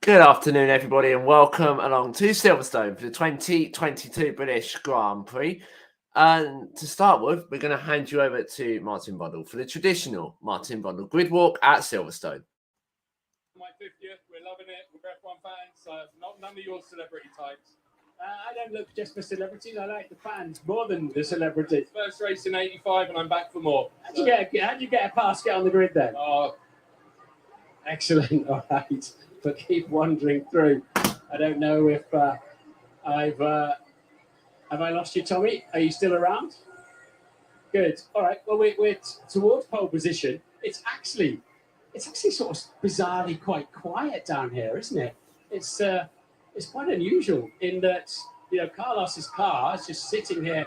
Good afternoon, everybody, and welcome along to Silverstone for the 2022 British Grand Prix. And to start with, we're going to hand you over to Martin Brundle for the traditional Martin Brundle grid walk at Silverstone. My 50th, we're loving it. We're F1 fans, none of your celebrity types. I don't look just for celebrities. I like the fans more than the celebrities. First race in '85, and I'm back for more. How'd you get a pass get on the grid then? Oh, excellent. All right, but keep wandering through. I don't know if have I lost you, Tommy? Are you still around? Good. All right. Well, we're towards pole position. It's actually sort of bizarrely quite quiet down here, isn't it? It's quite unusual in that, Carlos's car is just sitting here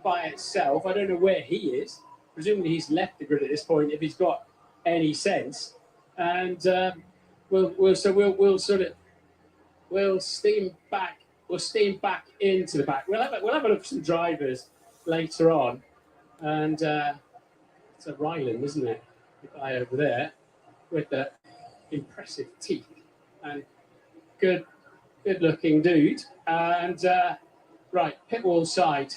by itself. I don't know where he is. Presumably he's left the grid at this point, if he's got any sense. And we'll steam back. We'll steam back into the back. We'll have a look at some drivers later on. And it's a Ryland, isn't it? The guy over there with the impressive teeth and good-looking dude. And right, pit wall side.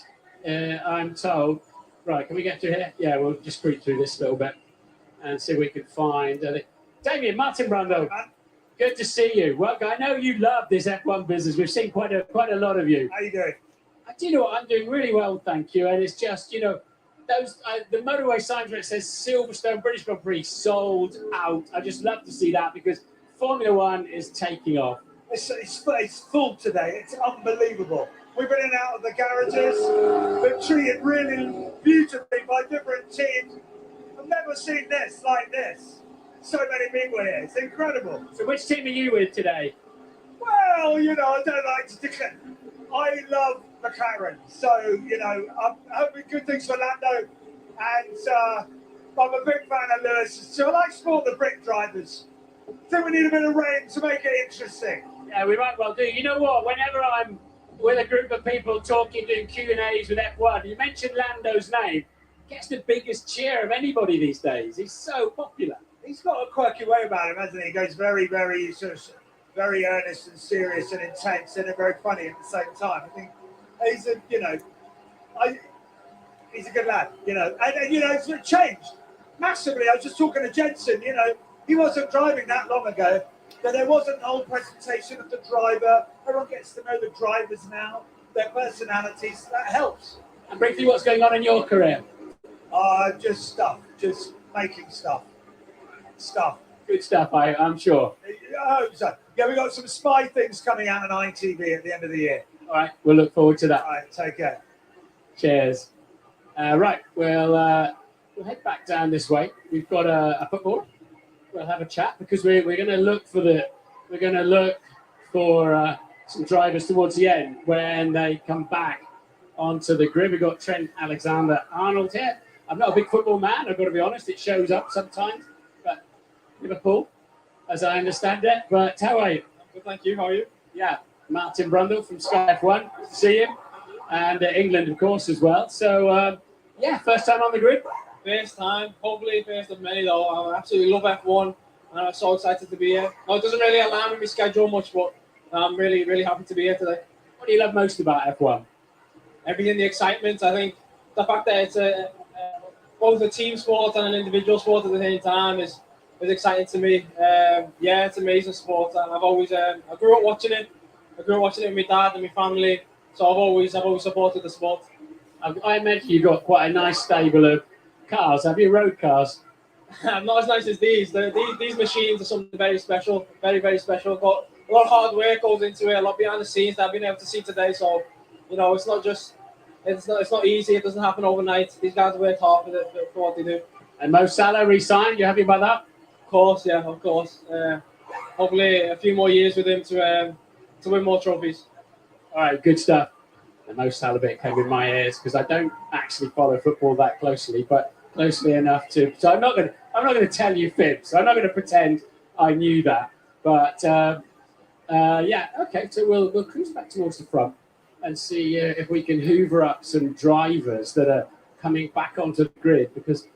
I'm told. Right, can we get through here? Yeah, we'll just creep through this a little bit and see if we can find. Damien, Martin Brundle, good to see you. Well, I know you love this F1 business. We've seen quite a lot of you. How you doing? Do you know what? I'm doing really well, thank you. And it's just, those the motorway signs where it says Silverstone British Grand Prix sold out. I just love to see that because Formula One is taking off. It's full today. It's unbelievable. We've been in and out of the garages. We're treated really beautifully by different teams. I've never seen this like this. So many people here. It's incredible. So which team are you with today? Well, I don't like to declare. I love McLaren. So, I'm hoping good things for Lando. And I'm a big fan of Lewis. So I like sport the Brit drivers. I think we need a bit of rain to make it interesting. Yeah, we might well do. You know what? Whenever I'm with a group of people talking, doing Q&As with F1, you mention Lando's name, gets the biggest cheer of anybody these days. He's so popular. He's got a quirky way about him, hasn't he? He goes very, very very earnest and serious and intense and very funny at the same time. I think he's he's a good lad, and it's changed massively. I was just talking to Jensen, he wasn't driving that long ago. But there wasn't a whole presentation of the driver. Everyone gets to know the drivers now, their personalities. That helps. And briefly, what's going on in your career? Just stuff. Just making stuff. Good stuff, I'm sure. I hope so. Yeah, we got some spy things coming out on ITV at the end of the year. All right, we'll look forward to that. All right, take care. Cheers. Right, we'll head back down this way. We've got a football. We'll have a chat because we're going to look for some drivers towards the end when they come back onto the grid. We've got Trent Alexander-Arnold here. I'm not a big football man, I've got to be honest. It shows up sometimes, but Liverpool, as I understand it. But how are you? good, thank you. How are you? Yeah, Martin Brundle from Sky F1. Good to see him. And England, of course, as well. So, first time on the grid. First time, hopefully first of many though. I absolutely love F1 and I'm so excited to be here. No, it doesn't really align with my schedule much, but I'm really, really happy to be here today. What do you love most about F1? Everything, the excitement. I think the fact that it's both a team sport and an individual sport at the same time is exciting to me. It's amazing sport. And I've always I grew up watching it. I grew up watching it with my dad and my family. So I've always supported the sport. I imagine you've got quite a nice stable of cars. Have you road cars? Not as nice as these. These machines are something very special, very, very special. But a lot of hard work goes into it, a lot behind the scenes that I've been able to see today. So, it's not easy. It doesn't happen overnight. These guys work hard for what they do. And Mo Salah re-signed. You happy about that? Of course, yeah, of course. Hopefully a few more years with him to win more trophies. All right, good stuff. The Mo Salah bit came in my ears because I don't actually follow football that closely, but closely enough to. So I'm not going to tell you fibs. I'm not going to pretend I knew that. But okay. So we'll cruise back towards the front and see if we can hoover up some drivers that are coming back onto the grid because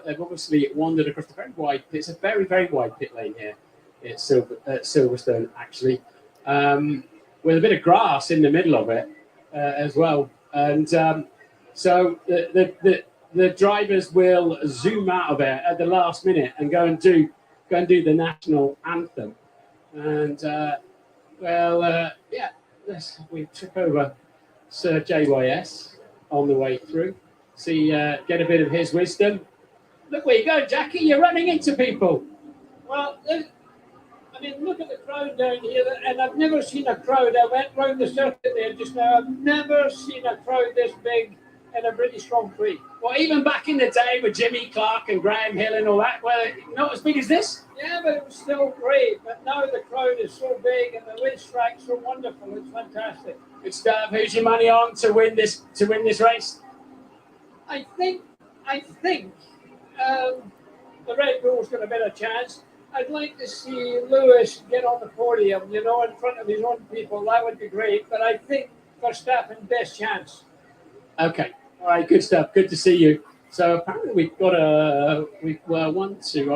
they've obviously wandered across the very wide pit. It's a very, very wide pit lane here at Silverstone, actually, with a bit of grass in the middle of it as well. And so the drivers will zoom out of it at the last minute and go and do the national anthem. And we took over Sir JYS on the way through. See, get a bit of his wisdom. Look where you go, Jackie. You're running into people. Well, I mean, look at the crowd down here, and I've never seen a crowd. I went round the circuit there just now. I've never seen a crowd this big in a British Grand Prix. Well, even back in the day with Jimmy Clark and Graham Hill and all that, well, not as big as this. Yeah, but it was still great. But now the crowd is so big and the racetrack's so wonderful. It's fantastic. Good stuff. Who's your money on to win this race? I think the Red Bull's got a better chance. I'd like to see Lewis get on the podium, in front of his own people. That would be great. But I think Verstappen best chance. Okay. All right. Good stuff. Good to see you. So apparently we've got I've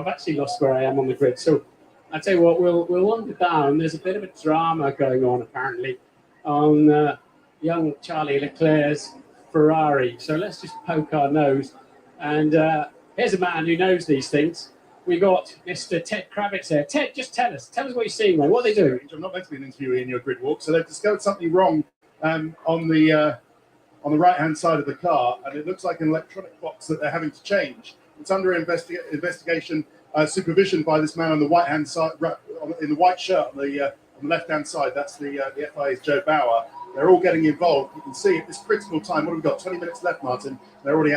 actually lost where I am on the grid. So I tell you what, we'll wander down. There's a bit of a drama going on apparently on young Charlie Leclerc's Ferrari. So let's just poke our nose. And here's a man who knows these things. We got Mr. Ted Kravitz here. Ted, just tell us what you're seeing, mate. What are they doing? I'm not meant to be an interviewee in your grid walk, so they've discovered something wrong on the right-hand side of the car, and it looks like an electronic box that they're having to change. It's under investigation, supervision by this man on the right-hand side, in the white shirt on the left-hand side. That's the FIA's Joe Bauer. They're all getting involved. You can see at this critical time, what have we got? 20 minutes left, Martin. They're already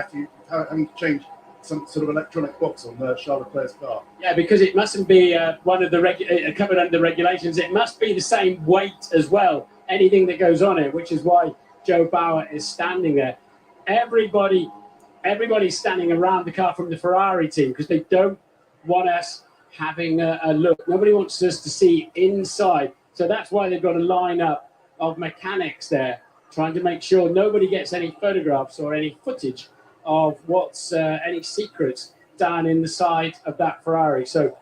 having to change some sort of electronic box on Charles Leclerc's car. Yeah, because it mustn't be one of the covered under regulations. It must be the same weight as well. Anything that goes on it, which is why Joe Bauer is standing there. Everybody's standing around the car from the Ferrari team because they don't want us having a look. Nobody wants us to see inside. So that's why they've got a lineup of mechanics there, trying to make sure nobody gets any photographs or any footage of what's any secrets down in the side of that Ferrari. So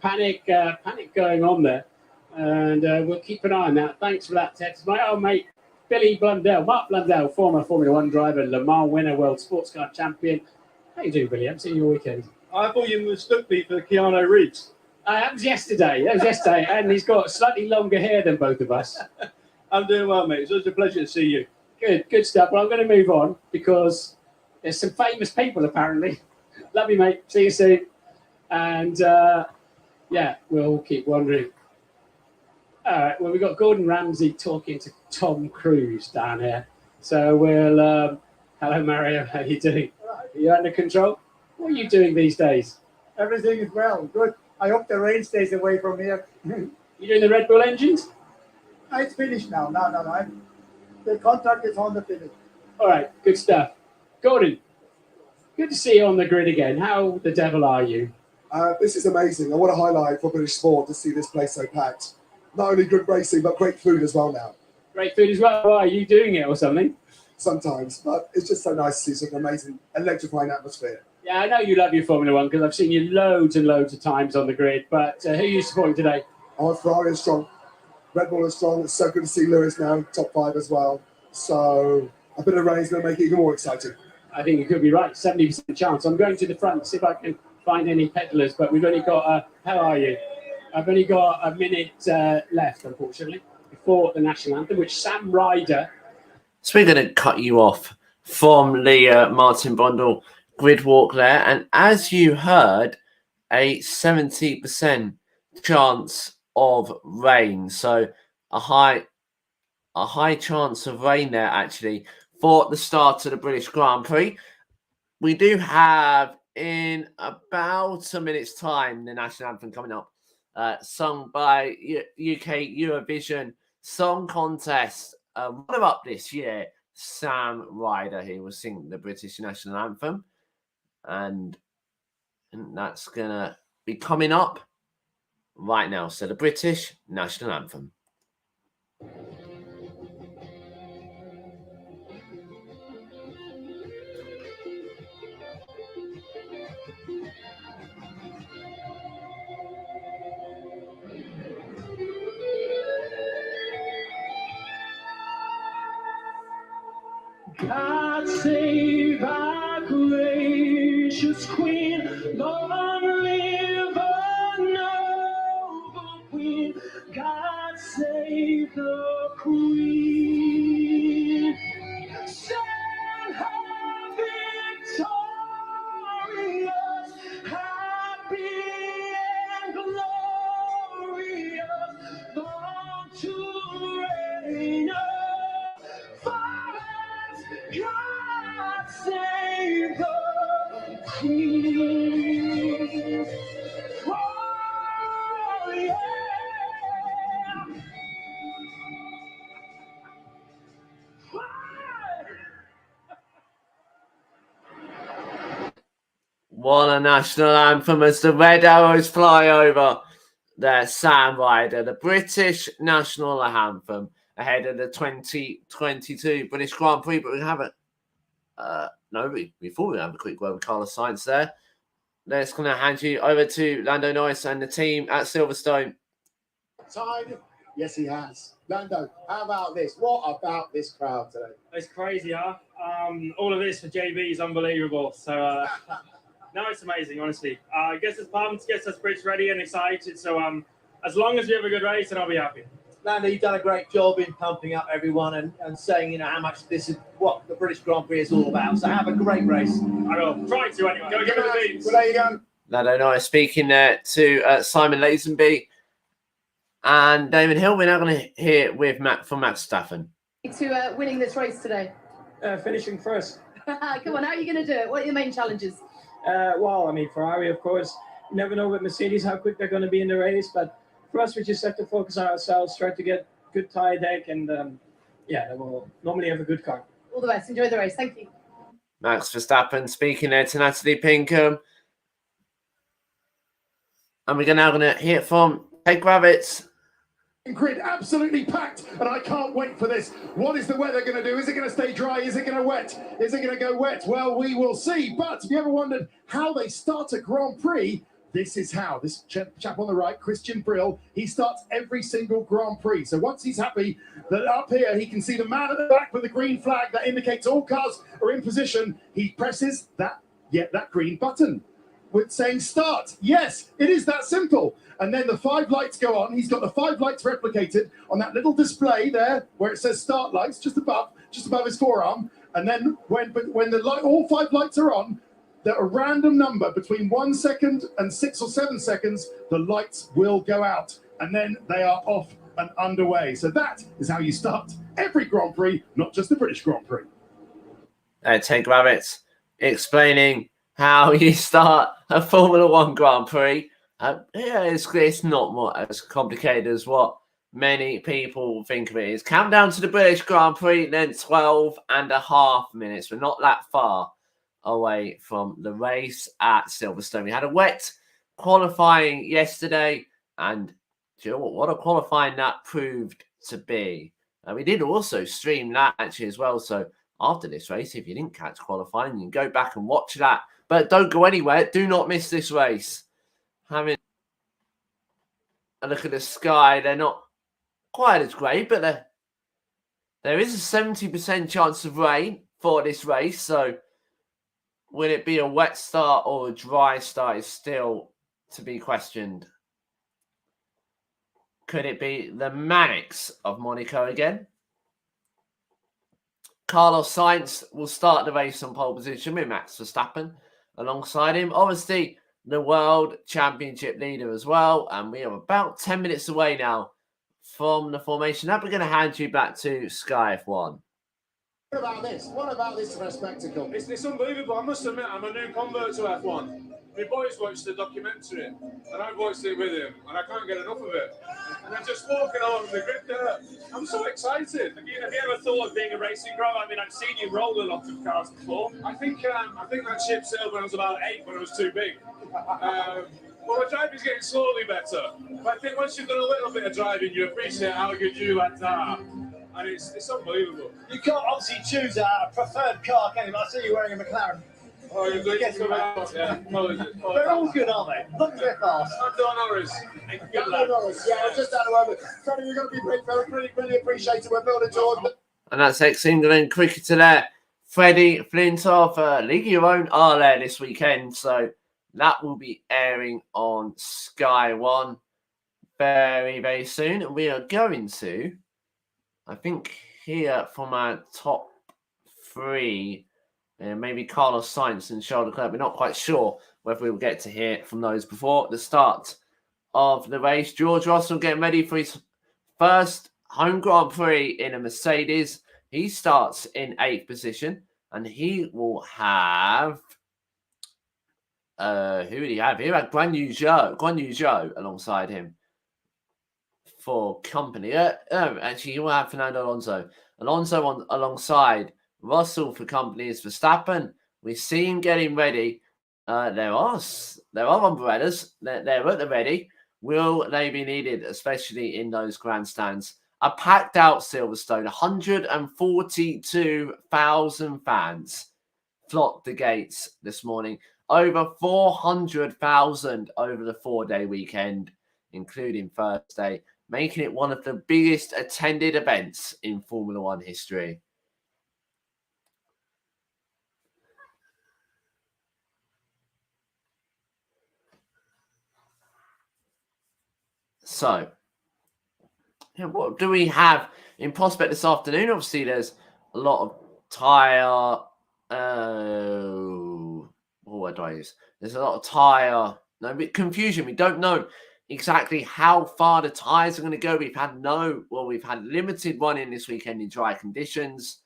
panic going on there, and we'll keep an eye on that. Thanks for that, Ted. My old mate Mark Blundell, former Formula One driver, Le Mans winner, World Sports Car Champion. How you doing, Billy? I haven't seen you all weekend. I thought you mistook me for Keanu Reeves. That was yesterday, and he's got slightly longer hair than both of us. I'm doing well, mate. It's such a pleasure to see you. Good stuff. Well, I'm going to move on because there's some famous people, apparently. Love you, mate. See you soon. And, we'll keep wandering. All right, well, we've got Gordon Ramsay talking to Tom Cruise down here. So we'll... hello, Mario. How are you doing? Are you under control? What are you doing these days? Everything is well. Good. I hope the rain stays away from here. You doing the Red Bull engines? It's finished now. No. The contract is on the finish. All right, good stuff. Gordon, good to see you on the grid again. How the devil are you? This is amazing. I want to highlight for British sport to see this place so packed. Not only good racing, but great food as well now. Great food as well. Why, are you doing it or something? Sometimes, but it's just so nice to see such an amazing, electrifying atmosphere. Yeah, I know you love your Formula One because I've seen you loads and loads of times on the grid. But who are you supporting today? Ferrari is strong. Red Bull is strong. It's so good to see Lewis now, top 5 as well. So a bit of rain is going to make it even more exciting. I think you could be right. 70% chance. I'm going to the front, see if I can find any pedalers. But we've only got, how are you? I've only got a minute left, unfortunately, before the national anthem, which Sam Ryder. So we're going to cut you off from the Martin Brundle grid walk there. And as you heard, a 70% chance of rain. So a high chance of rain there, actually, for the start of the British Grand Prix. We do have, in about a minute's time, the national anthem coming up, sung by UK Eurovision Song Contest runner-up this year, Sam Ryder. He will sing the British national anthem, and that's gonna be coming up right now. So the British national anthem. God save our gracious Queen, long live our noble Queen. God save the Queen. Send her victorious, happy and glorious, born to reign for us. God save the Queen. Oh, yeah. What a national anthem as the red arrows fly over the Sam Rider, the British national anthem ahead of the 2022 British Grand Prix. But we haven't. Before we have a quick word with Carlos Sainz there, let's going to hand you over to Lando Norris and the team at Silverstone. Tied? Yes, he has. Lando, how about this? What about this crowd today? It's crazy, huh? All of this for JB is unbelievable. So, no, it's amazing, honestly. Gets us pumped, gets us Brits ready and excited. So, as long as we have a good race, then I'll be happy. Lando, you've done a great job in pumping up everyone and saying, how much this is what the British Grand Prix is all about. So have a great race. I will try to anyway. Go give it the beats. Well, there you go. Lando Norris speaking there to Simon Lazenby and Damon Hill. We're now going to hear from Max Verstappen. To winning this race today? Finishing first. Come on, how are you going to do it? What are your main challenges? Well, I mean, Ferrari, of course. You never know with Mercedes how quick they're going to be in the race, but for us, we just have to focus on ourselves, try to get good tire deck, and then we'll normally have a good car. All the best. Enjoy the race. Thank you. Max Verstappen speaking there to Natalie Pinkham. And we're now going to hear from Peg Gravitz. Grid absolutely packed, and I can't wait for this. What is the weather going to do? Is it going to stay dry? Is it going to wet? Is it going to go wet? Well, we will see. But if you ever wondered how they start a Grand Prix, this is how. This chap on the right, Christian Brill, he starts every single Grand Prix. So once he's happy that up here he can see the man at the back with the green flag that indicates all cars are in position, he presses that green button with saying start. Yes, it is that simple. And then the 5 lights go on. He's got the 5 lights replicated on that little display there where it says start lights just above his forearm. And then when all 5 lights are on, that a random number between 1 second and 6 or 7 seconds, the lights will go out and then they are off and underway. So that is how you start every Grand Prix, not just the British Grand Prix. Ted Gravitz explaining how you start a Formula One Grand Prix. It's not as complicated as what many people think of it is. Countdown to the British Grand Prix, then 12.5 minutes. We're not that far away from the race at Silverstone. We had a wet qualifying yesterday, and do you know what a qualifying that proved to be. We did also stream that actually as well, so after this race, if you didn't catch qualifying, you can go back and watch that, but don't go anywhere. Do not miss this race. Having a look at the sky, they're not quite as great, but there is a 70% chance of rain for this race, so will it be a wet start or a dry start is still to be questioned. Could it be the Mannix of Monaco again? Carlos Sainz will start the race on pole position with Max Verstappen alongside him. Obviously, the World Championship leader as well. And we are about 10 minutes away now from the formation. Now we're going to hand you back to Sky F1. What about this? What about this for a spectacle? It's unbelievable. I must admit, I'm a new convert to F1. My boys watched the documentary, and I've watched it with him, and I can't get enough of it. And I'm just walking along the grid there. I'm so excited. Have you ever thought of being a racing driver? I mean, I've seen you roll a lot of cars before. I think that ship sailed when I was about 8, when I was too big. Well, my driving's getting slowly better. But I think once you've done a little bit of driving, you appreciate how good you lads are. And it's unbelievable. You can't obviously choose a preferred car, can you? I see you wearing a McLaren. Oh, you're good. Yeah. They're all good, aren't they? Look at their fast. Lando Norris. Lando Norris, yeah, I was just down the road. Freddie, you're going to be really appreciated. We're building towards. And that's ex-England cricketer there, Freddie Flintoff, League of Your Own are there this weekend, so that will be airing on Sky One very, very soon. And we are going to, I think, hear from our top three, maybe Carlos Sainz and Charles Leclerc. We're not quite sure whether we'll get to hear from those before the start of the race. George Russell getting ready for his first home Grand Prix in a Mercedes. He starts in 8th position, and he will have who would he have? He had Guan Yu Zhou alongside him for company. Actually, he will have Fernando Alonso. Alongside Russell for company is Verstappen. We see him getting ready. There are umbrellas. They're at the ready. Will they be needed, especially in those grandstands? A packed out Silverstone, 142,000 fans flocked the gates this morning. Over 400,000 over the 4-day weekend, including Thursday, making it one of the biggest attended events in Formula One history. So, what do we have in prospect this afternoon? Obviously, there's a lot of tyre. What do I use? There's a lot of tyre. No, bit confusion. We don't know exactly how far the tyres are going to go. We've had limited running this weekend in dry conditions.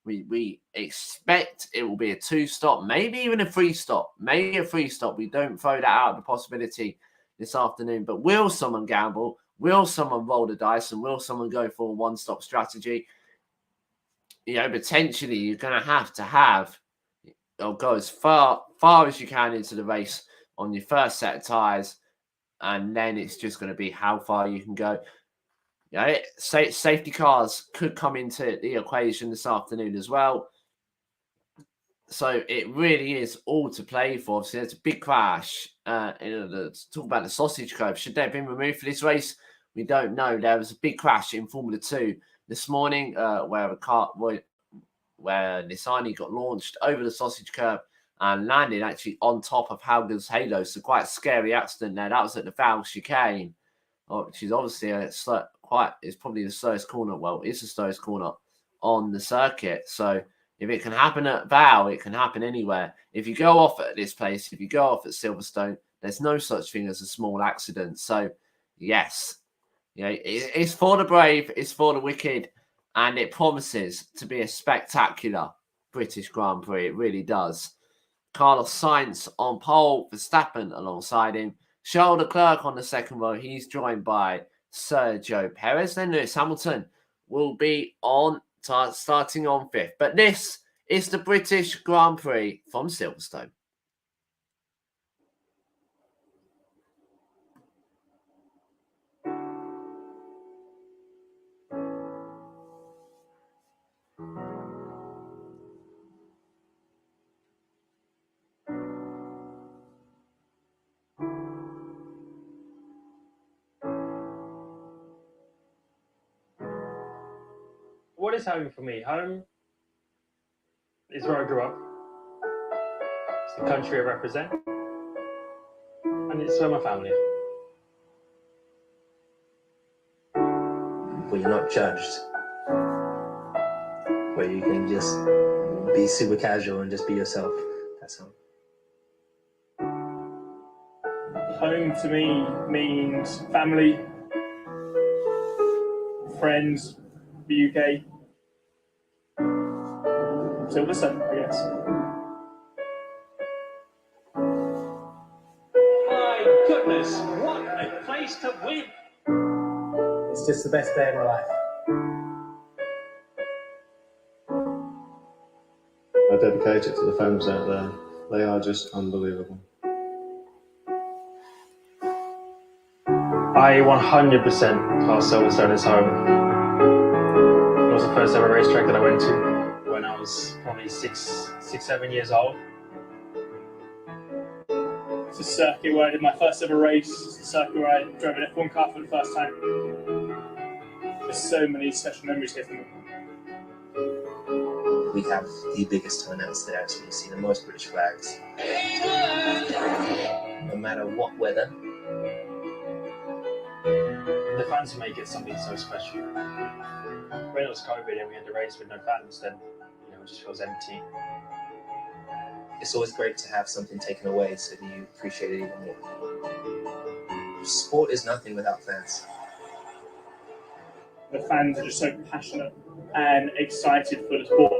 We expect it will be a 2-stop, maybe even a 3-stop. Maybe a 3-stop. We don't throw that out of the possibility this afternoon. But will someone gamble? Will someone roll the dice? And will someone go for a 1-stop strategy? Potentially you're going to have or go as far as you can into the race on your first set of tyres, and then it's just going to be how far you can go. Safety cars could come into the equation this afternoon as well. So it really is all to play for. Obviously, there's a big crash. To talk about the sausage curve, should they have been removed for this race? We don't know. There was a big crash in Formula 2 this morning where Nissani got launched over the sausage curve and landed actually on top of Hauger's Halo. So quite a scary accident there. That was at the Val chicane, which is obviously it's probably the slowest corner. Well, it's the slowest corner on the circuit. So if it can happen at Val, it can happen anywhere. If you go off at this place, if you go off at Silverstone, there's no such thing as a small accident. So yes, it's for the brave, it's for the wicked. And it promises to be a spectacular British Grand Prix. It really does. Carlos Sainz on pole, Verstappen alongside him. Charles Leclerc on the second row. He's joined by Sergio Perez. Then Lewis Hamilton will be starting on 5th. But this is the British Grand Prix from Silverstone. What is home for me? Home is where I grew up. It's the country I represent. And it's where my family is. Where you're not judged. Where you can just be super casual and just be yourself. That's home. Home to me means family, friends, the UK. Silverstone, I guess. My goodness, what a place to win! It's just the best day of my life. I dedicate it to the fans out there. They are just unbelievable. I 100% class Silverstone as home. It was the first ever racetrack that I went to when I was probably 7 years old. It's a circuit where I did my first ever race. It's a circuit where I drove an F1 car for the first time. There's so many special memories here for me. we have the biggest turnouts there, so you see the most British flags. No matter what weather. The fans make it something so special. When it was COVID and we had the race with no fans, then it just feels empty. It's always great to have something taken away so that you appreciate it even more. Sport is nothing without fans. The fans are just so passionate and excited for the sport.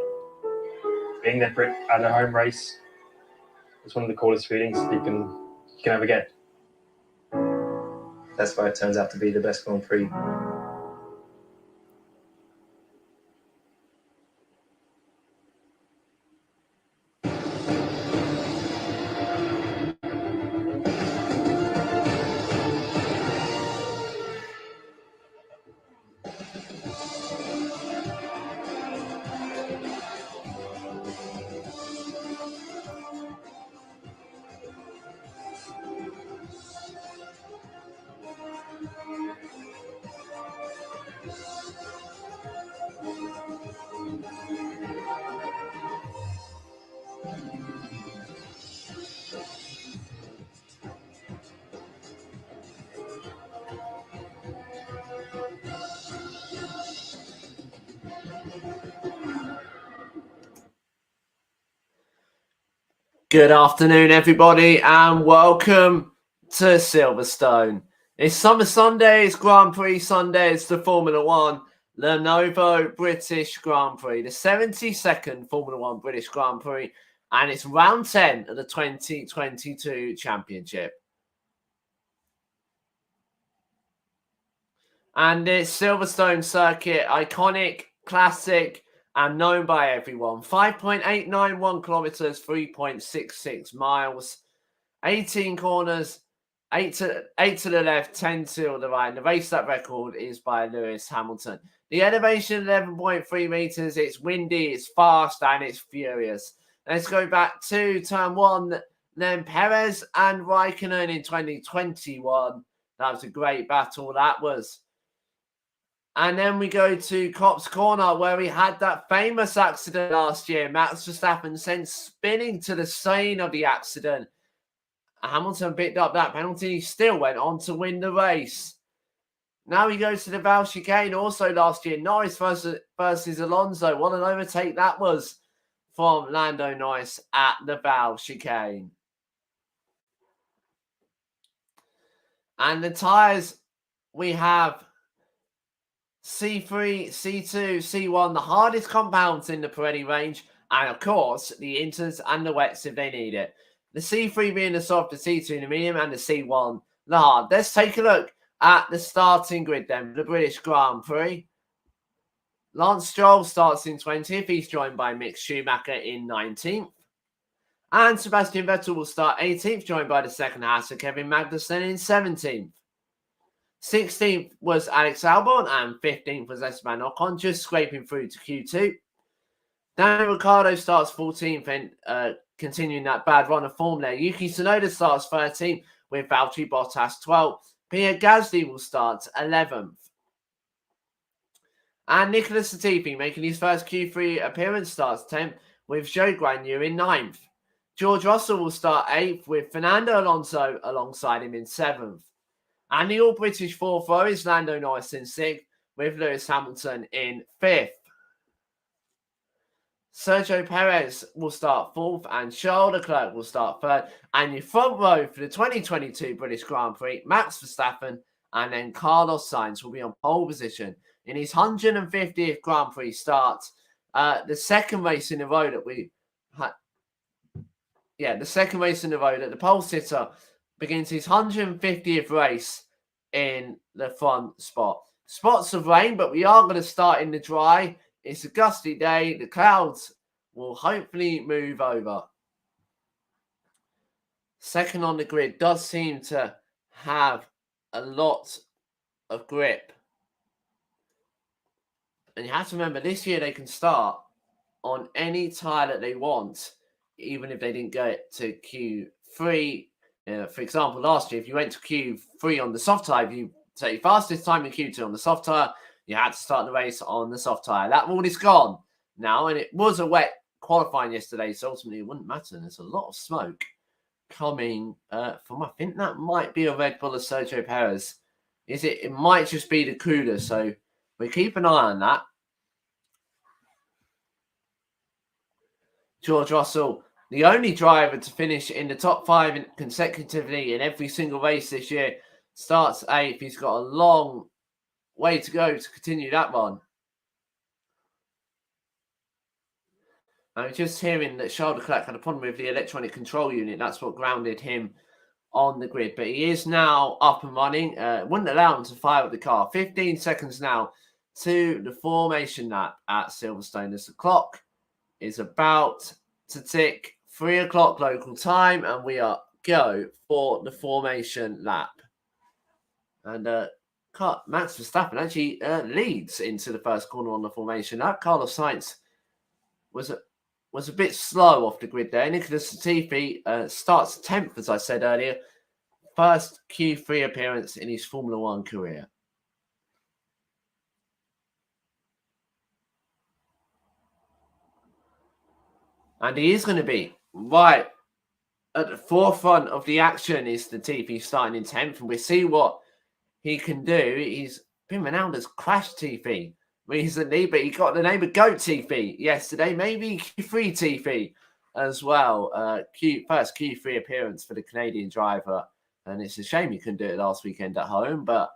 Being there at a home race is one of the coolest feelings you can ever get. That's why it turns out to be the best Grand Prix. Good afternoon, everybody, and welcome to Silverstone. It's Summer Sunday, it's Grand Prix Sunday, it's the Formula One Lenovo British Grand Prix, the 72nd Formula One British Grand Prix, and it's round 10 of the 2022 Championship. And it's Silverstone circuit, iconic, classic, and known by everyone. 5.891 kilometers, 3.66 miles, 18 corners, 8 to the left, 10 to the right. And the race lap record is by Lewis Hamilton. The elevation, 11.3 meters. It's windy, it's fast, and it's furious. Let's go back to turn 1. Then Perez and Raikkonen in 2021. That was a great battle, that was. And then we go to Copse Corner, where we had that famous accident last year. Max Verstappen sent spinning to the scene of the accident. Hamilton picked up that penalty. He still went on to win the race. Now we go to the Val chicane. Also last year, Norris versus Alonso. What an overtake that was from Lando Norris at the Val chicane. And the tyres, we have C3, C2, C1, the hardest compounds in the Pirelli range, and of course, the inters and the wets if they need it. The C3 being the soft, the C2 the medium, and the C1 the hard. Let's take a look at the starting grid then, the British Grand Prix. Lance Stroll starts in 20th. He's joined by Mick Schumacher in 19th. And Sebastian Vettel will start 18th, joined by the second Haas, Kevin Magnussen in 17th. 16th was Alex Albon and 15th was Esteban Ocon, just scraping through to Q2. Daniel Ricciardo starts 14th and continuing that bad run of form there. Yuki Tsunoda starts 13th with Valtteri Bottas 12th. Pierre Gasly will start 11th. And Nicholas Latifi making his first Q3 appearance starts 10th with Zhou Guanyu in 9th. George Russell will start 8th with Fernando Alonso alongside him in 7th. And the all-British fourth row is Lando Norris in 6th with Lewis Hamilton in 5th. Sergio Perez will start 4th and Charles Leclerc will start 3rd. And your front row for the 2022 British Grand Prix, Max Verstappen and then Carlos Sainz will be on pole position in his 150th Grand Prix start. The second race in a row that we had. Yeah, the second race in a row that the pole sitter begins his 150th race in the front spot. Spots of rain, but we are going to start in the dry. It's a gusty day. The clouds will hopefully move over. Second on the grid does seem to have a lot of grip. And you have to remember, this year they can start on any tyre that they want, even if they didn't get to Q3. For example, last year, if you went to Q3 on the soft tyre, if you take your fastest time in Q2 on the soft tyre, you had to start the race on the soft tyre. That rule is gone. now, and it was a wet qualifying yesterday, so ultimately it wouldn't matter. There's a lot of smoke coming from, I think that might be a Red Bull of Sergio Perez. It might just be the cooler, so we keep an eye on that. George Russell, the only driver to finish in the top 5 consecutively in every single race this year, starts 8th. He's got a long way to go to continue that one. I'm just hearing that Charles Leclerc had a problem with the electronic control unit. That's what grounded him on the grid. But he is now up and running. Wouldn't allow him to fire up the car. 15 seconds now to the formation lap at Silverstone as the clock is about to tick. 3 o'clock local time, and we are go for the formation lap. And Max Verstappen actually leads into the first corner on the formation lap. Carlos Sainz was a bit slow off the grid there. Nicholas Latifi starts 10th, as I said earlier. First Q3 appearance in his Formula One career. And he is going to be right at the forefront of the action is Latifi starting in 10th. And we see what he can do. He's been renowned as Crash TV recently, but he got the name of Goat TV yesterday, maybe Q3 TV as well. First Q3 appearance for the Canadian driver, and it's a shame he couldn't do it last weekend at home, but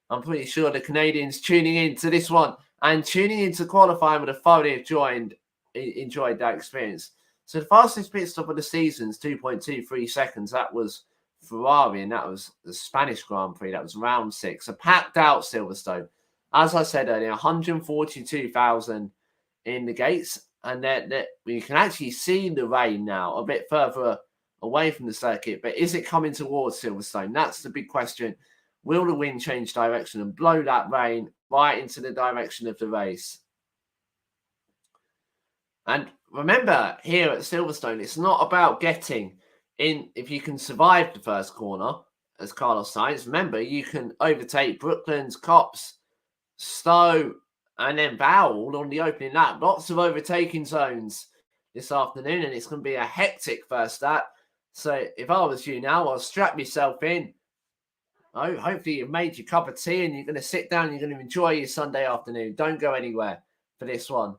I'm pretty sure the Canadians tuning in to this one and tuning into qualifying would have thoroughly enjoyed that experience. So the fastest pit stop of the season is 2.23 seconds. That was Ferrari, and that was the Spanish Grand Prix. That was round 6. A packed out Silverstone. As I said earlier, 142,000 in the gates. And we can actually see the rain now a bit further away from the circuit. But is it coming towards Silverstone? That's the big question. Will the wind change direction and blow that rain right into the direction of the race? And remember, here at Silverstone, it's not about getting in. If you can survive the first corner, as Carlos Sainz, remember, you can overtake Brooklands, Copse, Stowe, and then Vowell on the opening lap. Lots of overtaking zones this afternoon, and it's going to be a hectic first lap. So if I was you now, I'll strap yourself in. Oh, hopefully you've made your cup of tea and you're going to sit down and you're going to enjoy your Sunday afternoon. Don't go anywhere for this one.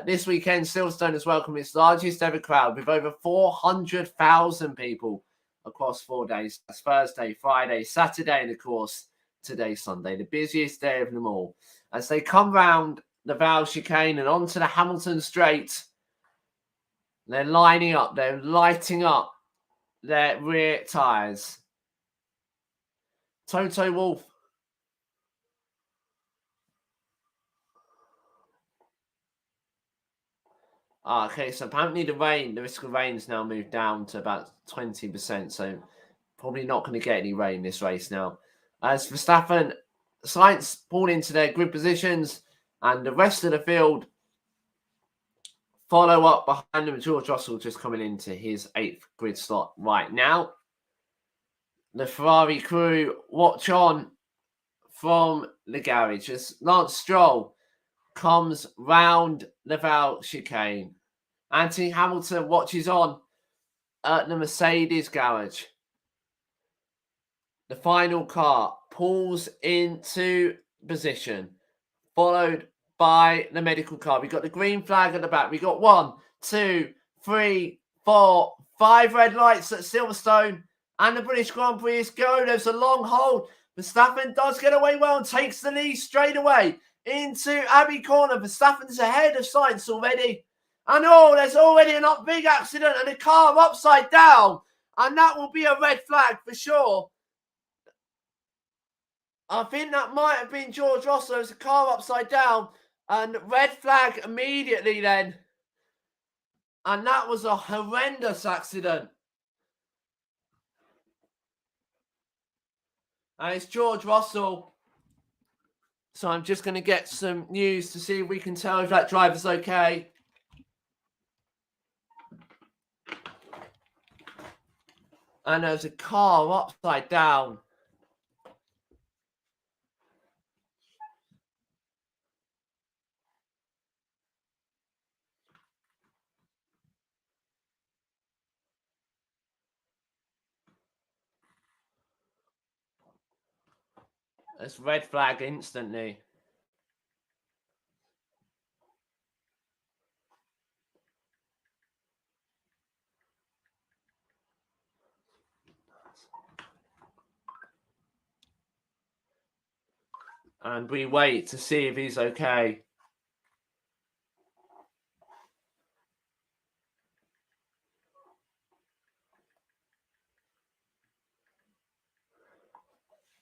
This weekend, Silverstone has welcomed its largest ever crowd with over 400,000 people across 4 days. That's Thursday, Friday, Saturday, and of course, today, Sunday, the busiest day of them all. As they come round the Vowell chicane and onto the Hamilton Straight, they're lining up, they're lighting up their rear tyres. Toto Wolff. Okay, so apparently the risk of rain's now moved down to about 20%, so probably not going to get any rain this race now. As Verstappen, Sainz pulled into their grid positions, and the rest of the field follow up behind them. George Russell just coming into his 8th grid slot right now. The Ferrari crew watch on from the garage as Lance Stroll comes round the Vowell chicane. Anthony Hamilton watches on at the Mercedes garage. The final car pulls into position, followed by the medical car. We've got the green flag at the back. We've got 1, 2, 3, 4, 5 red lights at Silverstone, and the British Grand Prix is go. There's a long hold. Verstappen does get away well and takes the lead straight away into Abbey Corner. Verstappen's ahead of Sainz already. And there's already a big accident and a car upside down. And that will be a red flag for sure. I think that might have been George Russell. There's a car upside down. And red flag immediately then. And that was a horrendous accident. And it's George Russell. So I'm just going to get some news to see if we can tell if that driver's okay. And there's a car upside down. It's red flag instantly. And we wait to see if he's okay.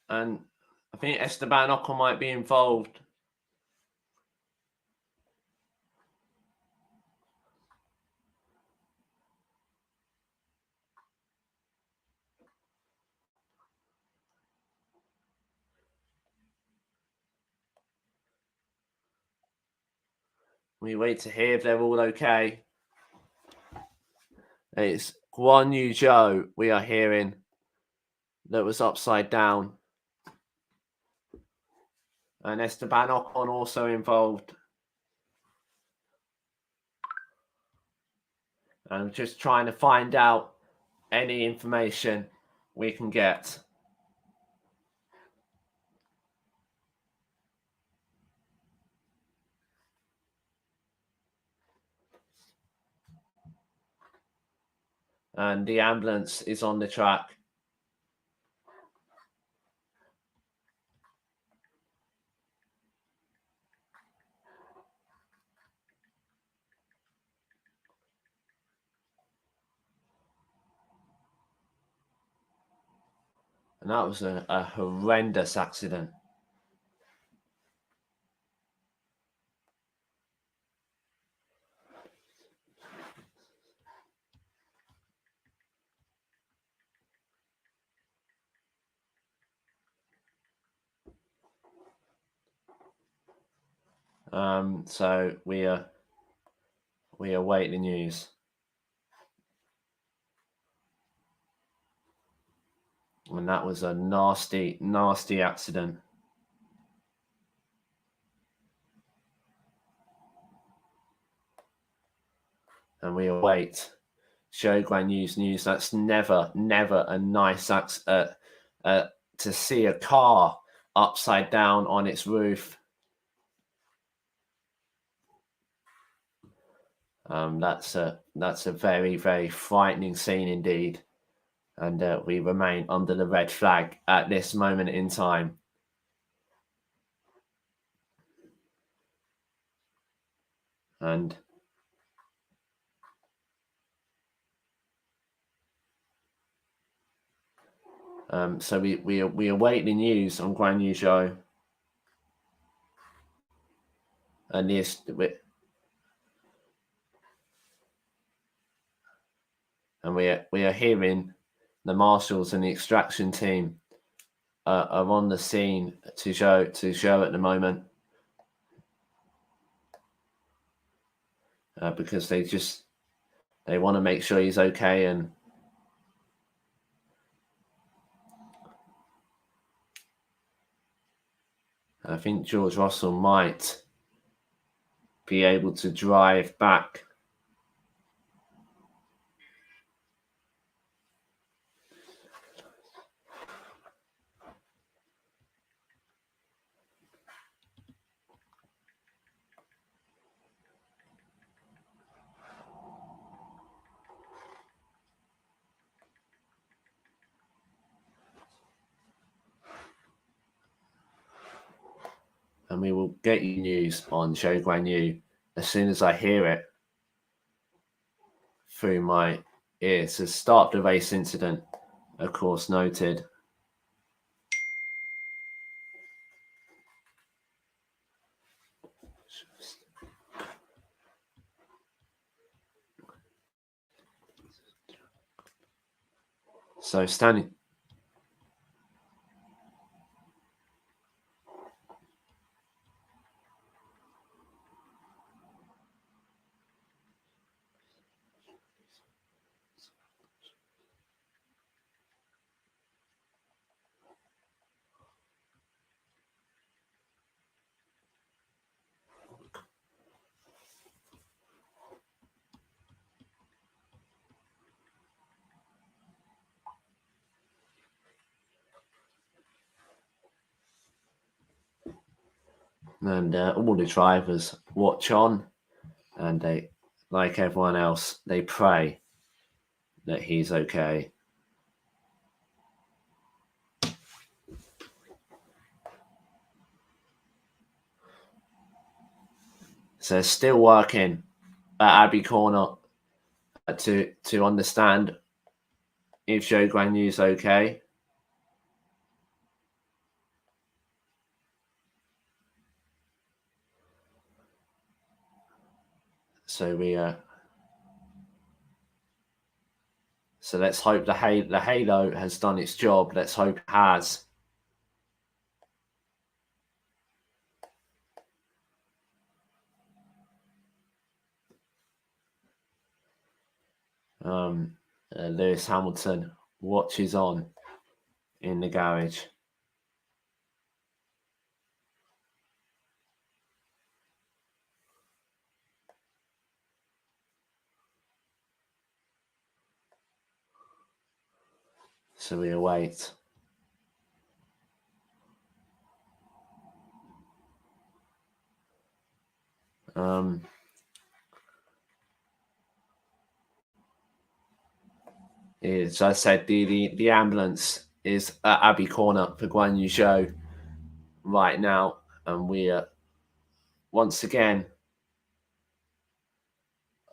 And I think Esteban Ocon might be involved. We wait to hear if they're all okay. It's Guan Yu Zhou we are hearing that was upside down. And Esteban Ocon also involved. And just trying to find out any information we can get. And the ambulance is on the track. And that was a horrendous accident. So we await the news. And that was a nasty, nasty accident. And we await Zhou Guanyu's news. That's never a nice to see a car upside down on its roof. That's a very, very frightening scene indeed. And we remain under the red flag at this moment in time. And so we await the news on Guan Yu Zhou. And this and we are hearing the marshals and the extraction team are on the scene to Zhou at the moment. Because they want to make sure he's okay. And I think George Russell might be able to drive back. And we will get you news on Zhou Guanyu as soon as I hear it through my ears. So start the race incident, of course, noted. So standing. And all the drivers watch on, and they, like everyone else, they pray that he's okay. So still working at Abbey Corner to understand if Zhou Guanyu's okay. So so let's hope the halo has done its job. Let's hope it has. Lewis Hamilton watches on in the garage. So we await. As I said, the ambulance is at Abbey Corner for Guan Yu Zhou right now, and we are once again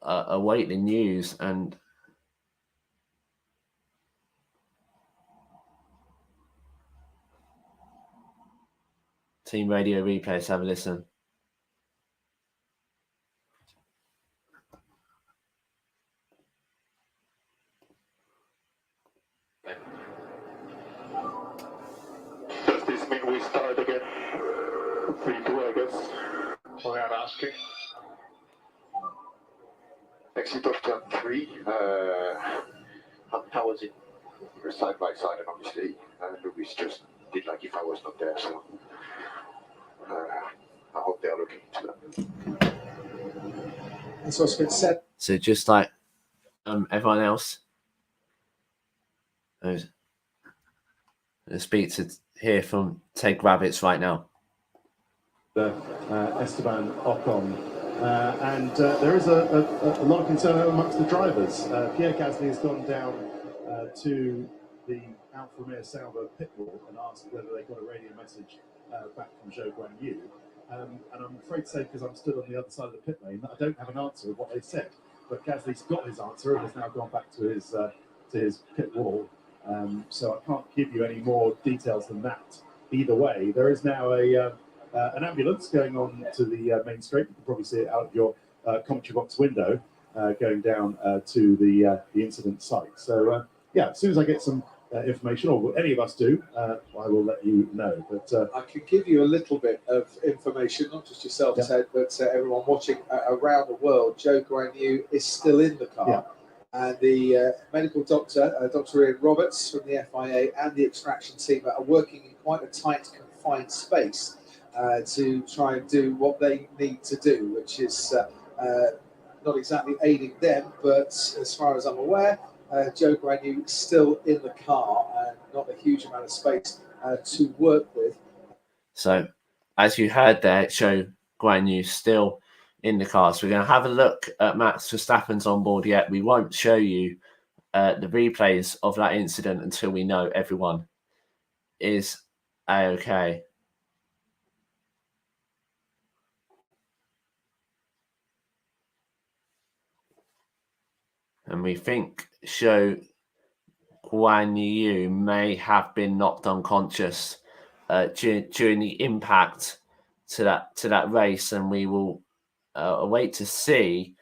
await the news. And team radio replay, let's have a listen. Does this mean we start again? 3-2, I guess. We are asking. Exit of turn 3. How was it? We're side by side, and obviously Lewis just did like if I was not there. So I hope they are looking into that. That's what's been said. So just like everyone else, I speak to hear from Ted Gravitz right now. Esteban Ocon. And there is a lot of concern amongst the drivers. Pierre Gasly has gone down to the Alfa Romeo Sauber pit wall and asked whether they got a radio message back from Zhou Guanyu. And I'm afraid to say, because I'm stood on the other side of the pit lane, that I don't have an answer of what they said. But Gasly's got his answer and has now gone back to his pit wall. So I can't give you any more details than that. Either way, there is now an ambulance going on to the main straight. You can probably see it out of your commentary box window, going down to the incident site. So yeah, as soon as I get some information, or any of us do, I will let you know. But I can give you a little bit of information, not just yourself, Ted, but everyone watching around the world. Zhou Guanyu is still in the car. And the medical doctor, Dr. Ian Roberts from the FIA, and the extraction team are working in quite a tight, confined space to try and do what they need to do, which is not exactly aiding them, but as far as I'm aware, Zhou Guanyu is still in the car and not a huge amount of space to work with. So, as you heard there, Zhou Guanyu still in the car. So we're going to have a look at Max Verstappen's on board yet. We won't show you the replays of that incident until we know everyone is A-okay. And we think Zhou Guanyu may have been knocked unconscious during the impact to that race, and we will wait to hear,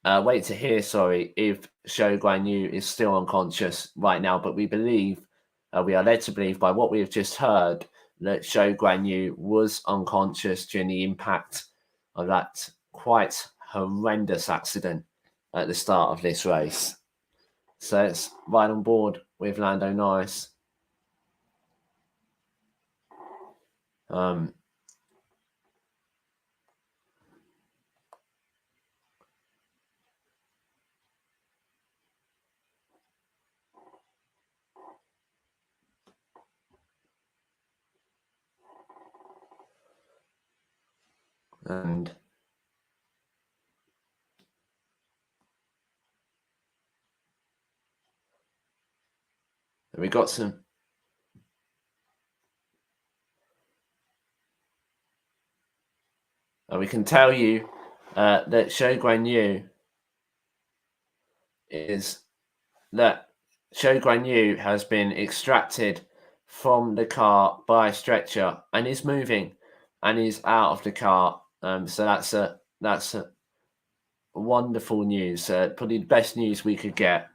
if Zhou Guanyu is still unconscious right now. But we believe, we are led to believe by what we have just heard, that Zhou Guanyu was unconscious during the impact of that quite horrendous accident at the start of this race. So it's right on board with Lando Norris. And we got some. We can tell you that Zhou Guanyu has been extracted from the car by a stretcher and is moving and is out of the car. So that's a wonderful news. Probably the best news we could get.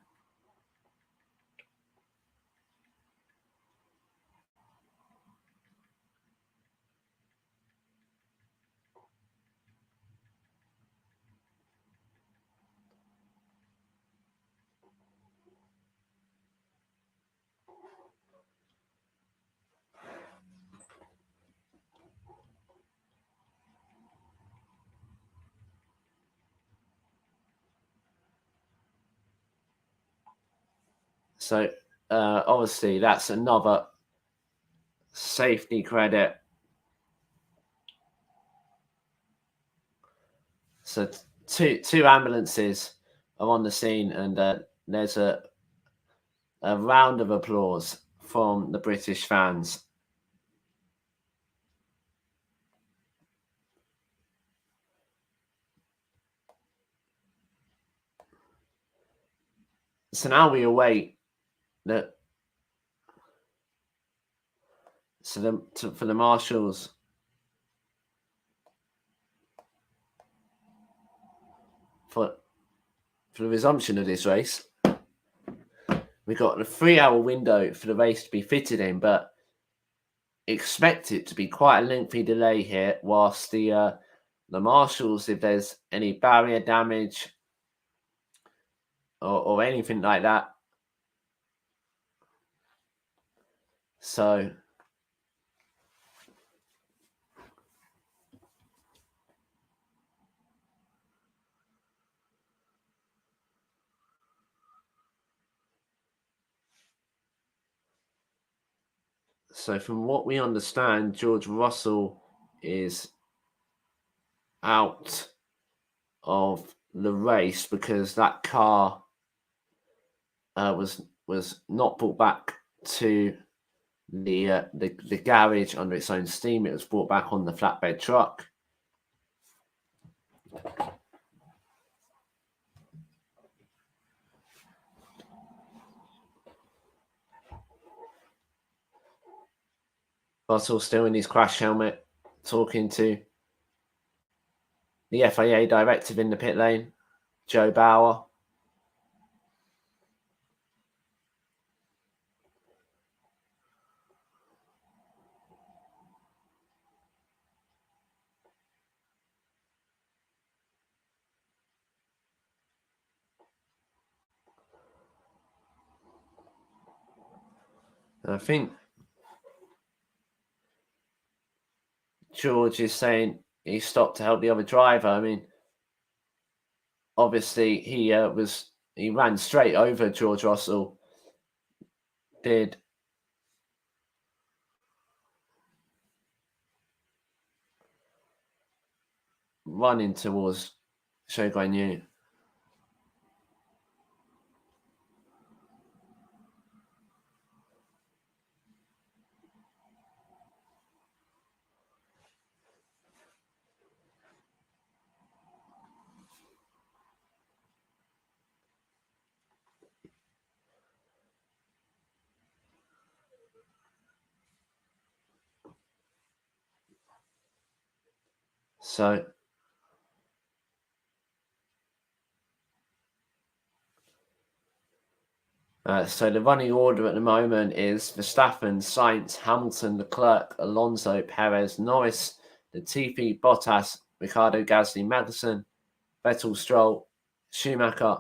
So obviously that's another safety credit. So two ambulances are on the scene, and there's a round of applause from the British fans. So now we await that. So for the marshals for the resumption of this race, we got a 3-hour window for the race to be fitted in, but expect it to be quite a lengthy delay here whilst the marshals, if there's any barrier damage or anything like that. So from what we understand, George Russell is out of the race because that car was not brought back to the garage under its own steam. It was brought back on the flatbed truck. Russell still in his crash helmet, talking to the FIA directive in the pit lane, Joe Bauer. And I think George is saying he stopped to help the other driver. I mean, obviously he ran straight over George Russell. Did running towards Zhou Guanyu. So the running order at the moment is Verstappen, Sainz, Hamilton, Leclerc, Alonso, Perez, Norris, Latifi, Bottas, Ricciardo, Gasly, Magnussen, Vettel, Stroll, Schumacher,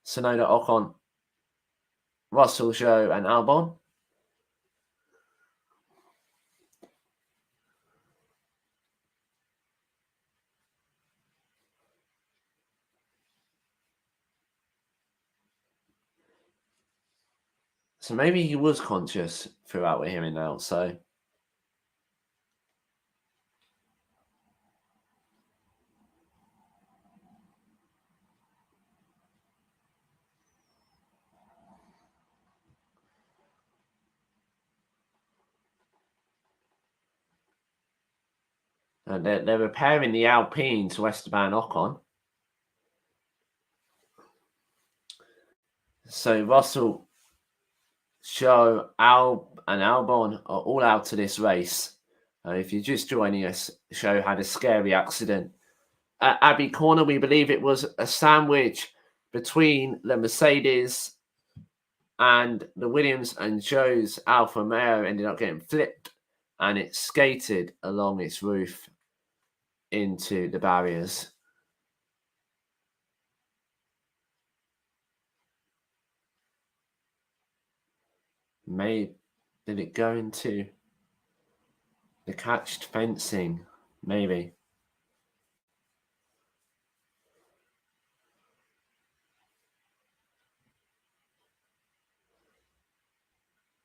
Tsunoda, Ocon, Russell, Zhou, and Albon. So maybe he was conscious throughout we're hearing now. So And they're repairing the Alpine to Esteban Ocon. So Russell, Show, and Albon are all out of this race. If you're just joining us, Show had a scary accident at Abbey Corner. We believe it was a sandwich between the Mercedes and the Williams, and Joe's Alfa Romeo ended up getting flipped and it skated along its roof into the barriers. Did it go into the catched fencing? Maybe.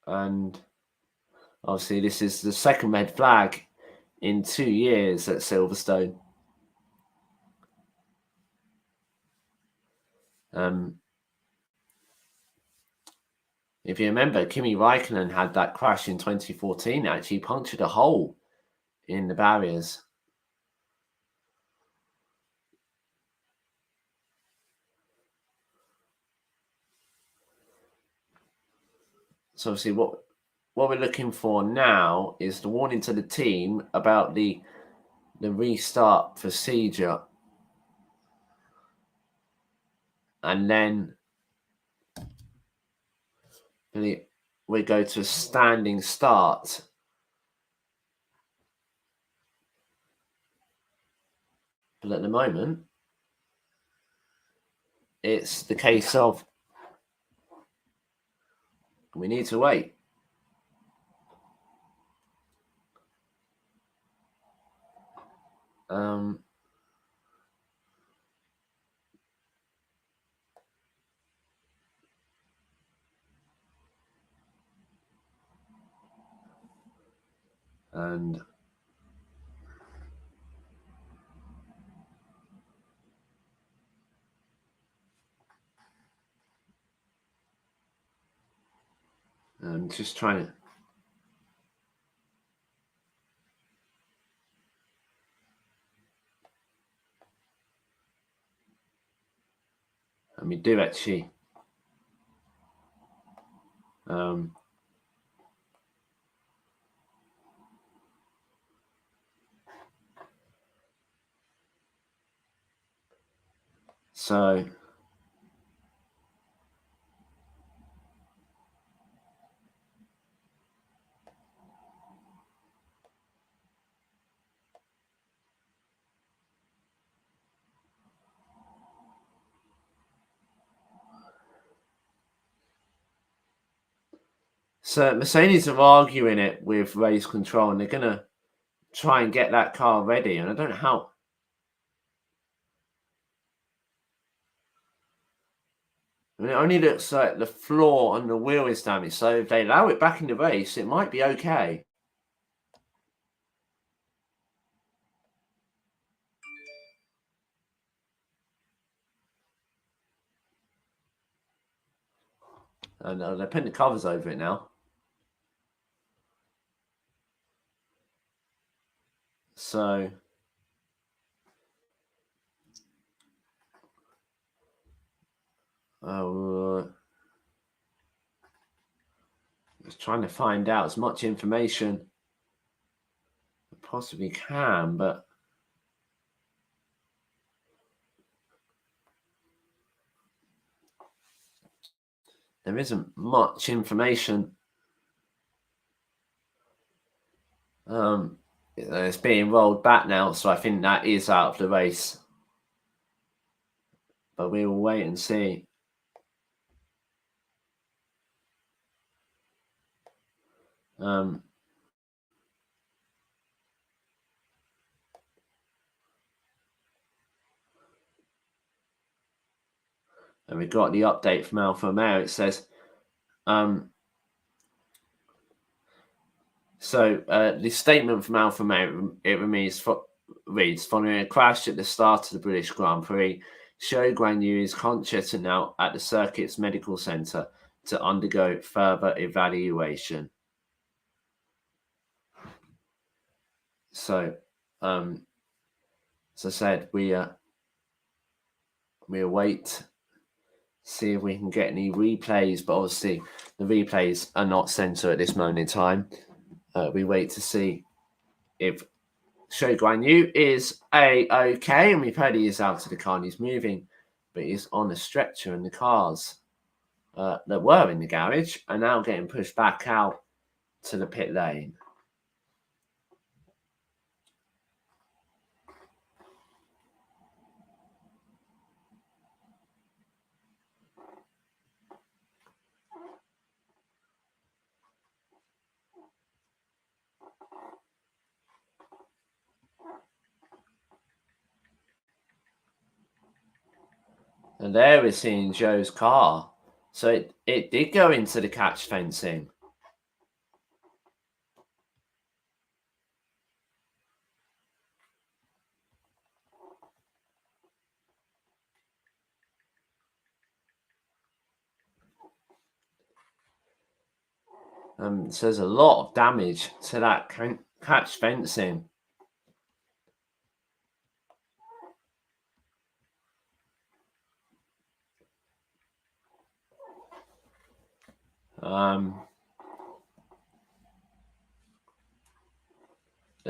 And obviously this is the second red flag in 2 years at Silverstone. If you remember, Kimi Raikkonen had that crash in 2014. It actually punctured a hole in the barriers. So obviously what we're looking for now is the warning to the team about the restart procedure. And then we go to a standing start. But at the moment, it's the case of we need to wait. And I'm just trying to. And we do actually. So Mercedes are arguing it with race control, and they're going to try and get that car ready. And I don't know how. I mean, it only looks like the floor and the wheel is damaged. So if they allow it back in the race, it might be okay. And they're putting the covers over it now. So just trying to find out as much information I possibly can, but there isn't much information. It's being rolled back now, so I think that is out of the race. But we will wait and see. And we got the update from Alfa Romeo. It says, the statement from Alfa Romeo, it reads, following a crash at the start of the British Grand Prix, Zhou Guanyu is conscious and now at the circuit's medical centre to undergo further evaluation. So As I said, we await, see if we can get any replays, but obviously the replays are not censored at this moment in time. We wait to see if Zhou Guanyu is okay, and we've heard he is out of the car and he's moving, but he's on a stretcher, and the cars that were in the garage are now getting pushed back out to the pit lane. And there we're seeing Zhou's car. So it did go into the catch fencing. So there's a lot of damage to that catch fencing.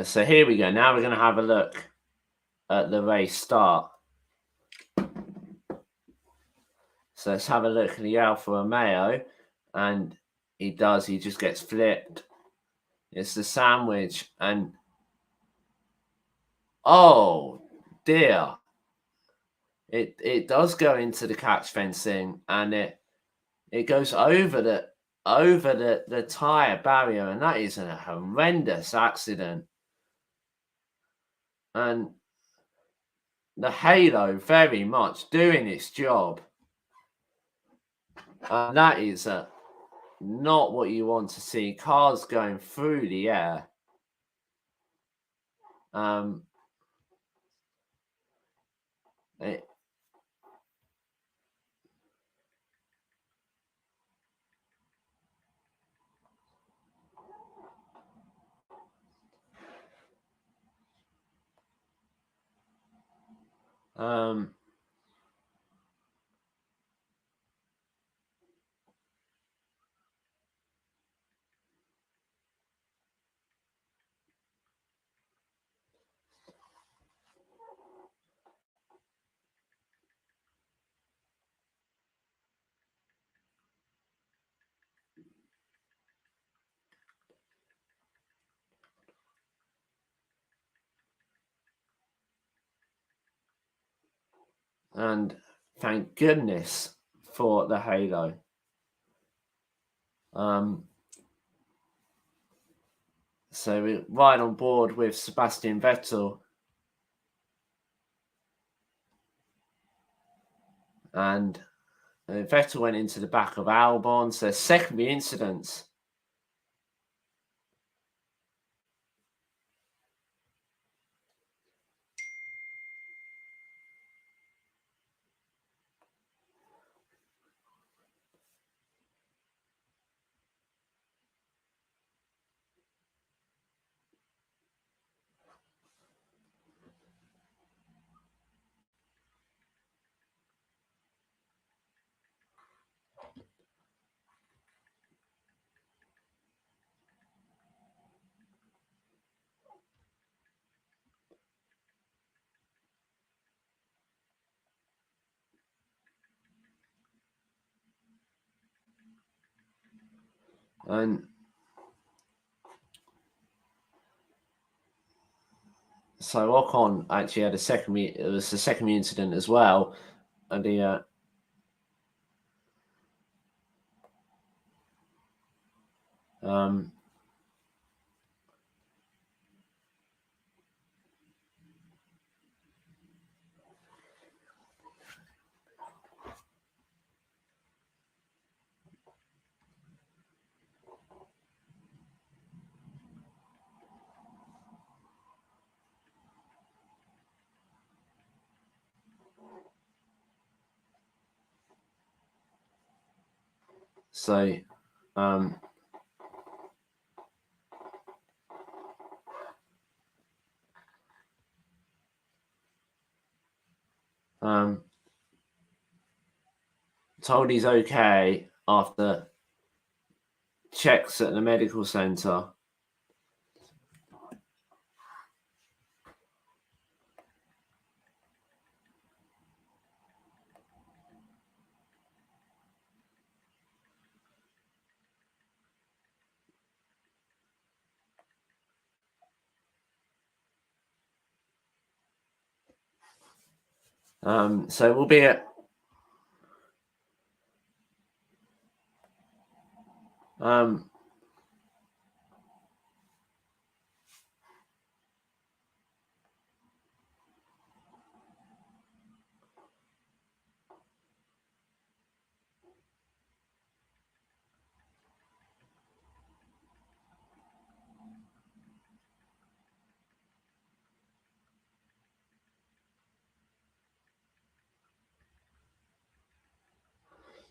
So here we go. Now we're going to have a look at the race start. So let's have a look at the Alfa Romeo, and he just gets flipped. It's the sandwich, and oh dear. It does go into the catch fencing, and it goes over the tyre barrier, and that is a horrendous accident. And the halo very much doing its job. And that is not what you want to see. Cars going through the air. And thank goodness for the halo. So we're right on board with Sebastian Vettel. And Vettel went into the back of Albon. So secondary incidents. And so Ocon actually had it was a secondary incident as well. And the told he's okay after checks at the medical centre. So we'll be at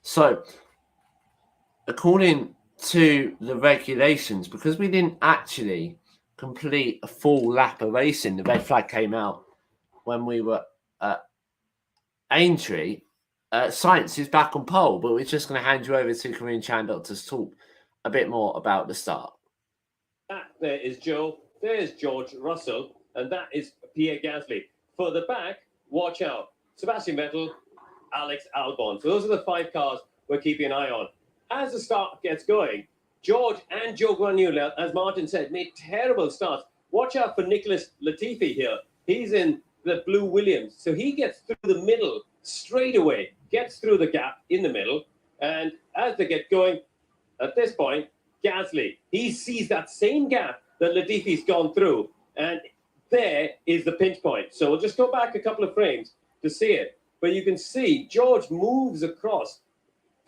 so according to the regulations, because we didn't actually complete a full lap of racing, the red flag came out when we were at Aintree. Science is back on pole, but we're just going to hand you over to Corinne Chandler to talk a bit more about the start. That there is Joe, there's George Russell, and that is Pierre Gasly. Further back, watch out, Sebastian Vettel, Alex Albon. So those are the 5 cars we're keeping an eye on. As the start gets going, George and Joe Guanyu, as Martin said, made terrible starts. Watch out for Nicholas Latifi here. He's in the blue Williams. So he gets through the middle straight away, gets through the gap in the middle. And as they get going, at this point, Gasly, he sees that same gap that Latifi's gone through. And there is the pinch point. So we'll just go back a couple of frames to see it. But you can see George moves across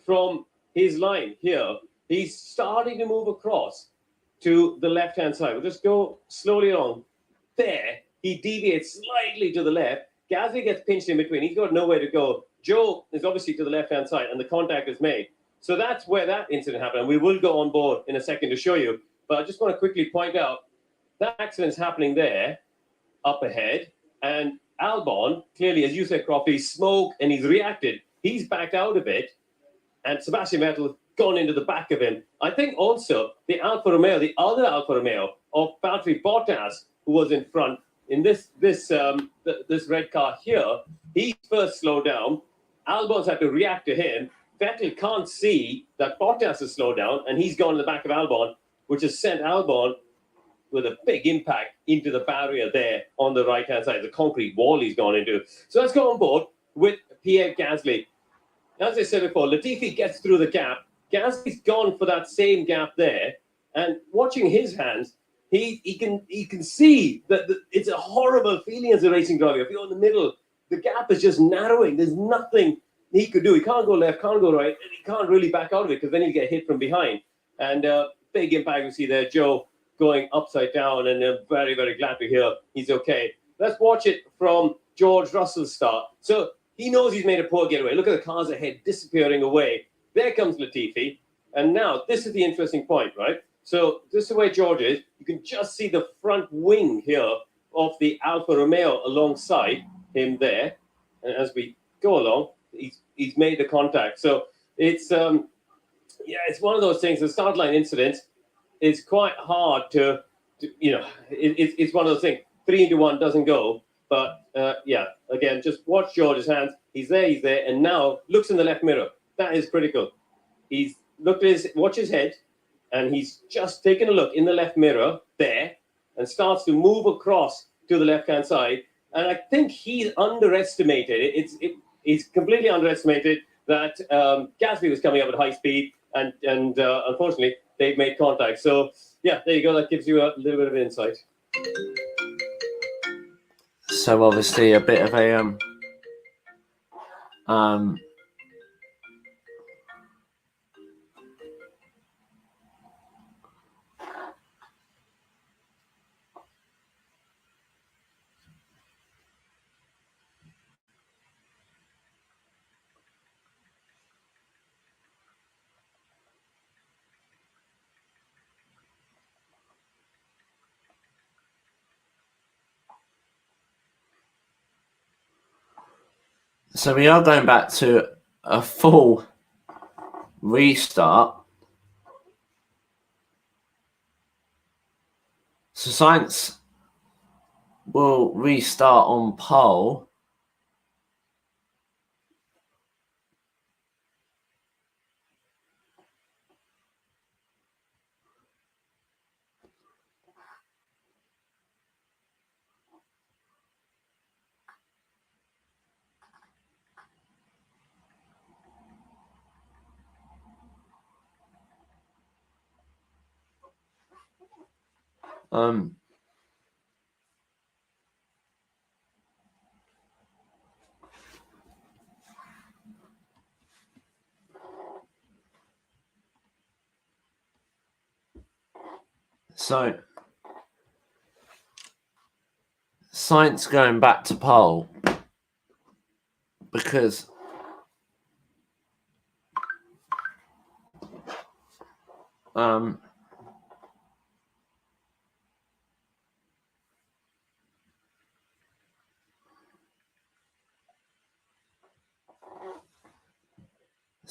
from his line here. He's starting to move across to the left-hand side. We'll just go slowly along. There, he deviates slightly to the left. Gasly gets pinched in between. He's got nowhere to go. Joe is obviously to the left-hand side, and the contact is made. So that's where that incident happened. And we will go on board in a second to show you. But I just want to quickly point out that accident's happening there, up ahead. And Albon, clearly, as you said, Croft, he's smoked and he's reacted. He's backed out a bit. And Sebastian Vettel gone into the back of him. I think also the Alfa Romeo, the other Alfa Romeo of Valtteri Bottas, who was in front in this red car here, he first slowed down. Albon's had to react to him. Vettel can't see that Bottas has slowed down, and he's gone in the back of Albon, which has sent Albon with a big impact into the barrier there on the right-hand side, the concrete wall he's gone into. So let's go on board with Pierre Gasly. As I said before, Latifi gets through the gap. Gasly's gone for that same gap there. And watching his hands, he can see that it's a horrible feeling as a racing driver. If you're in the middle, the gap is just narrowing. There's nothing he could do. He can't go left, can't go right, and he can't really back out of it because then he'll get hit from behind. And big impact you see there, Joe going upside down, and I'm very, very glad to hear he's okay. Let's watch it from George Russell's start. So he knows he's made a poor getaway. Look at the cars ahead disappearing away. There comes Latifi. And now this is the interesting point, right? So this is the way George is. You can just see the front wing here of the Alfa Romeo alongside him there. And as we go along, he's made the contact. So it's it's one of those things. The start line incident is quite hard to it's one of those things. 3 into 1 doesn't go. But again, just watch George's hands. He's there, and now looks in the left mirror. That is critical. He's looked at watch his head, and he's just taken a look in the left mirror there, and starts to move across to the left-hand side. And I think he's underestimated. He's completely underestimated that Gasly was coming up at high speed, and unfortunately they've made contact. So yeah, there you go. That gives you a little bit of insight. So obviously a bit of a so we are going back to a full restart. So Sainz will restart on pole. So Sainz going back to pole because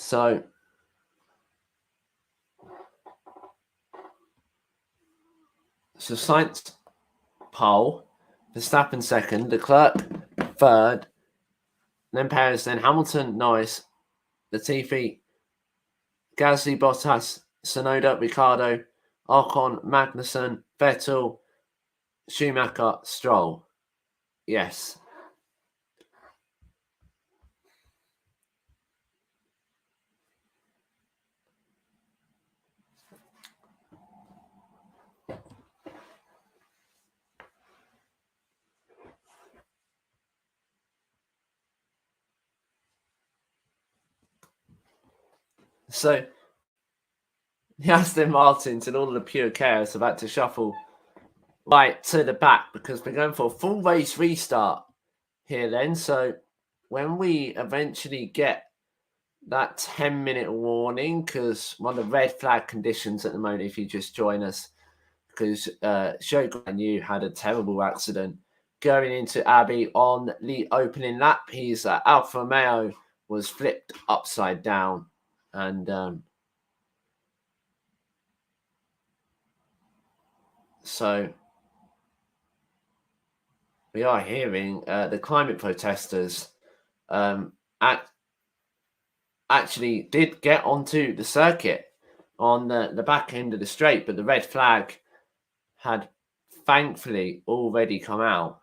so Sainz pole, Verstappen second, Leclerc third, then Perez, then Hamilton, Norris, Latifi, Gasly, Bottas, Tsunoda, Ricciardo, Ocon, Magnussen, Vettel, Schumacher, Stroll. Yes. So the Aston Martins and all of the pure chaos about to shuffle right to the back because we're going for a full race restart here then. So when we eventually get that 10-minute warning, because one of the red flag conditions at the moment, if you just join us, because Shogun and you had a terrible accident going into Abbey on the opening lap. His Alfa Romeo was flipped upside down, and so we are hearing the climate protesters actually did get onto the circuit on the back end of the straight, but the red flag had thankfully already come out.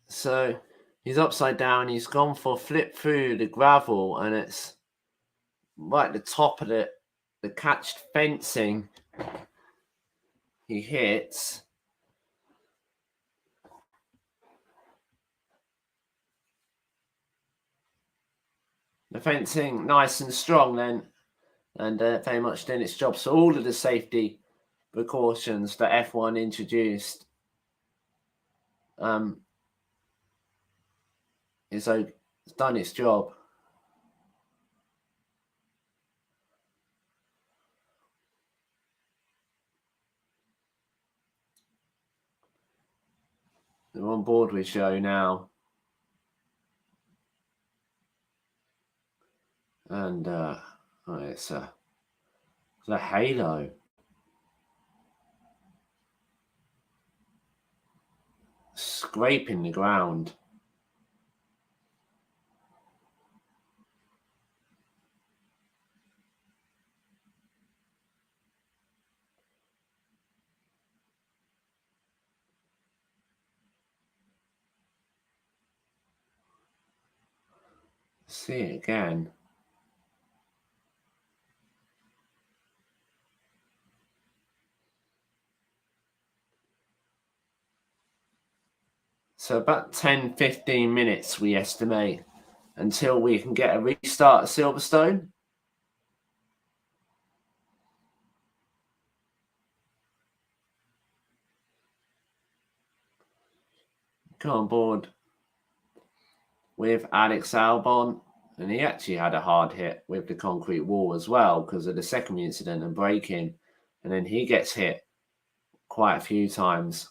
So he's upside down. He's gone for flip through the gravel, and it's right at the top of the catched fencing. He hits. The fencing nice and strong then, and very much done its job. So all of the safety precautions that F1 introduced it's done its job. They're on board with Joe now. And it's the halo. Scraping the ground. See it again. So about 10-15 minutes we estimate until we can get a restart at Silverstone. Go on board with Alex Albon, and he actually had a hard hit with the concrete wall as well because of the second incident and braking, and then he gets hit quite a few times.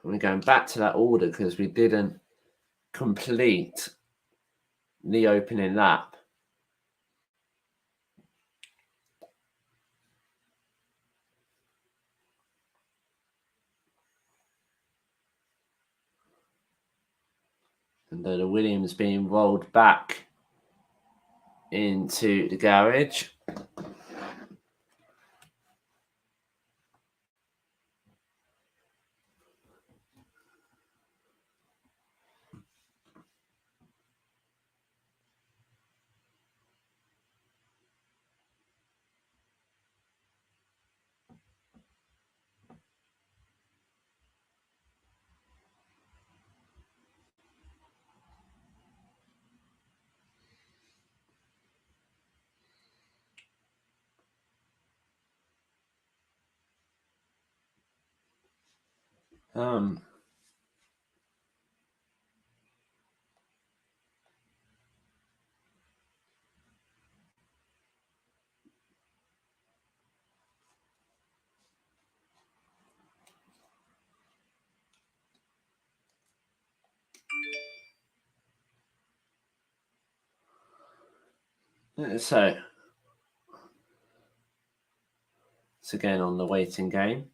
We're going back to that order because we didn't complete the opening lap. And the Williams being rolled back into the garage. So it's again on the waiting game.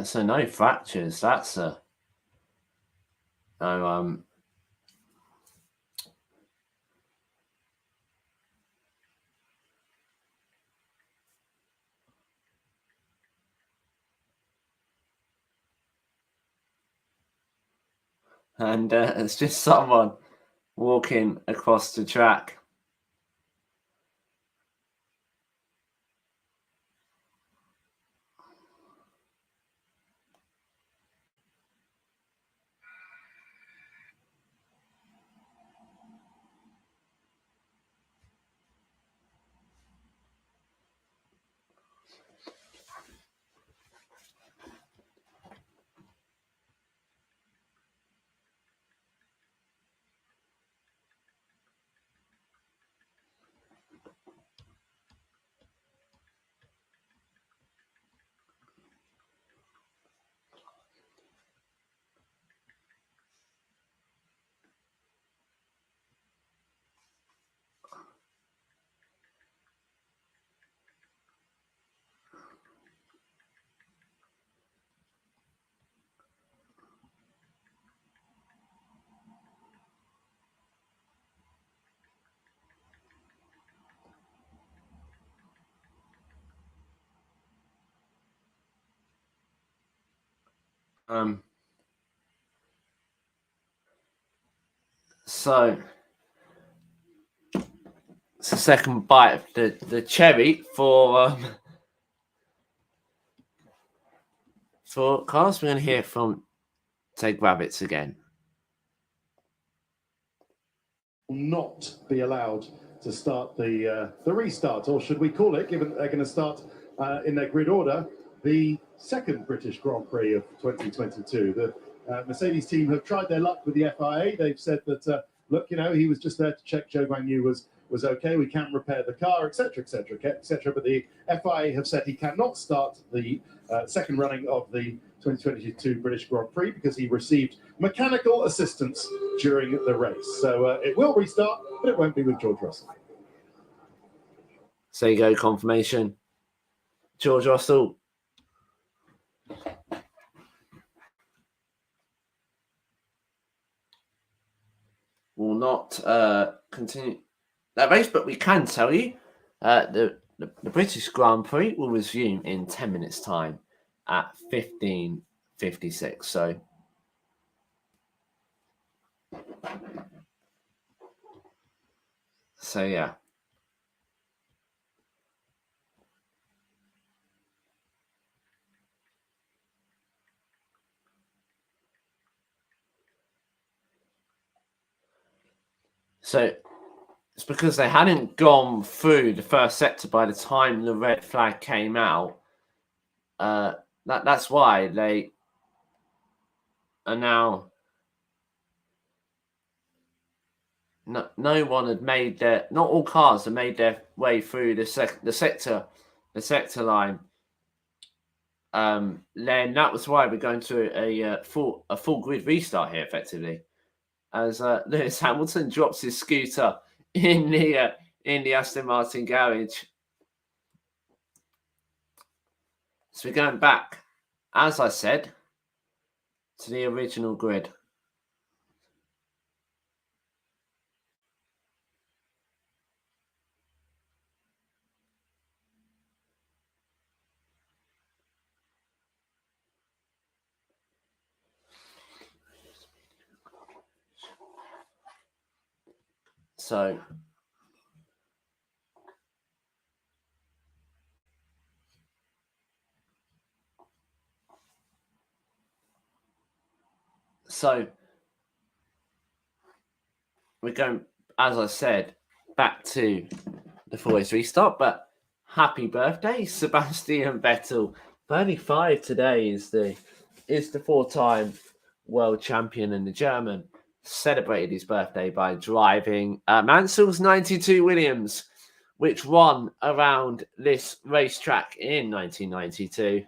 So no fractures. That's a no. And it's just someone walking across the track. So it's the second bite of the cherry for Carlos. We're going to hear from Ted Gravitz again. Will not be allowed to start the restart, or should we call it, given that they're going to start in their grid order, the second British Grand Prix of 2022. The Mercedes team have tried their luck with the FIA. They've said that, look, you know, he was just there to check Zhou Guanyu was okay. We can't repair the car, etc., etc., etc. But the FIA have said he cannot start the second running of the 2022 British Grand Prix because he received mechanical assistance during the race. So it will restart, but it won't be with George Russell. So you go, confirmation. George Russell. Will not continue that race, but we can tell you the British Grand Prix will resume in 10 minutes' time at 15:56. So yeah. So it's because they hadn't gone through the first sector by the time the red flag came out. That's why they are now. No one had made their. Not all cars had made their way through the sector line. Then that was why we're going to a full grid restart here, effectively, as Lewis Hamilton drops his scooter in the Aston Martin garage. So we're going back, as I said, to the original grid. So we're going, as I said, back to the Forest restart. But happy birthday, Sebastian Vettel. 35 today is the 4-time world champion, and the German celebrated his birthday by driving Mansell's 92 Williams, which won around this racetrack in 1992.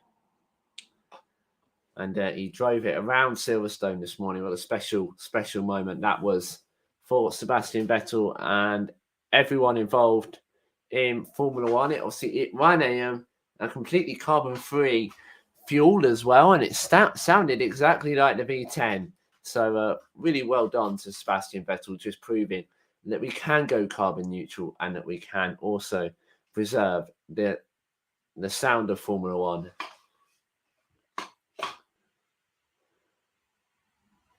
And he drove it around Silverstone this morning. What a special moment that was for Sebastian Vettel and everyone involved in Formula One. It ran a completely carbon-free fuel as well, and it sounded exactly like the V10. So really well done to Sebastian Vettel, just proving that we can go carbon neutral and that we can also preserve the sound of Formula One.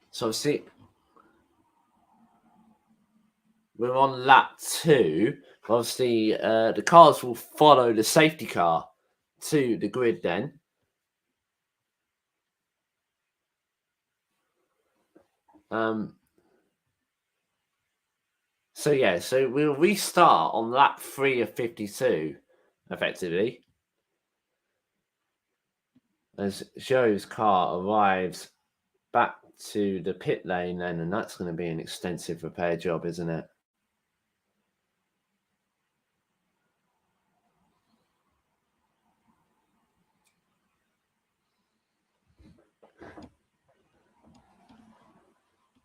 So see, we're on lap 2. Obviously, the cars will follow the safety car to the grid then. So we'll restart on lap 3 of 52, effectively, as Zhou's car arrives back to the pit lane then, and that's going to be an extensive repair job, isn't it?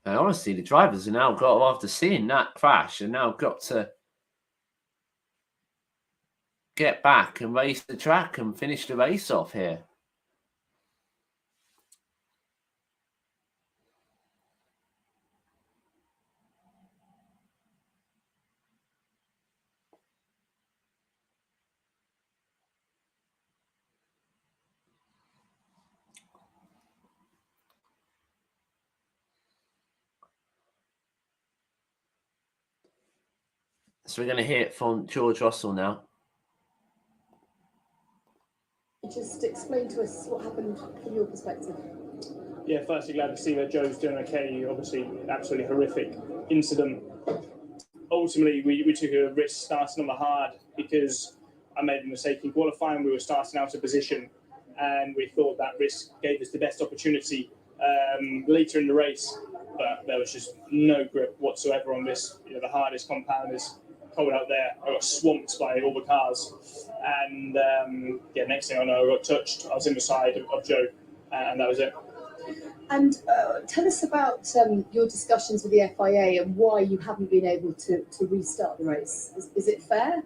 And honestly, the drivers are now got, after seeing that crash, are now got to get back and race the track and finish the race off here. So we're going to hear it from George Russell now. Just explain to us what happened from your perspective. Yeah, firstly, glad to see that Joe's doing okay. Obviously, absolutely horrific incident. Ultimately, we took a risk starting on the hard because I made a mistake in qualifying. We were starting out of position, and we thought that risk gave us the best opportunity later in the race. But there was just no grip whatsoever on this. The hardest compound is cold out there. I got swamped by all the cars, and next thing I know, I got touched. I was in the side of Joe, and that was it. And tell us about your discussions with the FIA and why you haven't been able to restart the race. Is it fair?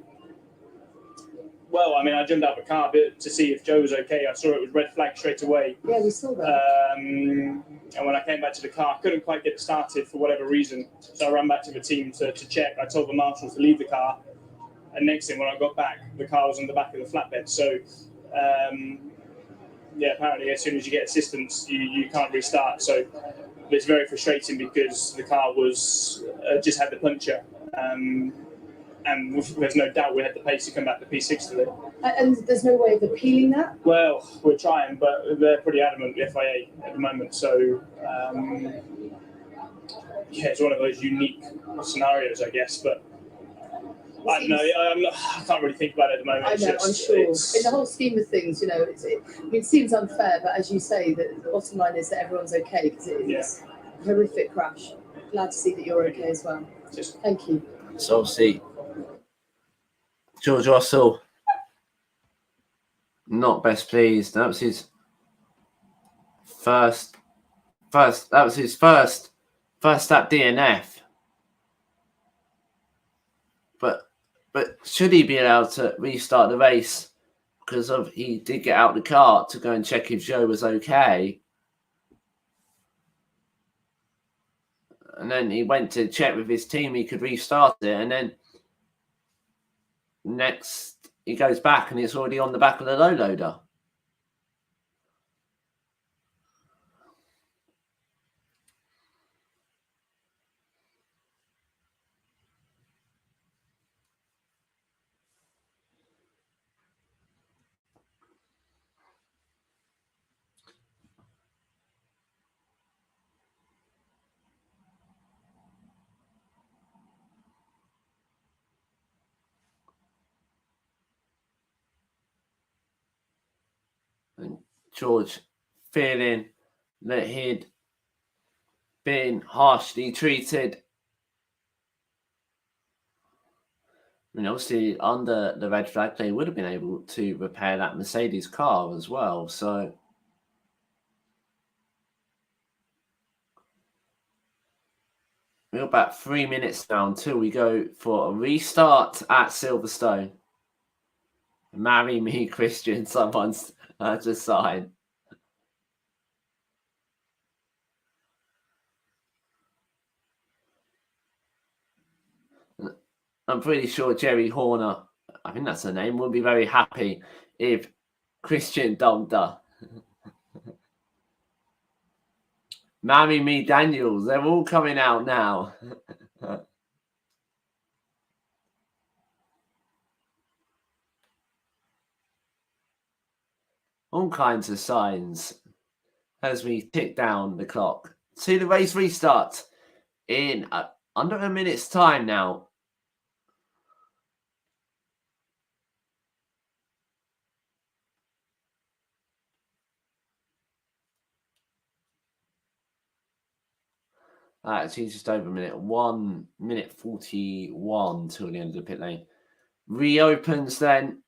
Well, I mean, I jumped out of the car a bit to see if Joe was okay. I saw it was red flag straight away. Yeah, we saw that. And when I came back to the car, I couldn't quite get it started for whatever reason. So I ran back to the team to check. I told the marshals to leave the car. And next thing, when I got back, the car was on the back of the flatbed. So, apparently as soon as you get assistance, you can't restart. So it's very frustrating because the car was just had the puncture. And there's no doubt we had the pace to come back to P6 today. And there's no way of appealing that? Well, we're trying, but they're pretty adamant, the FIA, at the moment. So, it's one of those unique scenarios, I guess. But I don't know. I can't really think about it at the moment. I know, I'm sure. In the whole scheme of things, it seems unfair, but as you say, the bottom line is that everyone's okay because it's a horrific crash. Glad to see that you're okay as well. Thank you. So obviously, George Russell not best pleased. That was his first lap DNF. But should he be allowed to restart the race because he did get out of the car to go and check if Joe was okay? And then he went to check with his team he could restart it, and then next he goes back and it's already on the back of the low loader. And George feeling that he'd been harshly treated. I mean, obviously, under the red flag, they would have been able to repair that Mercedes car as well. So, we're about 3 minutes now until we go for a restart at Silverstone. Marry me, Christian. Someone's just signed. I'm pretty sure Jerry Horner, I think that's her name, would be very happy if Christian dumped her. Marry me, Daniels. They're all coming out now. All kinds of signs as we tick down the clock. See the race restart in under a minute's time now. Actually, just over a minute. 1 minute 41 till the end of the pit lane. Reopens then.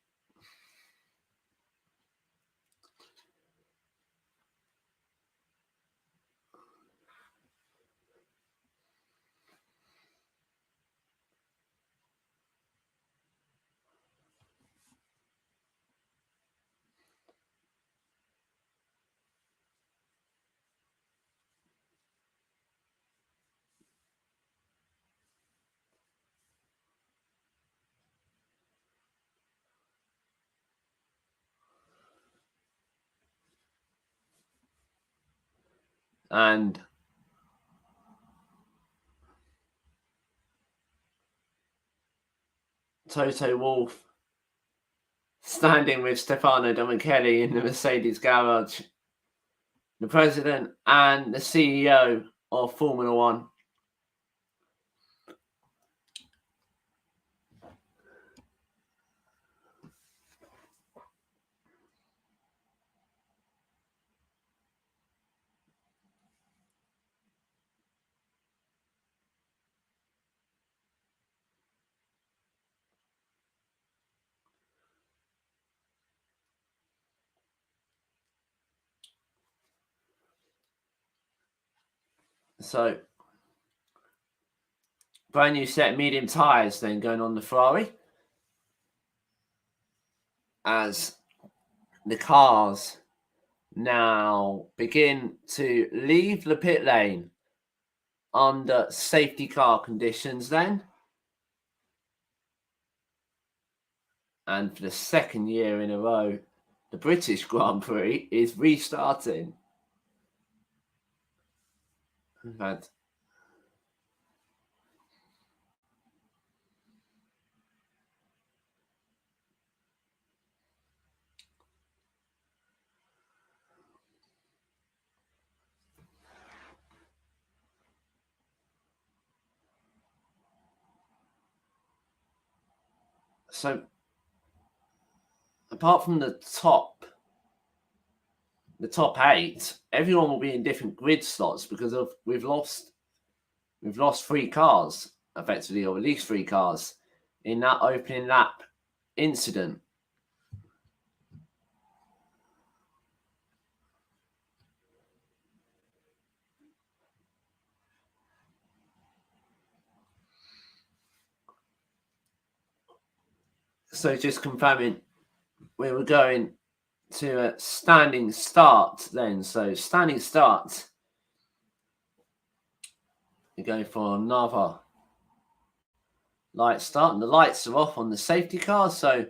And Toto Wolff standing with Stefano Domenicali in the Mercedes garage, the president and the CEO of Formula One. So, brand new set of medium tyres then going on the Ferrari as the cars now begin to leave the pit lane under safety car conditions then. And for the second year in a row, the British Grand Prix is restarting. We've had so apart from the top 8, everyone will be in different grid slots because of we've lost 3 cars effectively, or at least 3 cars in that opening lap incident. So just confirming, we were going to a standing start then. So standing start, we're going for another light start, and the lights are off on the safety car. So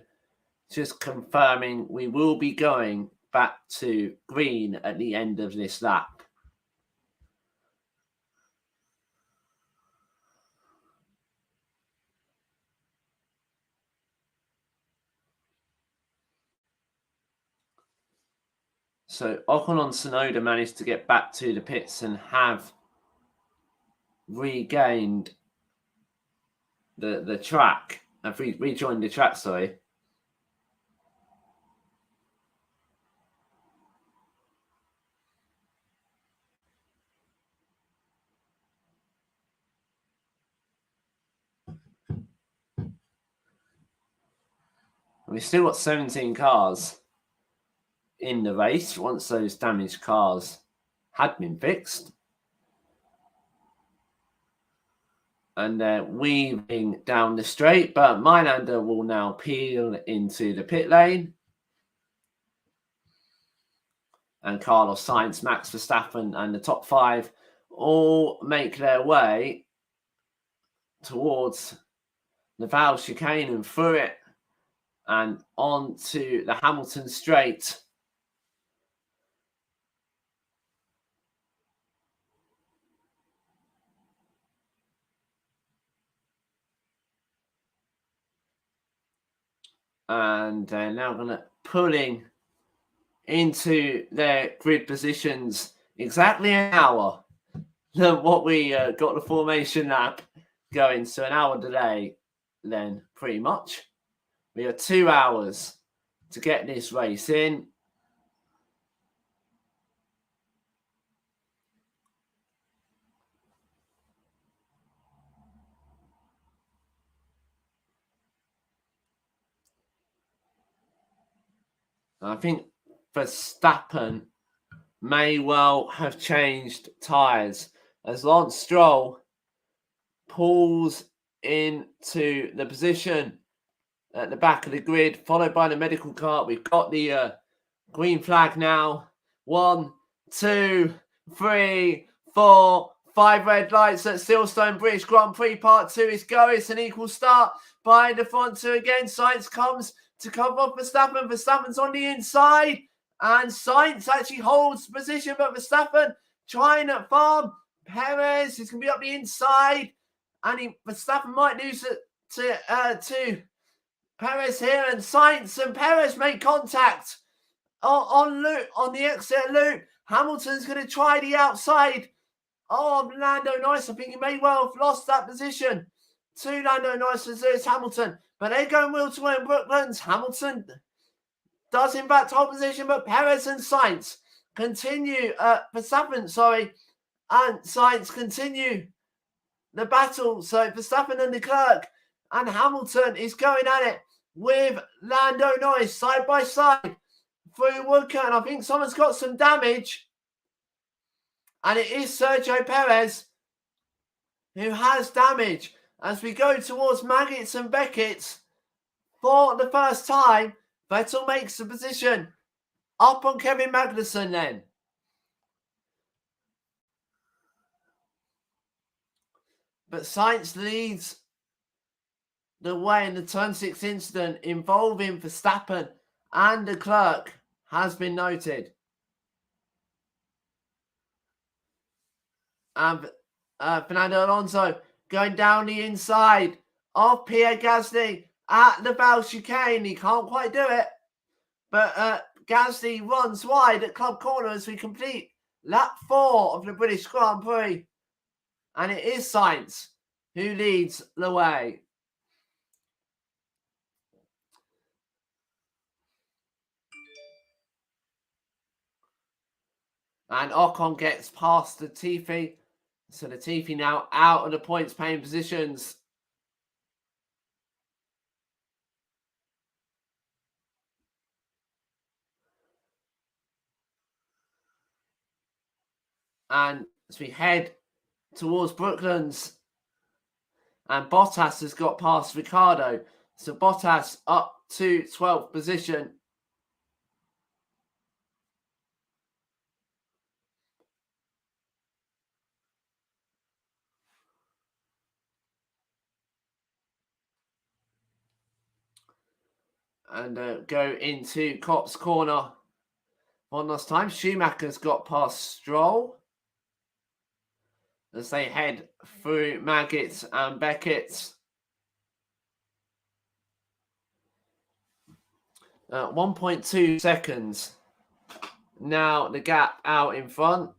just confirming, we will be going back to green at the end of this lap. So Ocon and Tsunoda managed to get back to the pits and have regained the track. Have rejoined the track, sorry. We've still got 17 cars in the race once those damaged cars had been fixed. And they're weaving down the straight, but Minander will now peel into the pit lane. And Carlos Sainz, Max Verstappen, and the top 5 all make their way towards the Val chicane and through it and onto the Hamilton straight. And they're now going to pulling into their grid positions exactly an hour than what we got the formation lap going. So an hour delay then, pretty much. We have 2 hours to get this race in. I think Verstappen may well have changed tyres as Lance Stroll pulls into the position at the back of the grid, followed by the medical cart. We've got the green flag now. 1, 2, 3, 4, 5 red lights at Silverstone British Grand Prix Part 2 is go. It's an equal start behind the front 2 again. Sainz comes to cover off Verstappen. Verstappen's on the inside. And Sainz actually holds position, but Verstappen trying to farm. Perez is going to be up the inside. And Verstappen might lose it to Perez here, and Sainz and Perez make contact on the exit loop. Hamilton's going to try the outside of Lando Norris. I think he may well have lost that position to Lando Norris as Lewis Hamilton, but they're going wheel to wheel in Brooklands. Hamilton does in fact hold position, but Perez and Sainz continue, Verstappen, and Sainz continue the battle. So Verstappen and Leclerc and Hamilton is going at it with Lando Norris side by side through Woodcote. And I think someone's got some damage, and it is Sergio Perez who has damage as we go towards Maggots and Beckett for the first time. Vettel makes the position up on Kevin Magnussen then. But Sainz leads the way in the turn 6 incident involving Verstappen and Leclerc has been noted. And Fernando Alonso going down the inside of Pierre Gasly at the Val chicane. He can't quite do it, but Gasly runs wide at Club Corner as we complete lap 4 of the British Grand Prix. And it is Sainz who leads the way. And Ocon gets past the Latifi. So the Latifi now out of the points paying positions. And as we head towards Brooklands, and Bottas has got past Ricciardo. So Bottas up to 12th position. And go into Copse Corner one last time. Schumacher's got past Stroll as they head through Maggots and Beckett. 1.2 seconds. Now the gap out in front.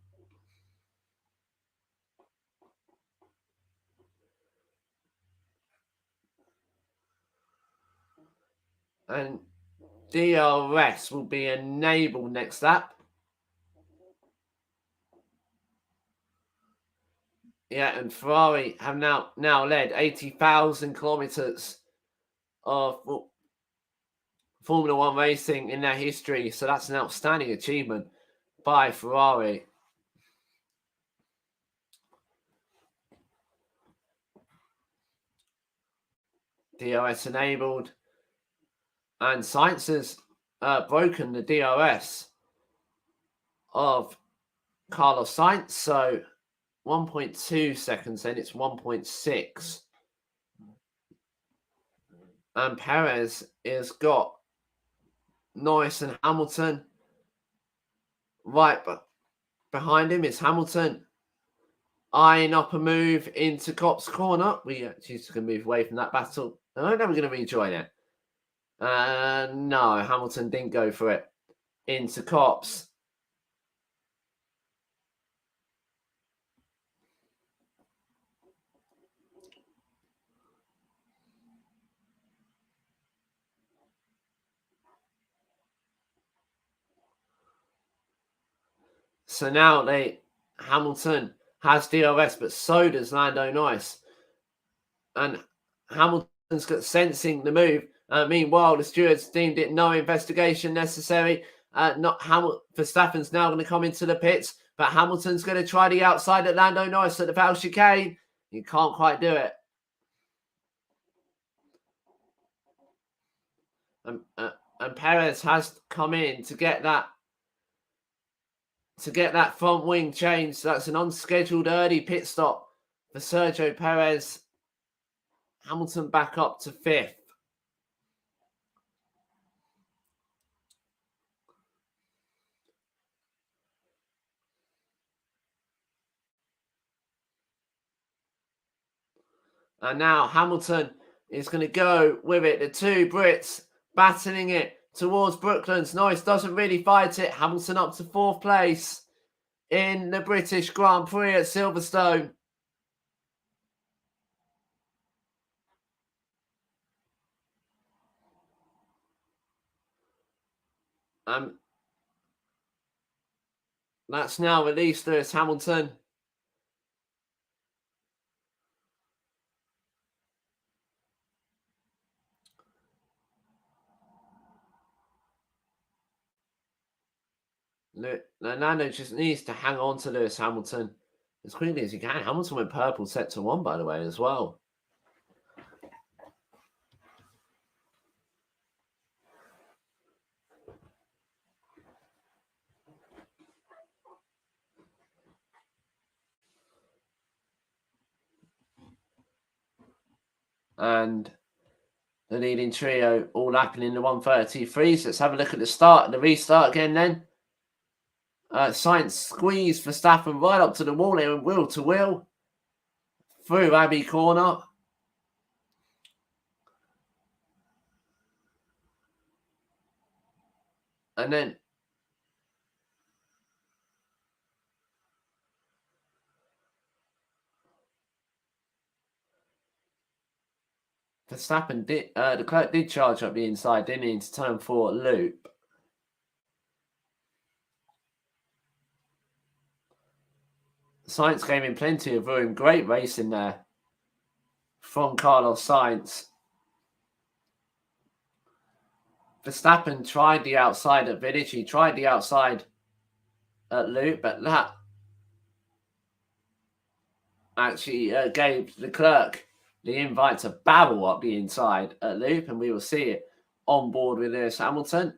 And DRS will be enabled next lap. Yeah, and Ferrari have now led 80,000 kilometers of Formula One racing in their history. So that's an outstanding achievement by Ferrari. DRS enabled. And Sainz has broken the DRS of Carlos Sainz. So 1.2 seconds, then it's 1.6. And Perez has got Norris and Hamilton. Right behind him is Hamilton eyeing up a move into Copse Corner. We actually just going to move away from that battle. No, we're going to rejoin it. No, Hamilton didn't go for it into Copse. So now Hamilton has DRS, but so does Lando Norris. And Hamilton's got sensing the move. Meanwhile, the stewards deemed it no investigation necessary. Verstappen's now going to come into the pits, but Hamilton's going to try the outside at Lando Norris at the Val chicane. He can't quite do it. And Perez has come in to get that front wing change. So that's an unscheduled early pit stop for Sergio Perez. Hamilton back up to 5th. And now Hamilton is going to go with it. The two Brits battling it towards Brooklands. Norris doesn't really fight it. Hamilton up to 4th place in the British Grand Prix at Silverstone. That's now released Lewis Hamilton. Nando just needs to hang on to Lewis Hamilton as quickly as he can. Hamilton went purple sector 1, by the way, as well. And the leading trio all lapping in the 1:33. So let's have a look at the restart again then. Sainz squeezed Verstappen right up to the wall here and wheel to wheel through Abbey Corner. And then Verstappen did, the Leclerc did charge up the inside, didn't he, into turn 4 loop. Sainz gave him plenty of room. Great racing there from Carlos Sainz. Verstappen tried the outside at Village. He tried the outside at loop, but that actually gave Leclerc the invite to barrel up the inside at loop, and we will see it on board with Lewis Hamilton.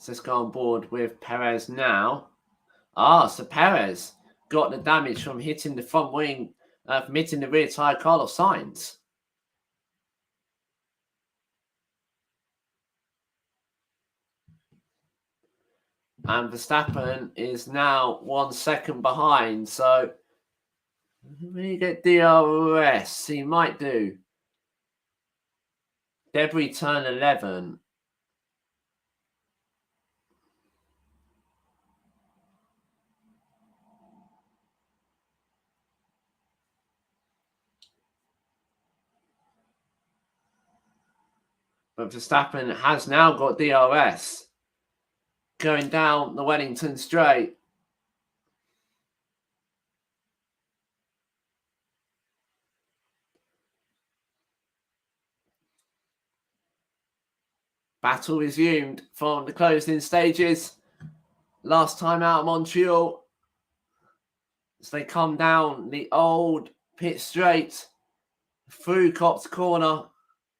So let's go on board with Perez now. So Perez got the damage from hitting the front wing, from hitting the rear tyre Carlos Sainz. And Verstappen is now 1 second behind. So, will he get DRS? He might do. Debris turn 11. But Verstappen has now got DRS. Going down the Wellington Straight. Battle resumed from the closing stages. Last time out of Montreal. As they come down the old pit straight through Copse Corner.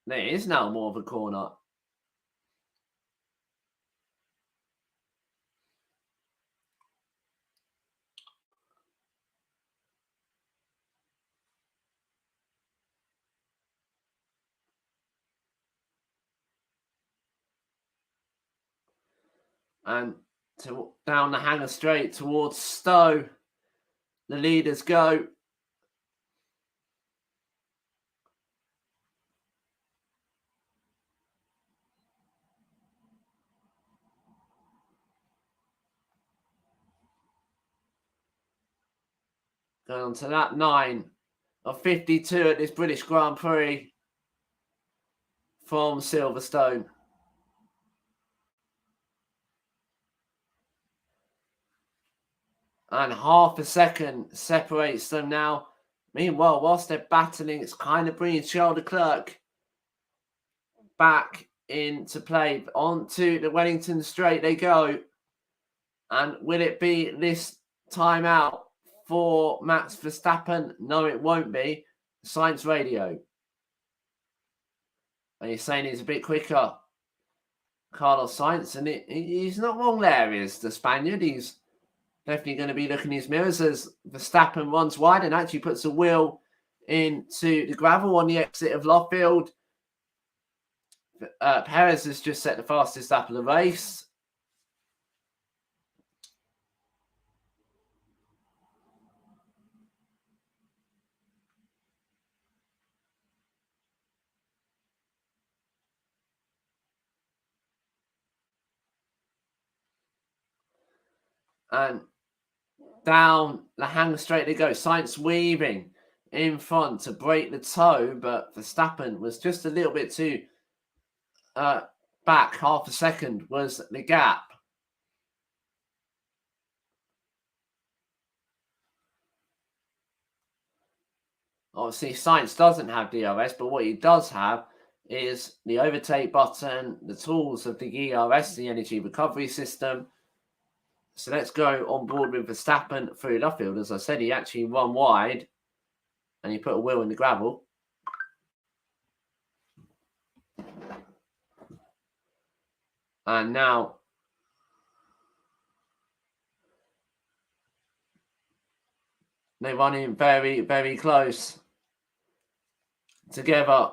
There is now more of a corner. And down the Hangar Straight towards Stowe, the leaders go. Going on to lap 9 of 52 at this British Grand Prix from Silverstone. And half a second separates them now. Meanwhile, whilst they're battling, it's kind of bringing Charles Leclerc back into play. Onto the Wellington Straight they go. And will it be this time out for Max Verstappen? No, it won't be. Science Radio. And he's saying he's a bit quicker. Carlos Sainz, and he's not wrong there, is the Spaniard. He's definitely going to be looking in his mirrors as Verstappen runs wide and actually puts a wheel into the gravel on the exit of Loffield. Perez has just set the fastest lap of the race. And down the hang straight they go. Sainz weaving in front to break the toe, but Verstappen was just a little bit too back. Half a second was the gap. Obviously, Sainz doesn't have DRS, but what he does have is the overtake button, the tools of the ERS, the energy recovery system. So let's go on board with Verstappen through Duffield. As I said, he actually run wide and he put a wheel in the gravel. And now they're running very, very close together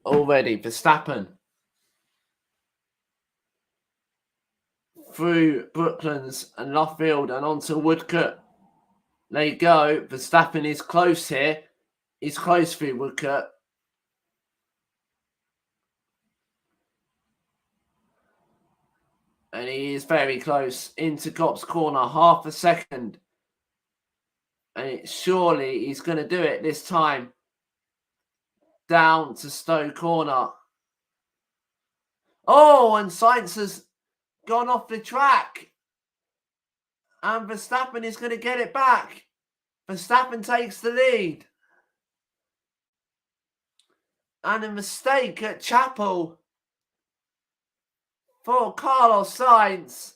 already. Verstappen through Brooklands and Luffield and onto Woodcote. There you go. Verstappen is close here. He's close through Woodcote. And he is very close into Copse Corner. Half a second. And surely he's going to do it this time. Down to Stowe Corner. Oh, and Sainz has gone off the track. And Verstappen is going to get it back. Verstappen takes the lead. And a mistake at Chapel for Carlos Sainz.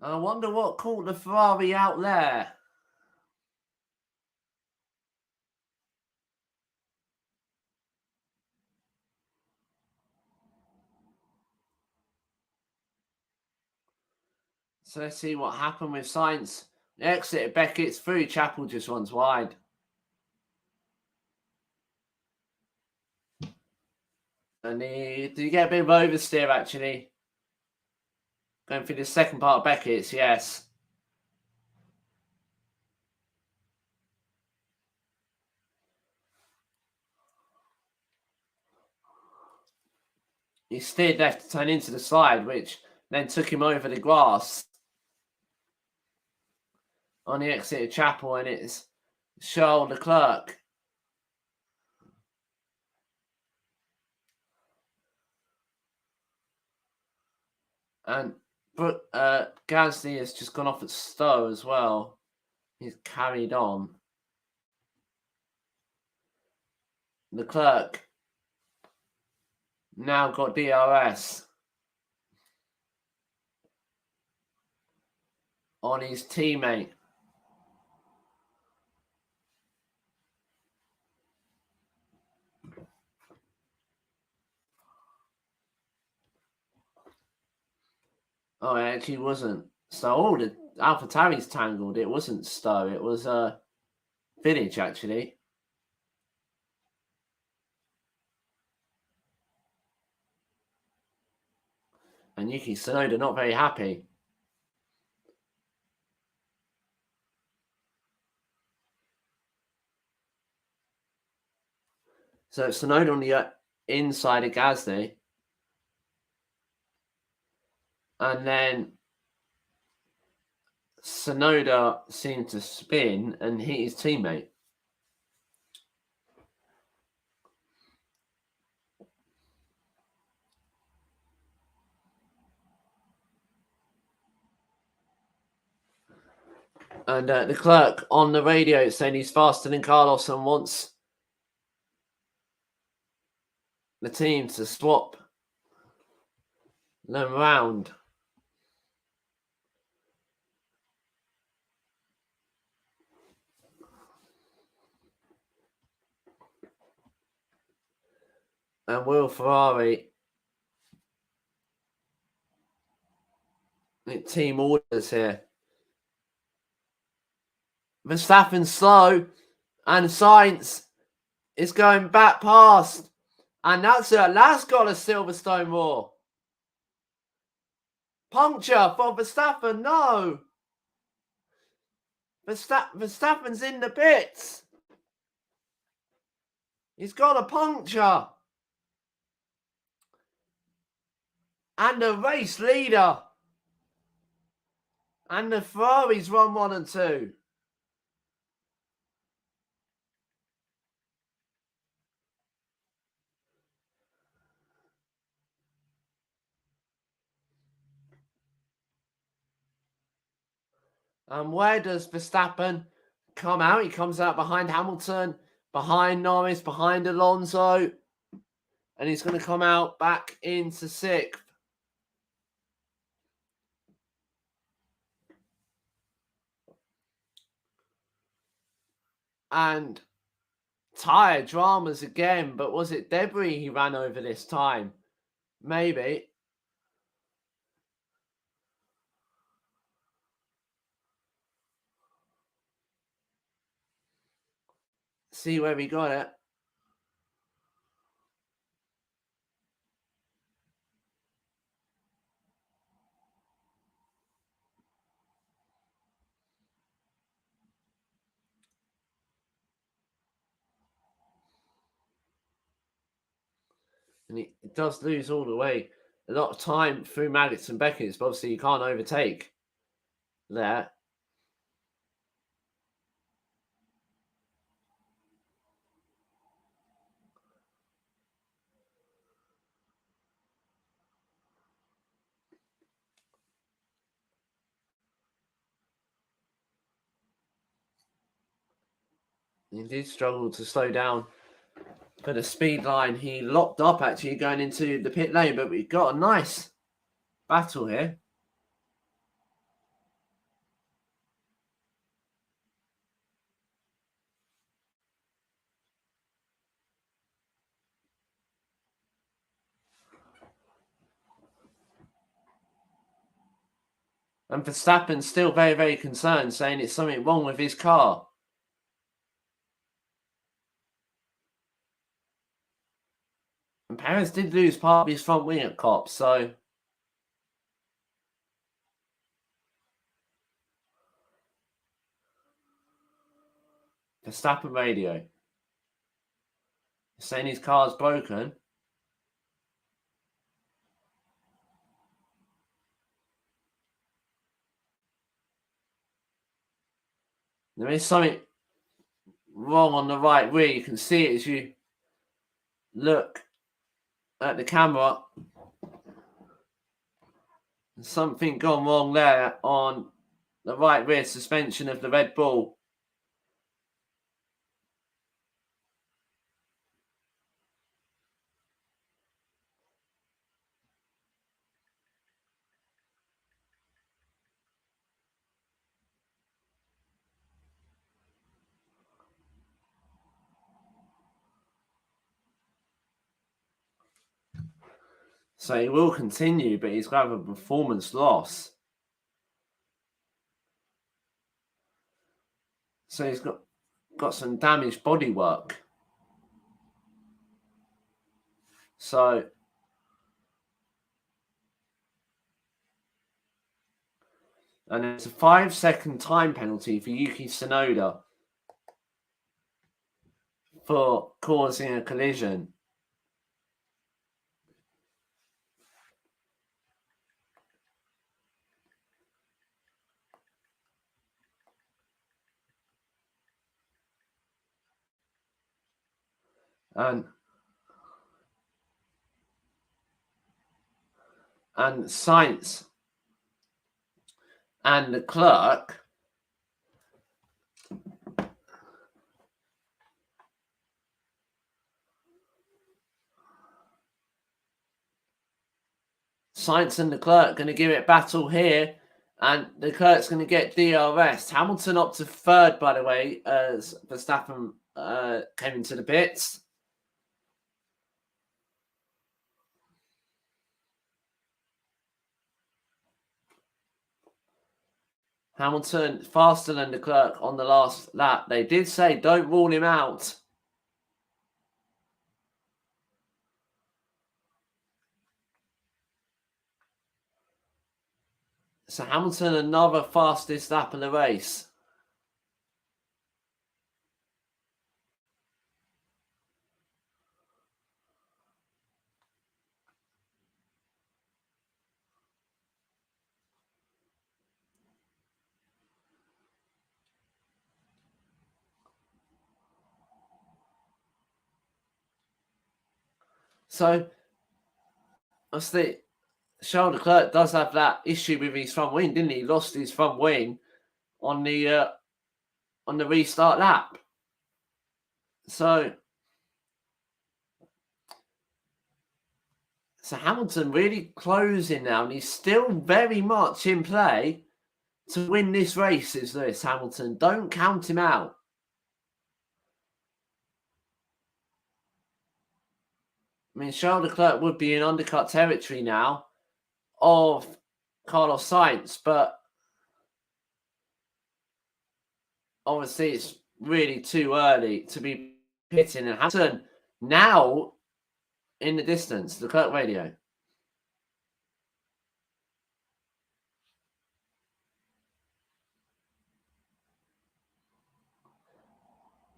I wonder what caught the Ferrari out there. So let's see what happened with Sainz. The exit of Beckett's through. Chapel just runs wide. And did you get a bit of oversteer actually? Going through the second part of Beckett's, yes. He steered left to turn into the slide, which then took him over the grass on the exit of Chapel, and it's Charles Leclerc. And Gasly has just gone off at Stowe as well. He's carried on. Leclerc now got DRS on his teammate. Oh, it actually wasn't. So, the AlphaTauri's tangled. It wasn't Stowe. It was Village, actually. And Yuki Tsunoda not very happy. So Tsunoda on the inside of Gasly. And then Tsunoda seemed to spin and hit his teammate. And the clerk on the radio saying he's faster than Carlos and wants the team to swap them round. And Will Ferrari, team orders here. Verstappen's slow, and Sainz is going back past. And that's it. That's got a Silverstone roar. Puncture for Verstappen. No. Verstappen's in the pits. He's got a puncture. And the race leader. And the Ferraris run 1 and 2. And where does Verstappen come out? He comes out behind Hamilton, behind Norris, behind Alonso. And he's going to come out back into 6th. And tyre dramas again. But was it Debris he ran over this time? Maybe. See where we got it. And it does lose all the way. A lot of time through Maggots and Beckett's, but obviously you can't overtake there. He did struggle to slow down for the speed line. He locked up actually going into the pit lane, but we've got a nice battle here. And Verstappen's still very, very concerned, saying it's something wrong with his car. And Perez did lose part of his front wing at Cop, so Verstappen radio. He's saying his car's broken. There is something wrong on the right rear. You can see it as you look at the camera. There's something gone wrong there on the right rear suspension of the Red Bull. So he will continue, but he's going to have a performance loss. So he's got some damaged bodywork. So and it's a 5-second time penalty for Yuki Tsunoda for causing a collision. And Sainz and Leclerc going to give it battle here, and Leclerc's going to get DRS. Hamilton up to 3rd, by the way, as Verstappen came into the pits. Hamilton faster than Leclerc on the last lap. They did say don't rule him out. So Hamilton, another fastest lap of the race. So, obviously, Charles Leclerc does have that issue with his front wing, didn't he? He lost his front wing on the restart lap. So Hamilton really closing now, and he's still very much in play to win this race, is Lewis Hamilton. Don't count him out. I mean, Charles Leclerc would be in undercut territory now of Carlos Sainz, but obviously it's really too early to be pitting. And Hamilton now in the distance, Leclerc radio.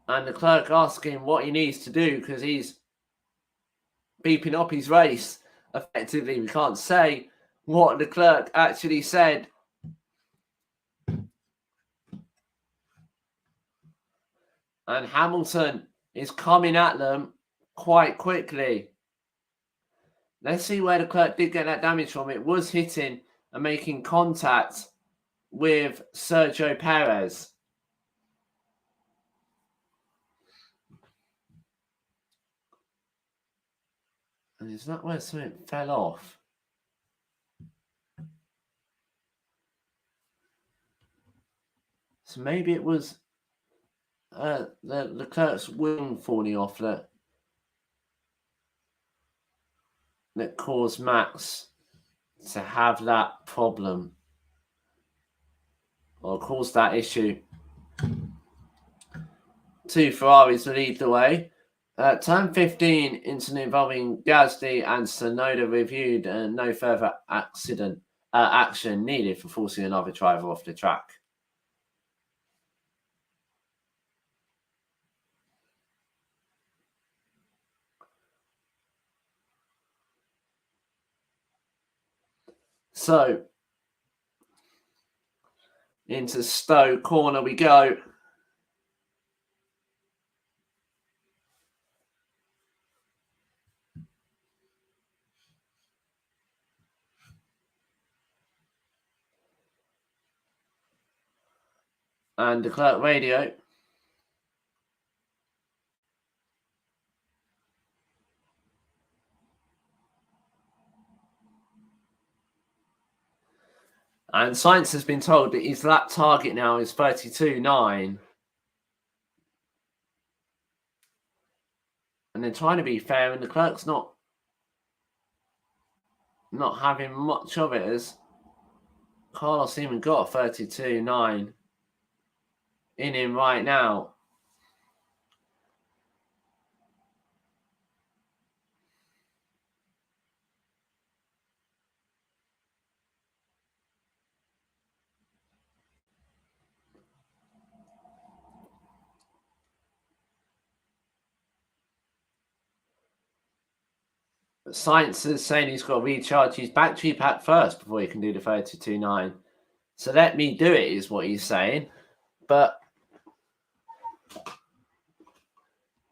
And Leclerc asking what he needs to do because he's beeping up his race. Effectively, we can't say what Leclerc actually said. And Hamilton is coming at them quite quickly. Let's see where Leclerc did get that damage from. It was hitting and making contact with Sergio Perez. And is that where something fell off? So maybe it was the Leclerc's wing falling off that caused Max to have that problem or caused that issue. Two Ferraris lead the way. Turn 15 incident involving Gasly and Tsunoda reviewed and no further action needed for forcing another driver off the track. So, into Stowe corner we go. And the Leclerc radio. And Sainz has been told that his lap target now is 32.9. And they're trying to be fair, and Leclerc's not having much of it, as Carlos even got a 32.9 in him right now. But Sainz is saying he's got to recharge his battery pack first before he can do the 32.9. So let me do it, is what he's saying. But,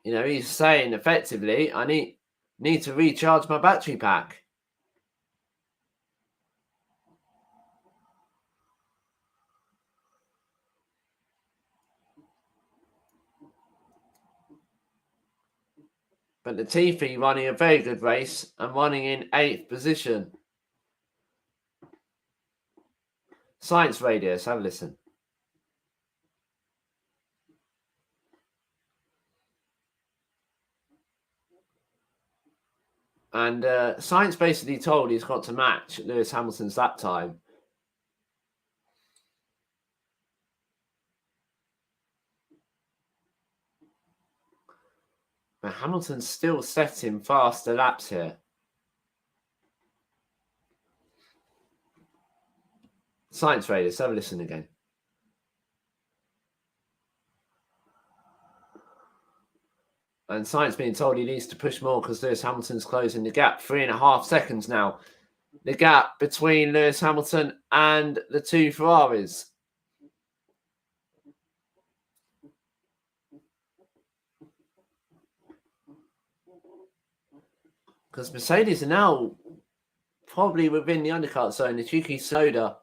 you know, he's saying effectively, I need to recharge my battery pack. But Latifi running a very good race and running in 8th position. Science Radio, have a listen. And Science basically told he's got to match Lewis Hamilton's lap time. Hamilton's still setting faster laps here. Science Radio, let's have a listen again. And Science being told he needs to push more because Lewis Hamilton's closing the gap. 3.5 seconds now. The gap between Lewis Hamilton and the two Ferraris. Because Mercedes are now probably within the undercut zone. The Yuki Tsunoda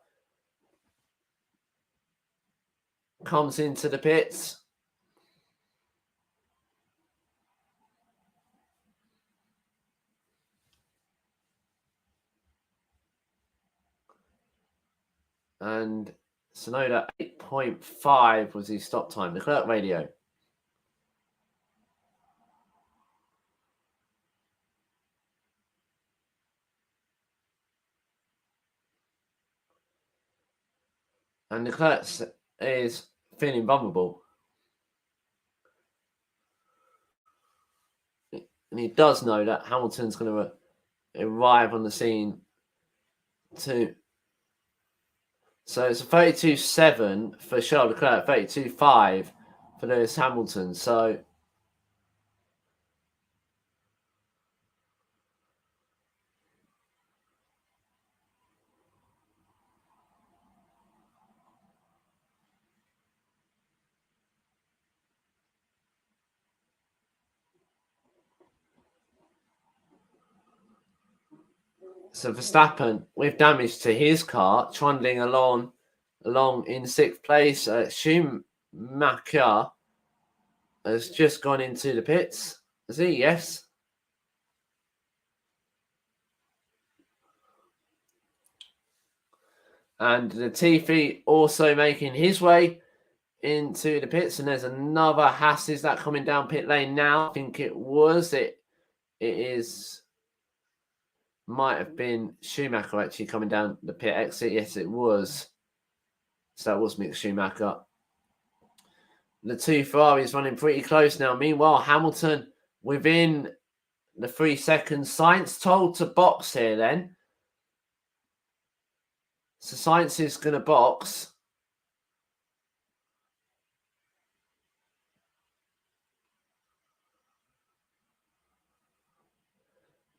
comes into the pits. And Tsunoda 8.5 was his stop time. The Clerk Radio. And Leclerc is feeling vulnerable. And he does know that Hamilton's going to arrive on the scene too. So it's a 32.7 for Charles Leclerc, 32.5 for Lewis Hamilton. So Verstappen, with damage to his car, trundling along in 6th place. Schumacher has just gone into the pits. Is he? Yes. And Latifi also making his way into the pits. And there's another Haas. Is that coming down pit lane now? I think it was. It is. Might have been Schumacher actually coming down the pit exit. Yes, it was. So that was Mick Schumacher. The two Ferraris running pretty close now. Meanwhile, Hamilton within the 3 seconds. Sainz told to box here then. So Sainz is going to box.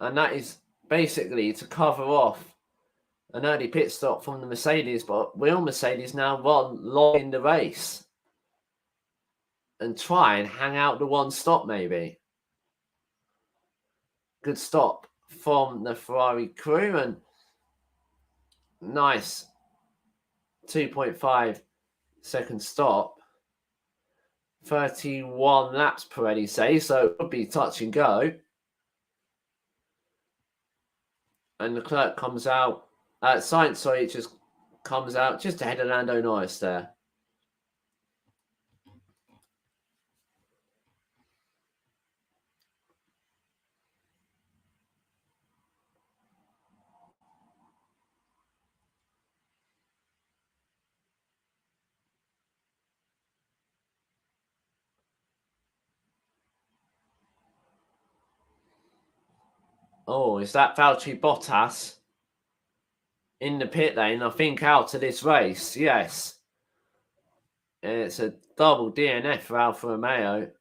And that is basically to cover off an early pit stop from the Mercedes. But will Mercedes now run long in the race and try and hang out the one stop maybe? Good stop from the Ferrari crew, and nice 2.5 second stop. 31 laps Pirelli say, so it would be touch and go. And Leclerc comes out. Sainz, sorry, just comes out just ahead of Lando Norris there. Oh, is that Valtteri Bottas in the pit lane? I think out of this race, yes. It's a double DNF for Alfa Romeo.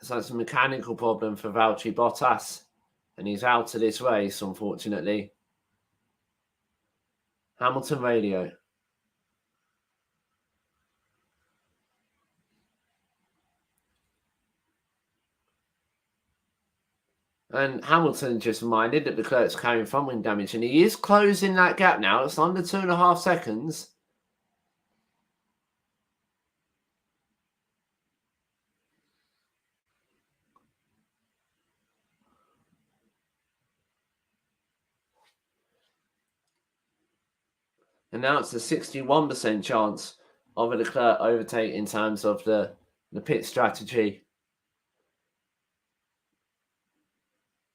So it's a mechanical problem for Valtteri Bottas, and he's out of this race, unfortunately. Hamilton Radio. And Hamilton just reminded that Leclerc's carrying front wing damage, and he is closing that gap now. It's under 2.5 seconds. And now it's a 61% chance of a Leclerc overtake in terms of the pit strategy.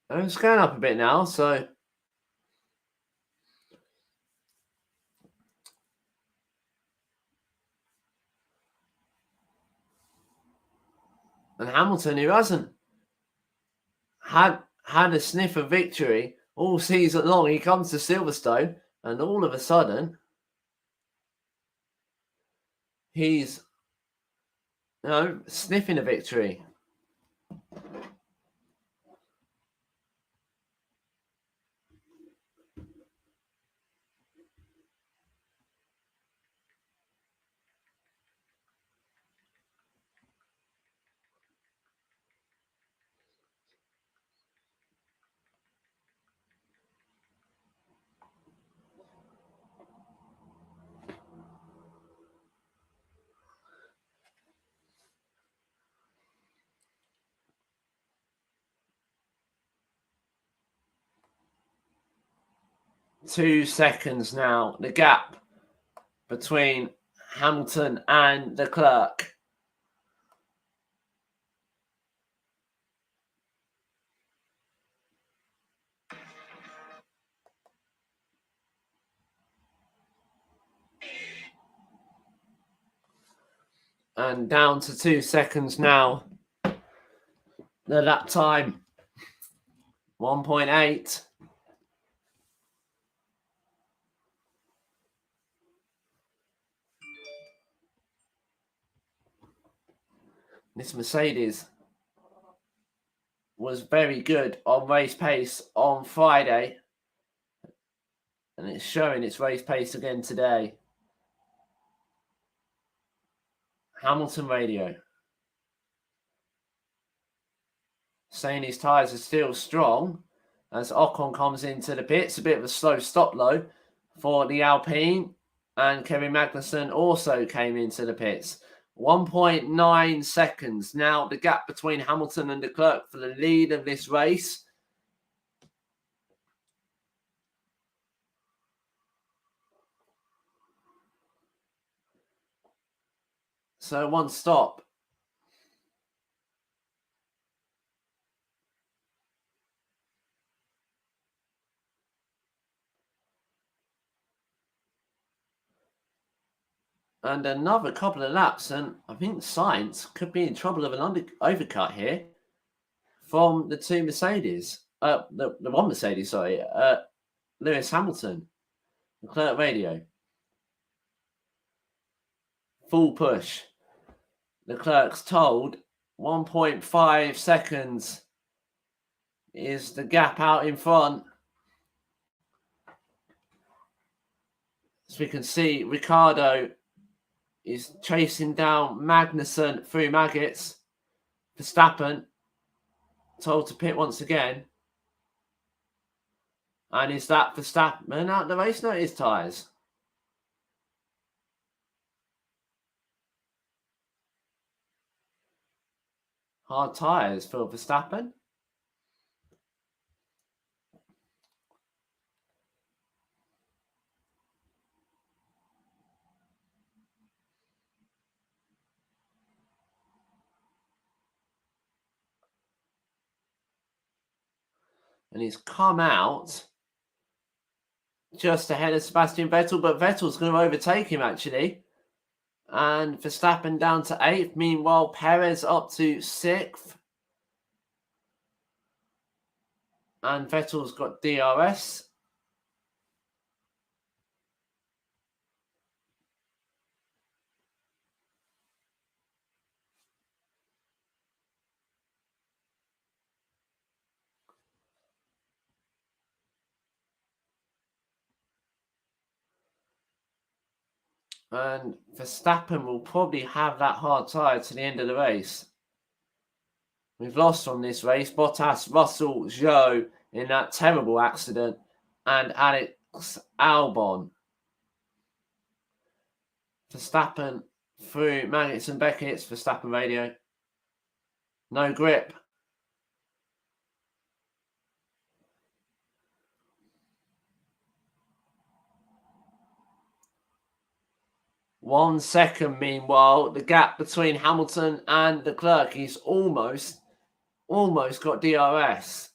And it's going up a bit now, so And Hamilton, who hasn't had a sniff of victory all season long, he comes to Silverstone and all of a sudden he's sniffing a victory. Two seconds now, the gap between Hamilton and Leclerc. And down to 2 seconds now. The lap time, 1.8. This Mercedes was very good on race pace on Friday. And it's showing its race pace again today. Hamilton radio saying his tyres are still strong as Ocon comes into the pits. A bit of a slow stop though for the Alpine, and Kevin Magnussen also came into the pits. 1.9 seconds now, the gap between Hamilton and Leclerc for the lead of this race. So one stop. And another couple of laps, and I think Sainz could be in trouble of an overcut here from the two Mercedes. The one Mercedes, sorry. Lewis Hamilton. Leclerc radio. Full push. Leclerc's told 1.5 seconds is the gap out in front. As we can see, Ricciardo is chasing down Magnussen through maggots. Verstappen told to pit once again. And is that Verstappen out the race? No, it is tyres. Hard tyres for Verstappen. And he's come out just ahead of Sebastian Vettel, but Vettel's going to overtake him actually. And Verstappen down to 8th. Meanwhile, Perez up to 6th. And Vettel's got DRS. And Verstappen will probably have that hard tyre to the end of the race. We've lost from this race Bottas, Russell, Zhou in that terrible accident, and Alex Albon. Verstappen through Maggots and Beckett's. Verstappen radio. No grip. One second, meanwhile, the gap between Hamilton and Leclerc. He's almost got DRS.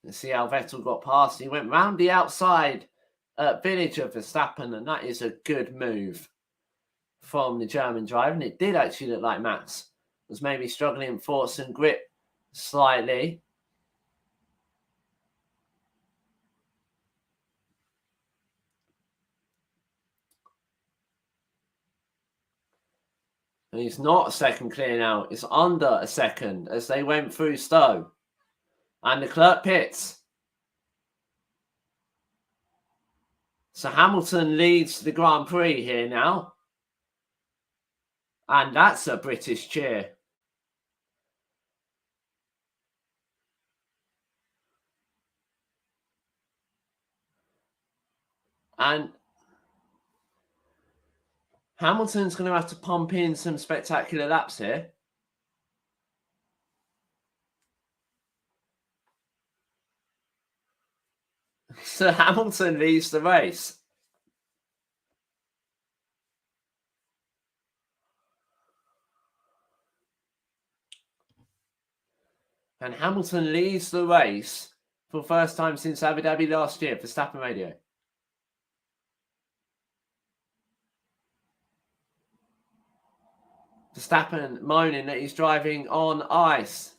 Let's see how Vettel got past. He went round the outside village of Verstappen, and that is a good move. from the German driver, and it did actually look like Max was maybe struggling for some grip slightly. And he's not a second clear now. It's under a second as they went through Stowe. And Leclerc pits. So Hamilton leads the Grand Prix here now. And that's a British cheer. And Hamilton's going to have to pump in some spectacular laps here. So Hamilton leads the race. And Hamilton leads the race for the first time since Abu Dhabi last year for Verstappen Radio. Verstappen moaning that he's driving on ice.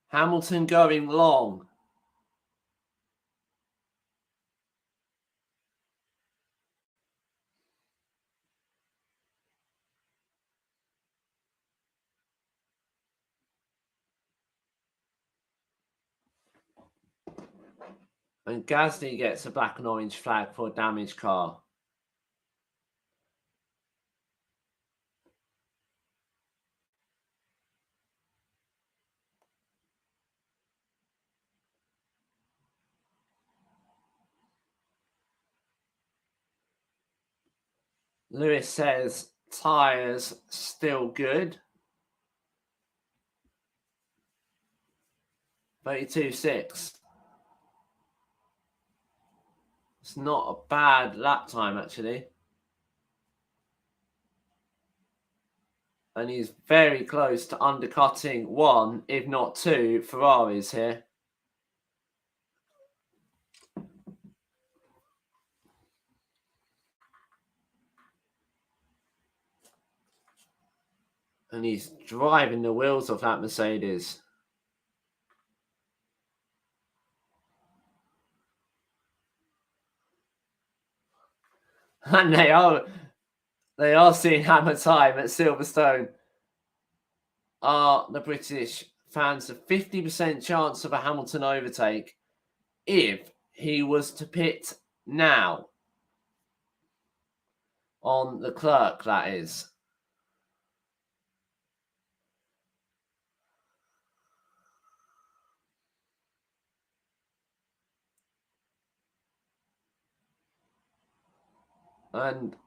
Hamilton going long. And Gasly gets a black and orange flag for a damaged car. Lewis says tyres still good. 32.6. It's not a bad lap time, actually. And he's very close to undercutting one, if not two, Ferraris here. And he's driving the wheels off that Mercedes. And they are seeing hammer time at Silverstone. Are the British fans a 50% chance of a Hamilton overtake if he was to pit now? On Leclerc, that is. And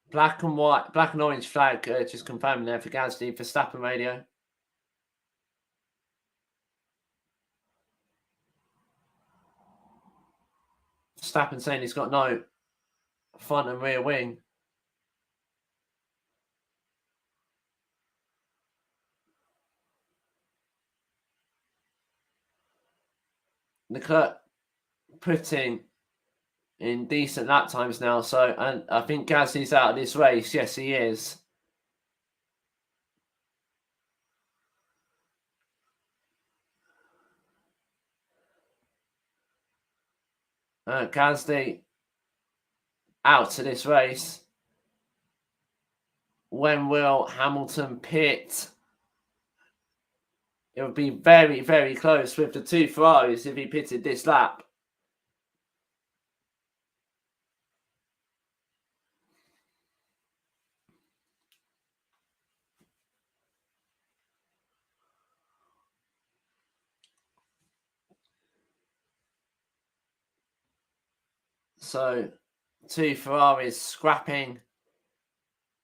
black and orange flag just confirming there for Gasly for Verstappen Radio. Verstappen saying he's got no front and rear wing. Leclerc putting in decent lap times now, so and I think Gasly's out of this race. Yes, he is. Gasly out of this race. When will Hamilton pit? It would be very, very close with the two Ferraris if he pitted this lap. So, two Ferraris scrapping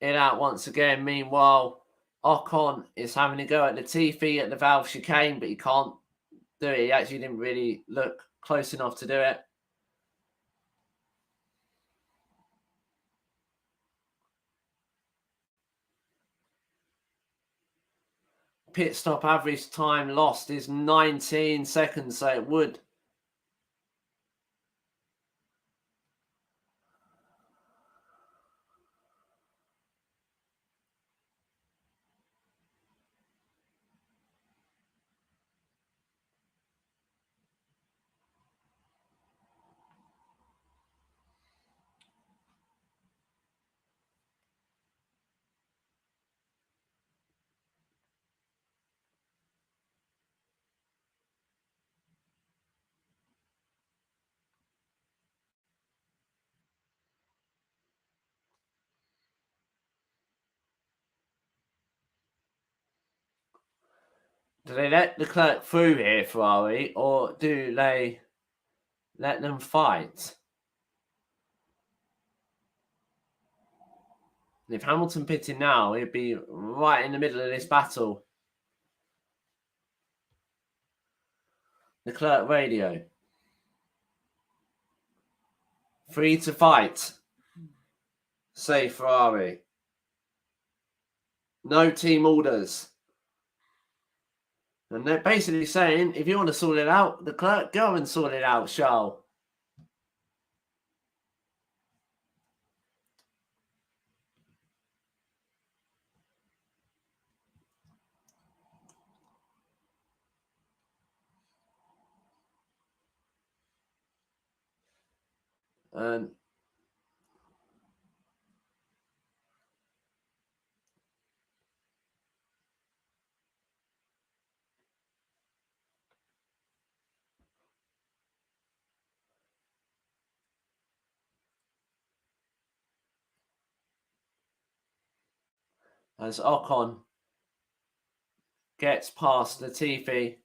it out once again. Meanwhile, Ocon is having a go at Latifi at the valve chicane, but he can't do it. He actually didn't really look close enough to do it. pit stop average time lost is 19 seconds, so it would. Do they let Leclerc through here, Ferrari, or do they let them fight? And if Hamilton pitted now, he'd be right in the middle of this battle. Leclerc radio. Free to fight. Say Ferrari. No team orders. And they're basically saying, if you want to sort it out, Leclerc, go and sort it out, Charles. And as Ocon gets past Latifi.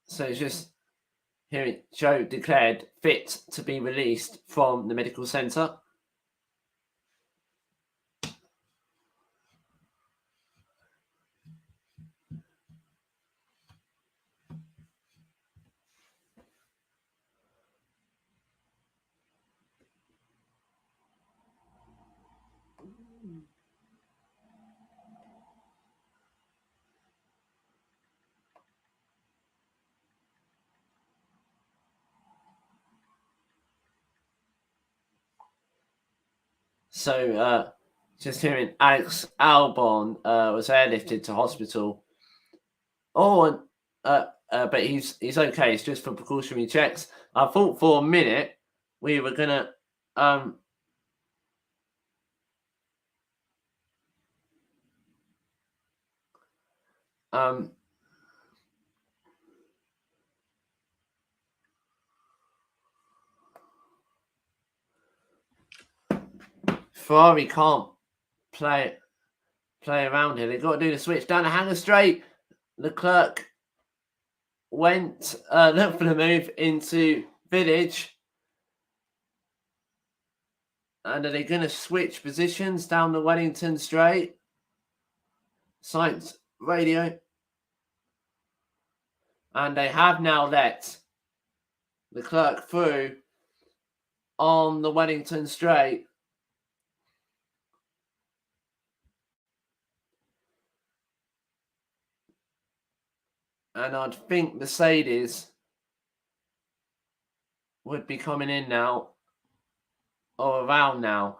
So it's just hearing Joe declared fit to be released from the medical centre. So just hearing Alex Albon was airlifted to hospital. Oh, and but he's okay. It's just for precautionary checks. I thought for a minute we were gonna Ferrari can't play around here. They've got to do the switch down the hanger straight. Leclerc went looked for the move into Village. And are they going to switch positions down the Wellington straight? Science radio. And they have now let Leclerc through on the Wellington straight. And I'd think Mercedes would be coming in now, or around now.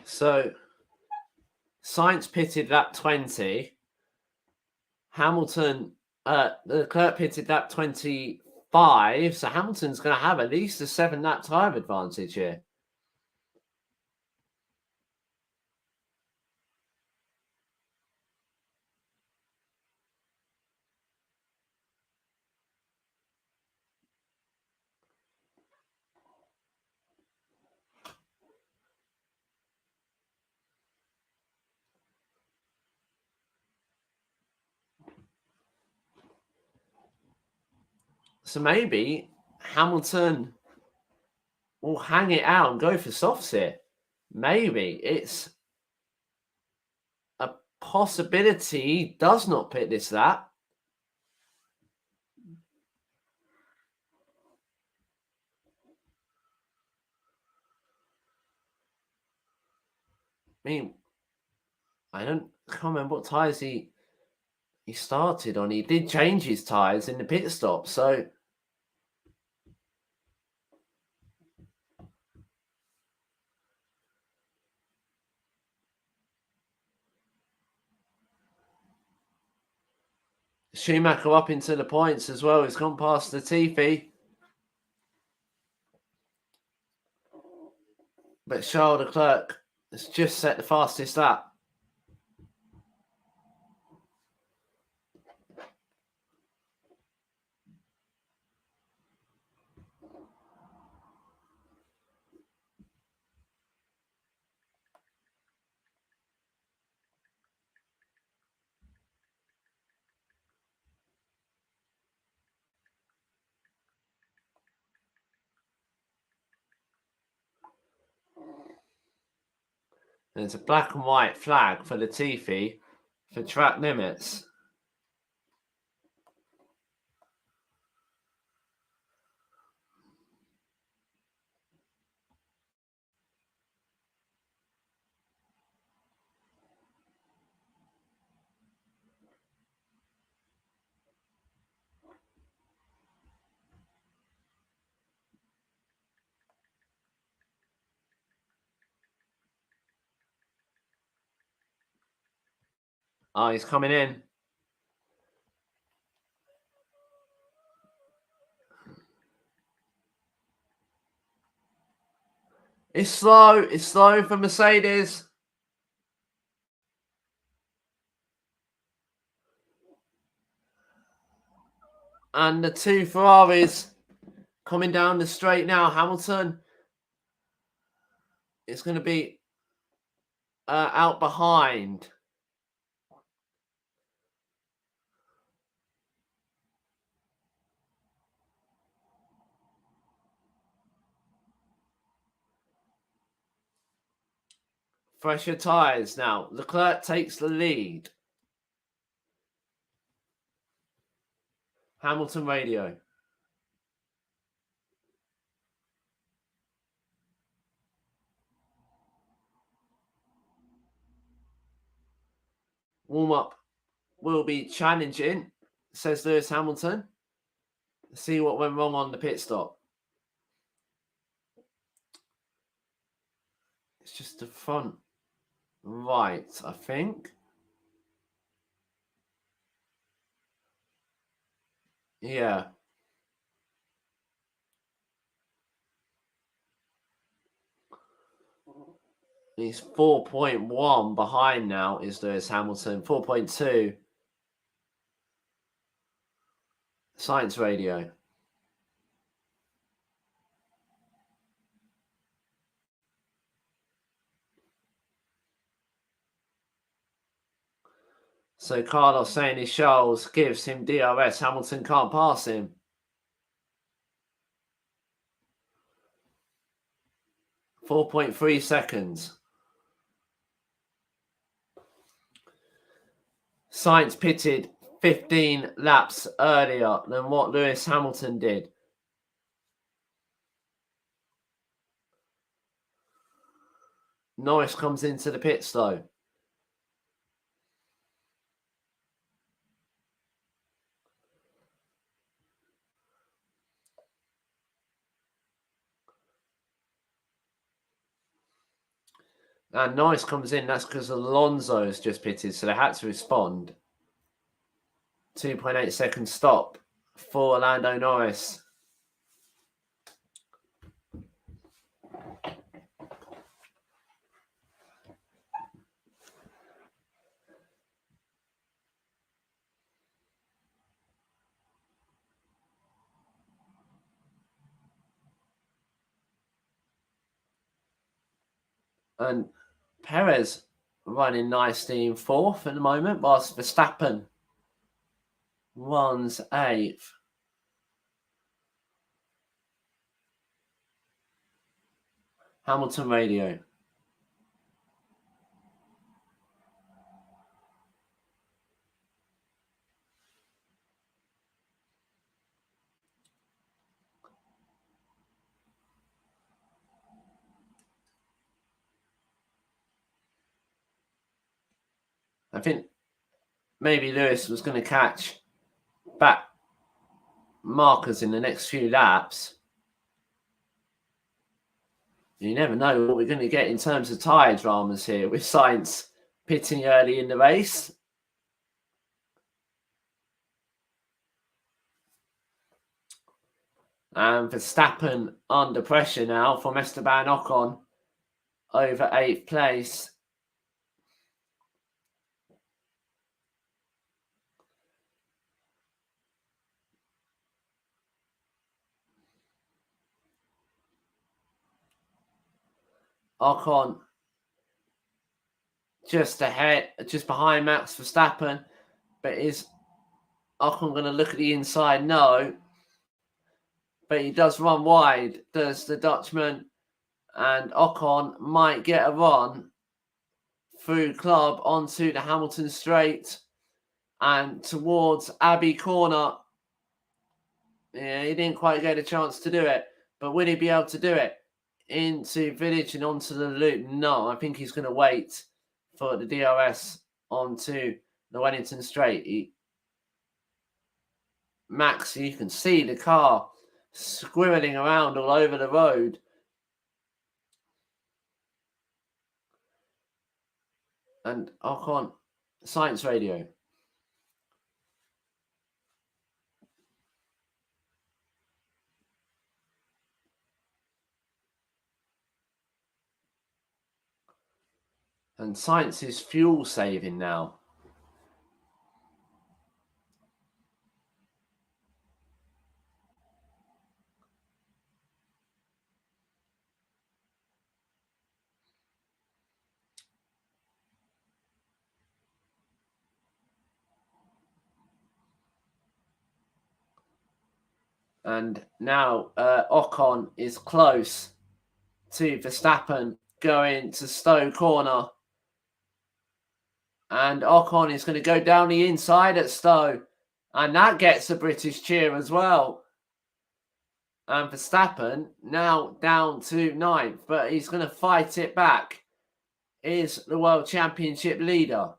So, Sainz pitted lap 20. Hamilton, Leclerc pitted lap 25. So, Hamilton's going to have at least a 7-lap time advantage here. So maybe Hamilton will hang it out and go for softs here. Maybe it's a possibility he does not pit this lap. I mean, I can't remember what tyres he started on. He did change his tyres in the pit stop, so Schumacher up into the points as well. He's gone past Latifi. But Charles Leclerc has just set the fastest lap. There's a black and white flag for Latifi for track limits. Oh, he's coming in. It's slow. It's slow for Mercedes. And the two Ferraris coming down the straight now. Hamilton is going to be out behind. Fresher tyres now. Leclerc takes the lead. Hamilton radio. Warm-up will be challenging, says Lewis Hamilton. See what went wrong on the pit stop. It's just the front right, I think. Yeah. He's 4.1 behind now, is Lewis Hamilton. 4.2. Science radio. So Carlos saying his Charles gives him DRS. Hamilton can't pass him. .3 seconds. Sainz pitted 15 laps earlier than what Lewis Hamilton did. Norris comes into the pit slow. And Norris comes in. That's because Alonso's just pitted, so they had to respond. 2.8 second stop for Lando Norris. And Perez running nicely in fourth at the moment, whilst Verstappen runs eighth. Hamilton radio. I think maybe Lewis was going to catch back markers in the next few laps. You never know what we're going to get in terms of tyre dramas here with Sainz pitting early in the race. And Verstappen under pressure now from Esteban Ocon over 8th place. Ocon just ahead, just behind Max Verstappen. But is Ocon going to look at the inside? No. But he does run wide, does the Dutchman. And Ocon might get a run through Club onto the Hamilton straight and towards Abbey Corner. Yeah, he didn't quite get a chance to do it. But will he be able to do it into Village and onto the loop? No, I think he's going to wait for the DRS onto the Wellington straight. Max, you can see the car squirreling around all over the road. And Ocon, Science Radio. And Science is fuel saving now. And now Ocon is close to Verstappen going to Stowe Corner. And Ocon is going to go down the inside at Stowe. And that gets a British cheer as well. And Verstappen now down to 9th. But he's going to fight it back. Is the World Championship leader.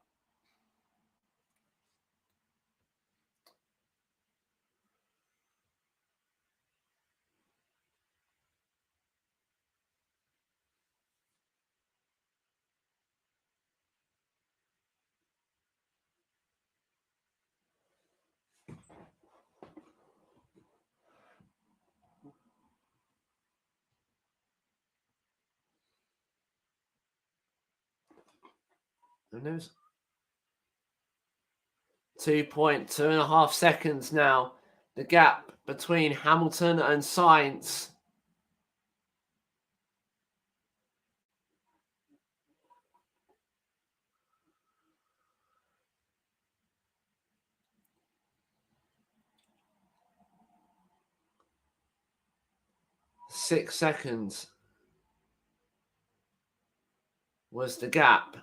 And there's 2.5 seconds now. The gap between Hamilton and Sainz. Six seconds was the gap.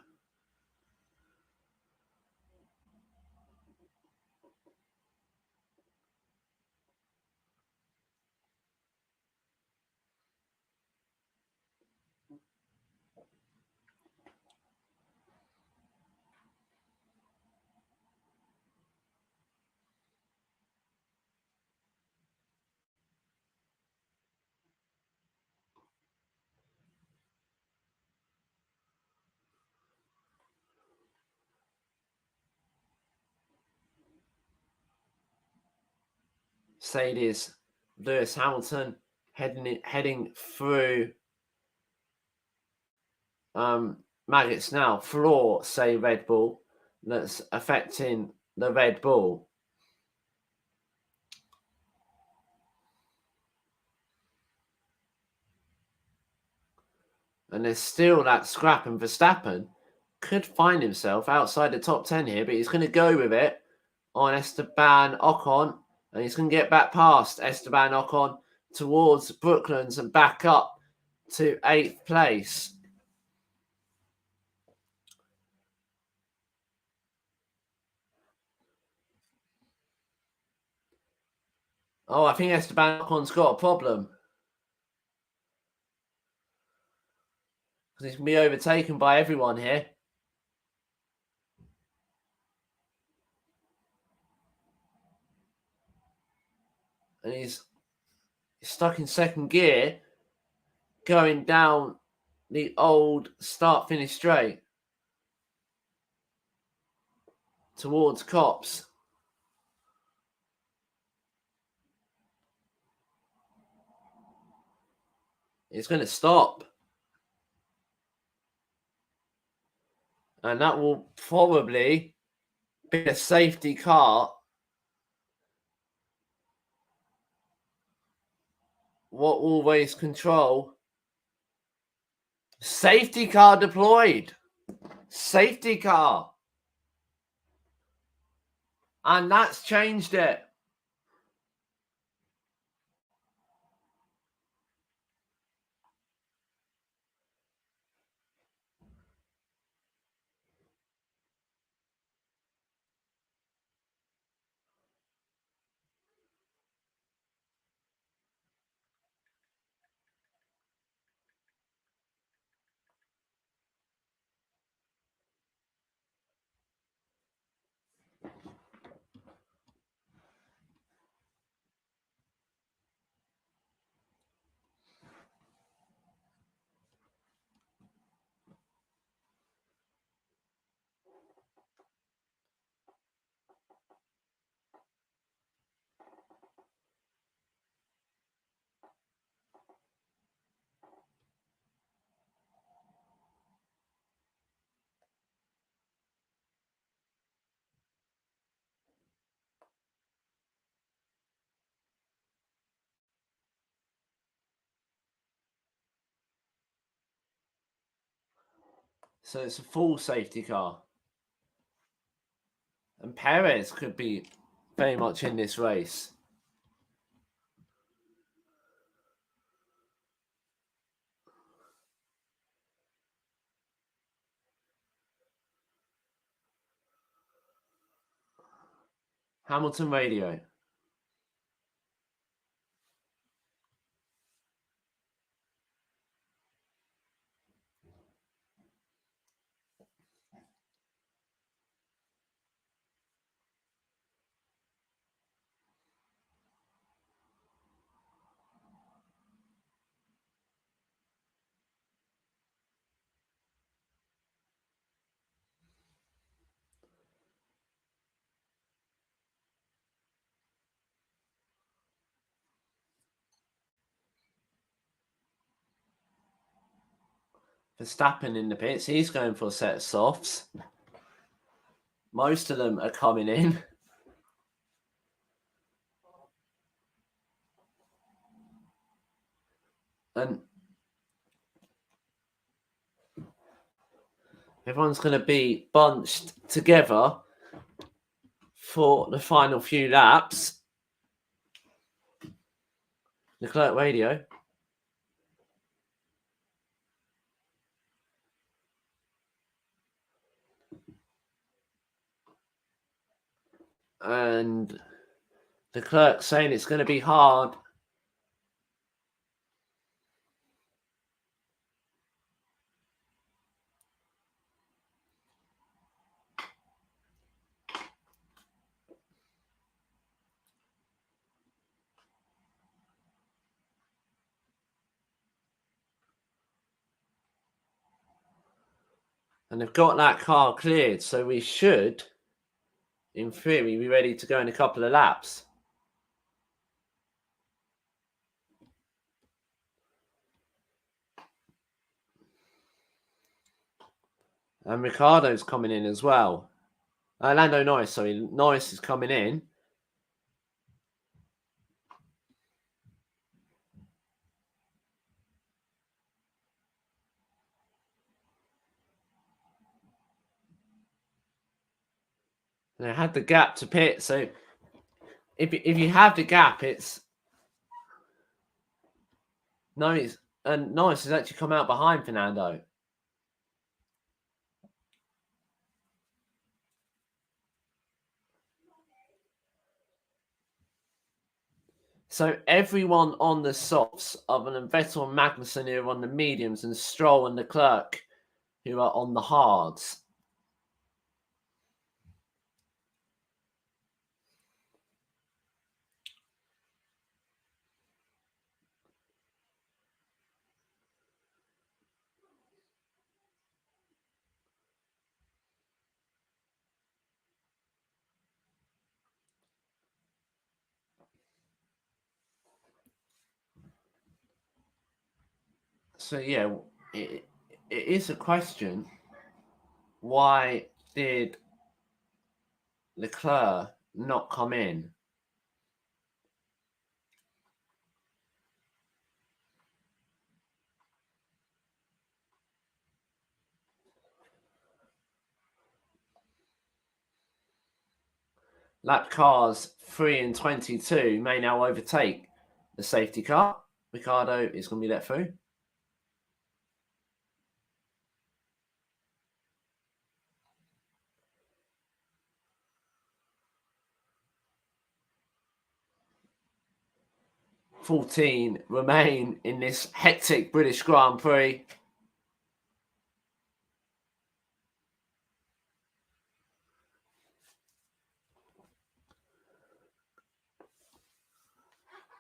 Mercedes, Lewis Hamilton heading through maggots now for, say, Red Bull, that's affecting the Red Bull. And there's still that scrap, and Verstappen could find himself outside the top 10 here, but he's going to go with it on Esteban Ocon, and he's going to get back past Esteban Ocon towards Brooklands and back up to 8th place. Oh, I think Esteban Ocon's got a problem. He's going to be overtaken by everyone here. And he's stuck in second gear, going down the old start-finish straight towards Copse. It's going to stop. And that will probably be a safety car. What will race control? Safety car deployed. Safety car. And that's changed it. So it's a full safety car. And Perez could be very much in this race. Hamilton radio. Verstappen in the pits. He's going for a set of softs. Most of them are coming in. And everyone's going to be bunched together for the final few laps. Leclerc radio. And Leclerc saying it's going to be hard. And they've got that car cleared, so we should, in theory, be ready to go in a couple of laps. And Ricciardo's coming in as well. Lando Norris, sorry. Norris is coming in. They had the gap to pit, so if you have the gap, it's Norris, and Norris has actually come out behind Fernando. So everyone on the softs, other than Vettel and Magnussen, who are on the mediums, and Stroll and Leclerc, who are on the hards. So yeah, it is a question. Why did Leclerc not come in? Lap cars 3 and 22 may now overtake the safety car. Ricciardo is going to be let through. $14 remain in this hectic British Grand Prix.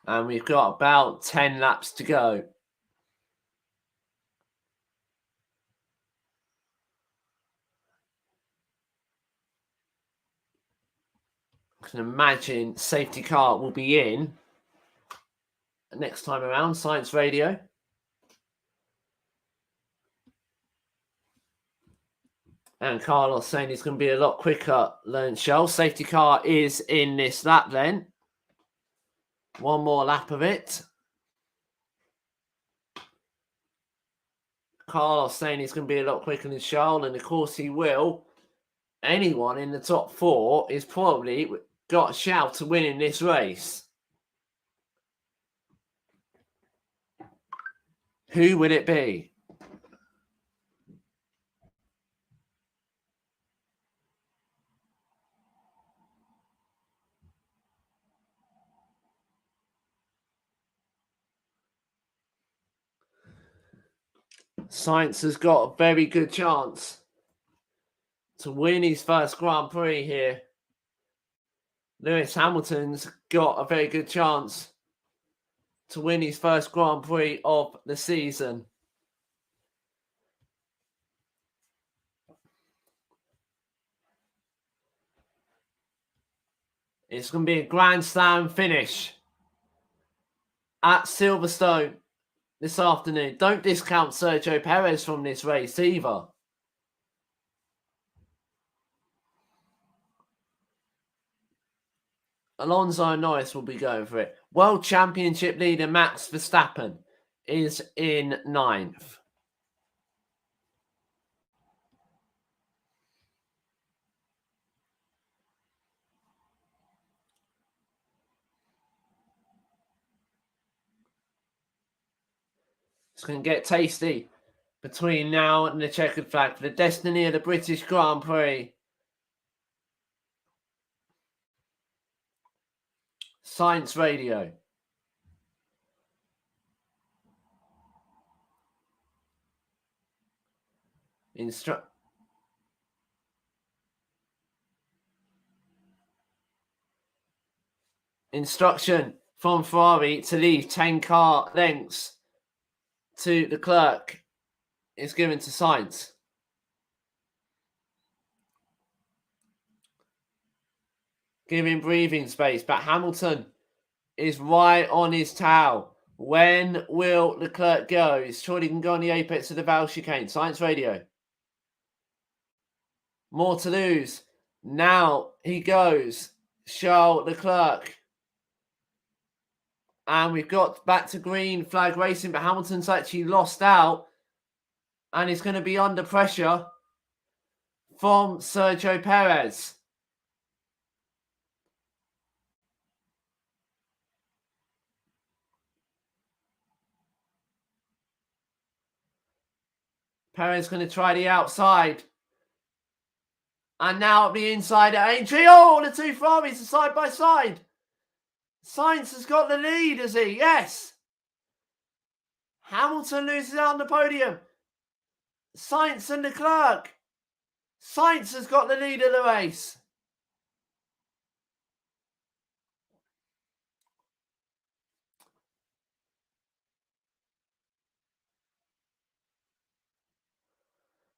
And we've got about 10 laps to go. I can imagine safety car will be in next time around. Science Radio. And Carlos saying he's going to be a lot quicker than Shell. Safety car is in this lap then. One more lap of it. Carlos saying he's going to be a lot quicker than Shell, and of course he will. Anyone in the top 4 is probably got a shout to win in this race. Who would it be? Sainz has got a very good chance to win his first Grand Prix here. Lewis Hamilton's got a very good chance to win his first Grand Prix of the season. It's going to be a Grand Slam finish at Silverstone this afternoon. Don't discount Sergio Perez from this race either. Alonso and Norris will be going for it. World Championship leader Max Verstappen is in 9th. It's going to get tasty between now and the checkered flag for the destiny of the British Grand Prix. Science Radio. Instruction from Ferrari to leave 10 car lengths to Leclerc is given to Sainz. Giving breathing space, but Hamilton is right on his tail. When will Leclerc go? He's sure he can go on the apex of the Val chicane. Science Radio. More to lose. Now he goes. Charles Leclerc. And we've got back to green flag racing, but Hamilton's actually lost out. And he's going to be under pressure from Sergio Perez. Perez going to try the outside. And now at the inside at Aintree. Oh, the two Ferraris are side by side. Sainz has got the lead, has he? Yes. Hamilton loses out on the podium. Sainz and Leclerc. Sainz has got the lead of the race.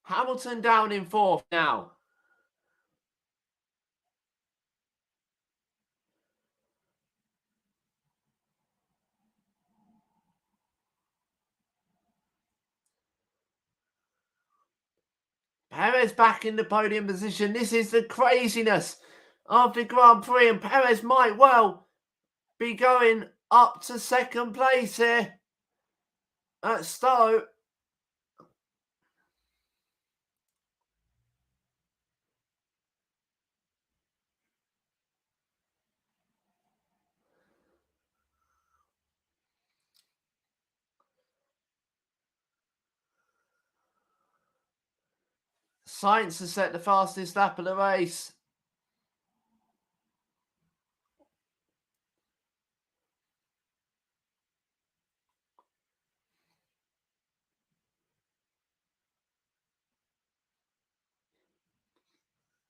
Hamilton down in fourth now. Perez back in the podium position. This is the craziness of the Grand Prix, and Perez might well be going up to second place here at Stowe. Sainz has set the fastest lap of the race.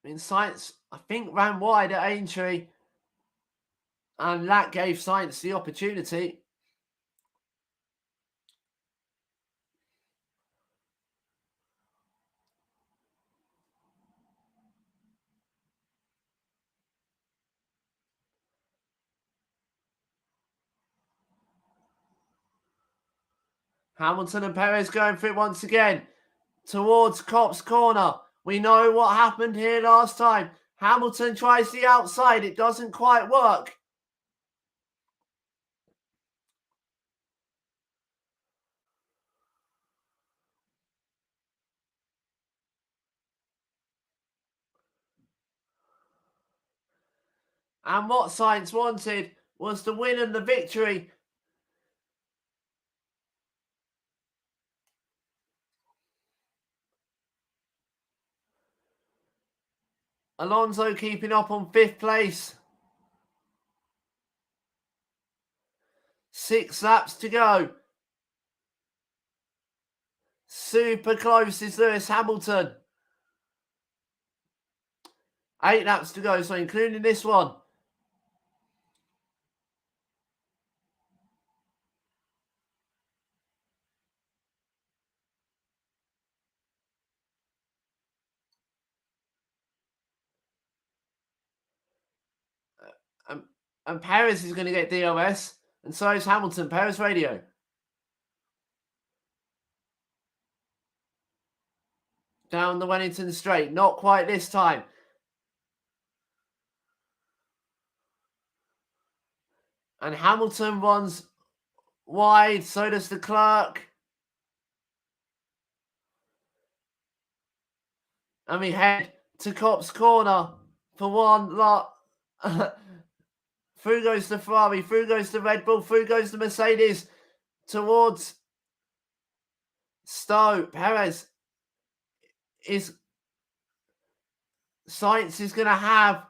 I mean, Sainz, I think, ran wide at Aintree, and that gave Sainz the opportunity. Hamilton and Perez going for it once again towards Copse Corner. We know what happened here last time. Hamilton tries the outside. It doesn't quite work. And what Sainz wanted was the win and the victory. Alonso keeping up on 5th place. 6 laps to go. Super close is Lewis Hamilton. 8 laps to go, so including this one. And Perez is going to get DRS, and so is Hamilton. Perez radio. Down the Wellington straight. Not quite this time. And Hamilton runs wide. So does Leclerc. And we head to Copse Corner for one lot. Through goes the Ferrari. Through goes the Red Bull. Through goes the Mercedes. Towards Stowe. Perez is... Sainz is going to have...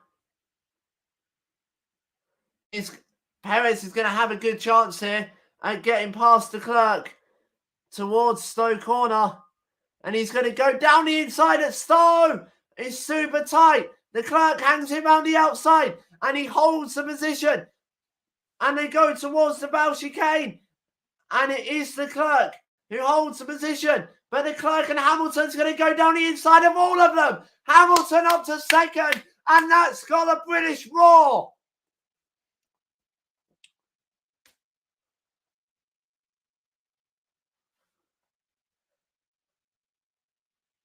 Perez is going to have a good chance here at getting past Leclerc towards Stowe Corner. And he's going to go down the inside at Stowe. It's super tight. Leclerc hangs him around the outside and he holds the position. And they go towards the Bell chicane. And it is Leclerc who holds the position. But Leclerc and Hamilton's going to go down the inside of all of them. Hamilton up to second. And that's got a British roar.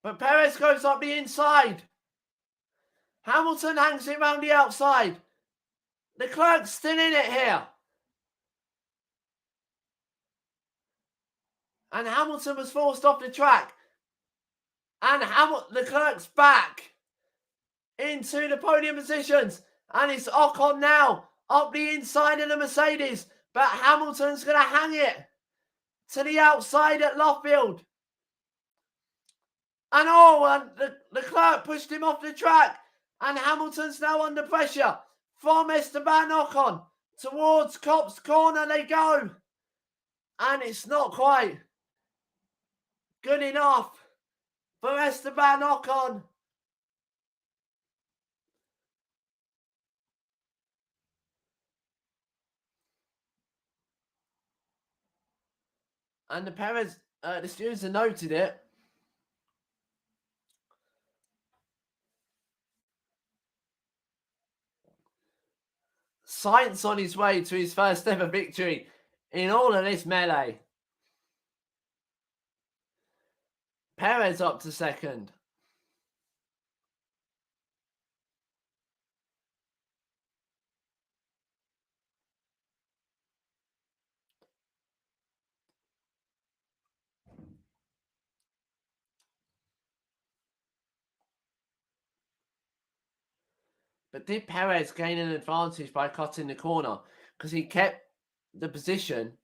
But Perez goes up the inside. Hamilton hangs it round the outside. Leclerc's still in it here. And Hamilton was forced off the track. And Leclerc's back into the podium positions. And it's Ocon now up the inside of the Mercedes. But Hamilton's going to hang it to the outside at Luffield. And Leclerc pushed him off the track. And Hamilton's now under pressure from Esteban Ocon. Towards Copse Corner they go. And it's not quite good enough for Esteban Ocon. And the stewards have noted it. Sainz on his way to his first ever victory in all of this melee. Perez up to second. But did Perez gain an advantage by cutting the corner? Because he kept the position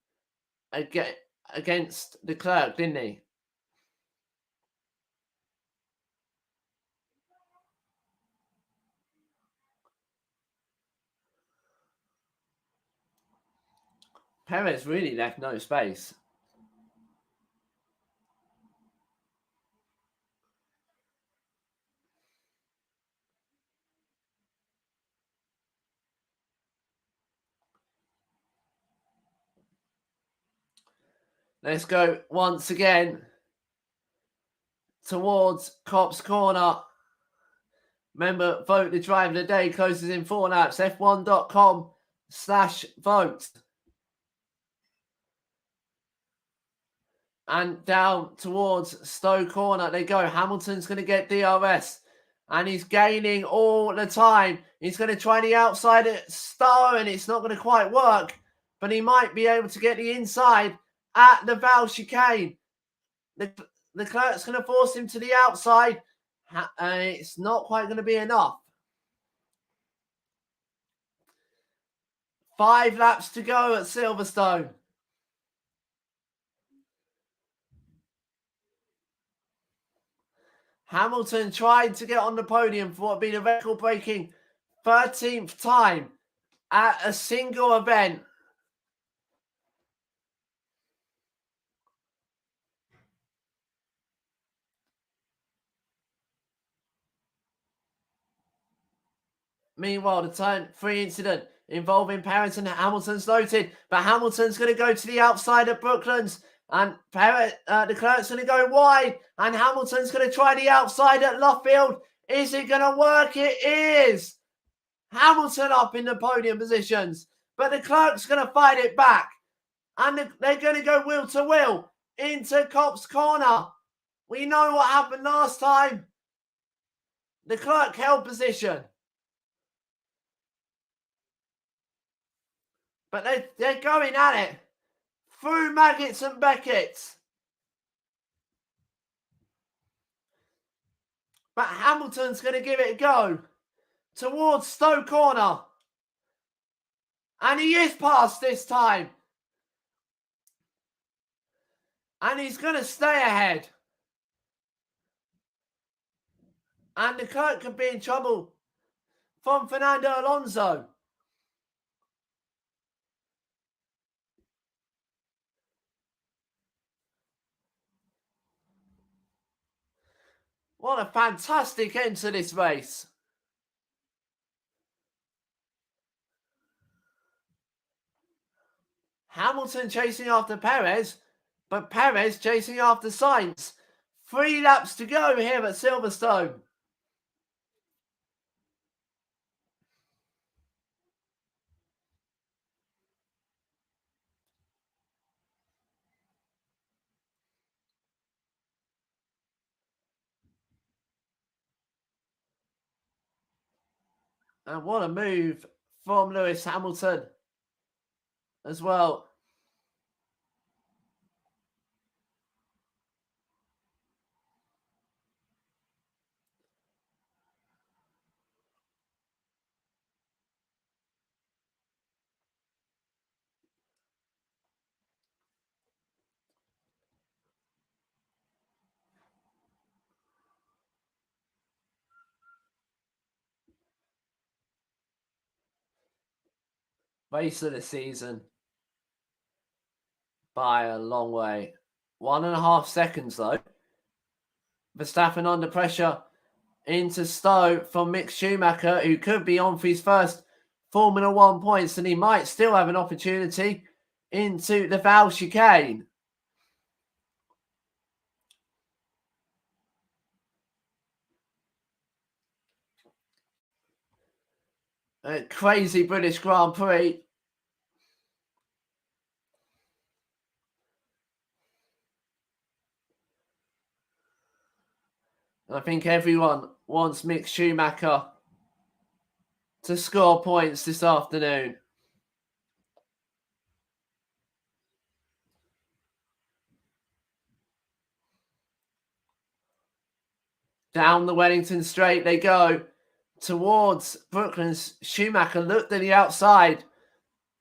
against Leclerc, didn't he? Perez really left no space. Let's go once again towards Copse Corner. Remember, vote the driver of the day closes in 4 laps. F1.com/vote. And down towards Stowe Corner they go. Hamilton's going to get DRS. And he's gaining all the time. He's going to try the outside at Stowe, and it's not going to quite work. But he might be able to get the inside at the Val chicane. Leclerc's going to force him to the outside. It's not quite going to be enough. 5 laps to go at Silverstone. Hamilton tried to get on the podium for what would be the record-breaking 13th time at a single event. Meanwhile, the turn 3 incident involving Perez and Hamilton's noted, but Hamilton's going to go to the outside of Brooklands, and Leclerc's going to go wide, and Hamilton's going to try the outside at Luffield. Is it going to work? It is. Hamilton up in the podium positions, but Leclerc's going to fight it back, and they're going to go wheel to wheel into Copse Corner. We know what happened last time. Leclerc held position. But they're going at it through Maggots and Beckett's. But Hamilton's going to give it a go towards Stowe Corner. And he is past this time. And he's going to stay ahead. And Leclerc could be in trouble from Fernando Alonso. What a fantastic end to this race. Hamilton chasing after Perez, but Perez chasing after Sainz. 3 laps to go here at Silverstone. And what a move from Lewis Hamilton as well. Race of the season by a long way. 1.5 seconds though. Verstappen under pressure into Stowe from Mick Schumacher, who could be on for his first Formula One points, and he might still have an opportunity into the Val chicane. A crazy British Grand Prix. I think everyone wants Mick Schumacher to score points this afternoon. Down the Wellington Straight they go towards Brooklands. Schumacher looked at the outside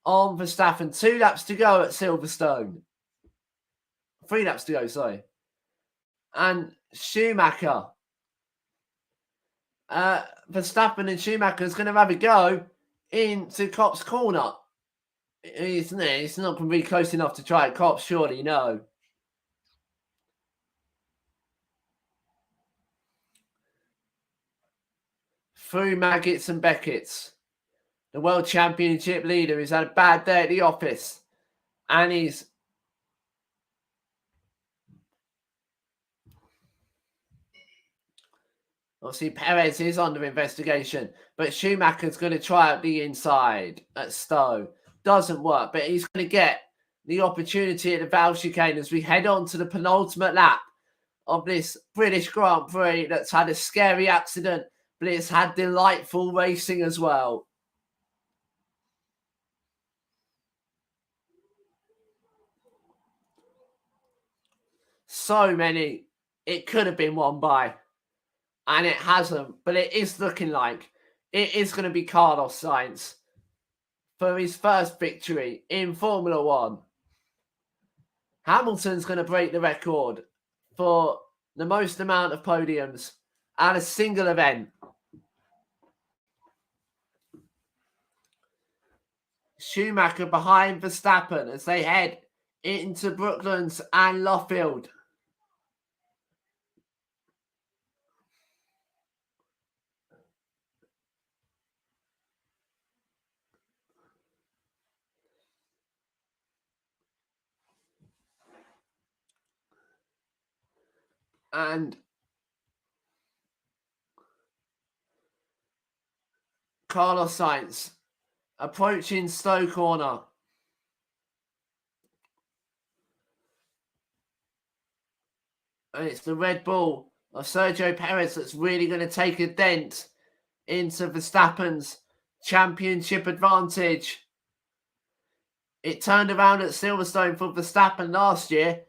on Verstappen. 2 laps to go at Silverstone. 3 laps to go, sorry. And Schumacher. Verstappen and Schumacher is going to have a go into Copse corner. It's not going to be close enough to try at Copse, surely, no. Through Maggots and Beckett's. The World Championship leader has had a bad day at the office. And he's obviously Perez is under investigation, but Schumacher's going to try out the inside at Stowe. Doesn't work, but he's going to get the opportunity at the Val chicane as we head on to the penultimate lap of this British Grand Prix that's had a scary accident, but it's had delightful racing as well. So many. It could have been won by. And it hasn't, but it is looking like it is going to be Carlos Sainz for his first victory in Formula One. Hamilton's going to break the record for the most amount of podiums at a single event. Schumacher behind Verstappen as they head into Brooklands and Luffield. And Carlos Sainz approaching Stowe corner. And it's the Red Bull of Sergio Perez that's really going to take a dent into Verstappen's championship advantage. It turned around at Silverstone for Verstappen last year.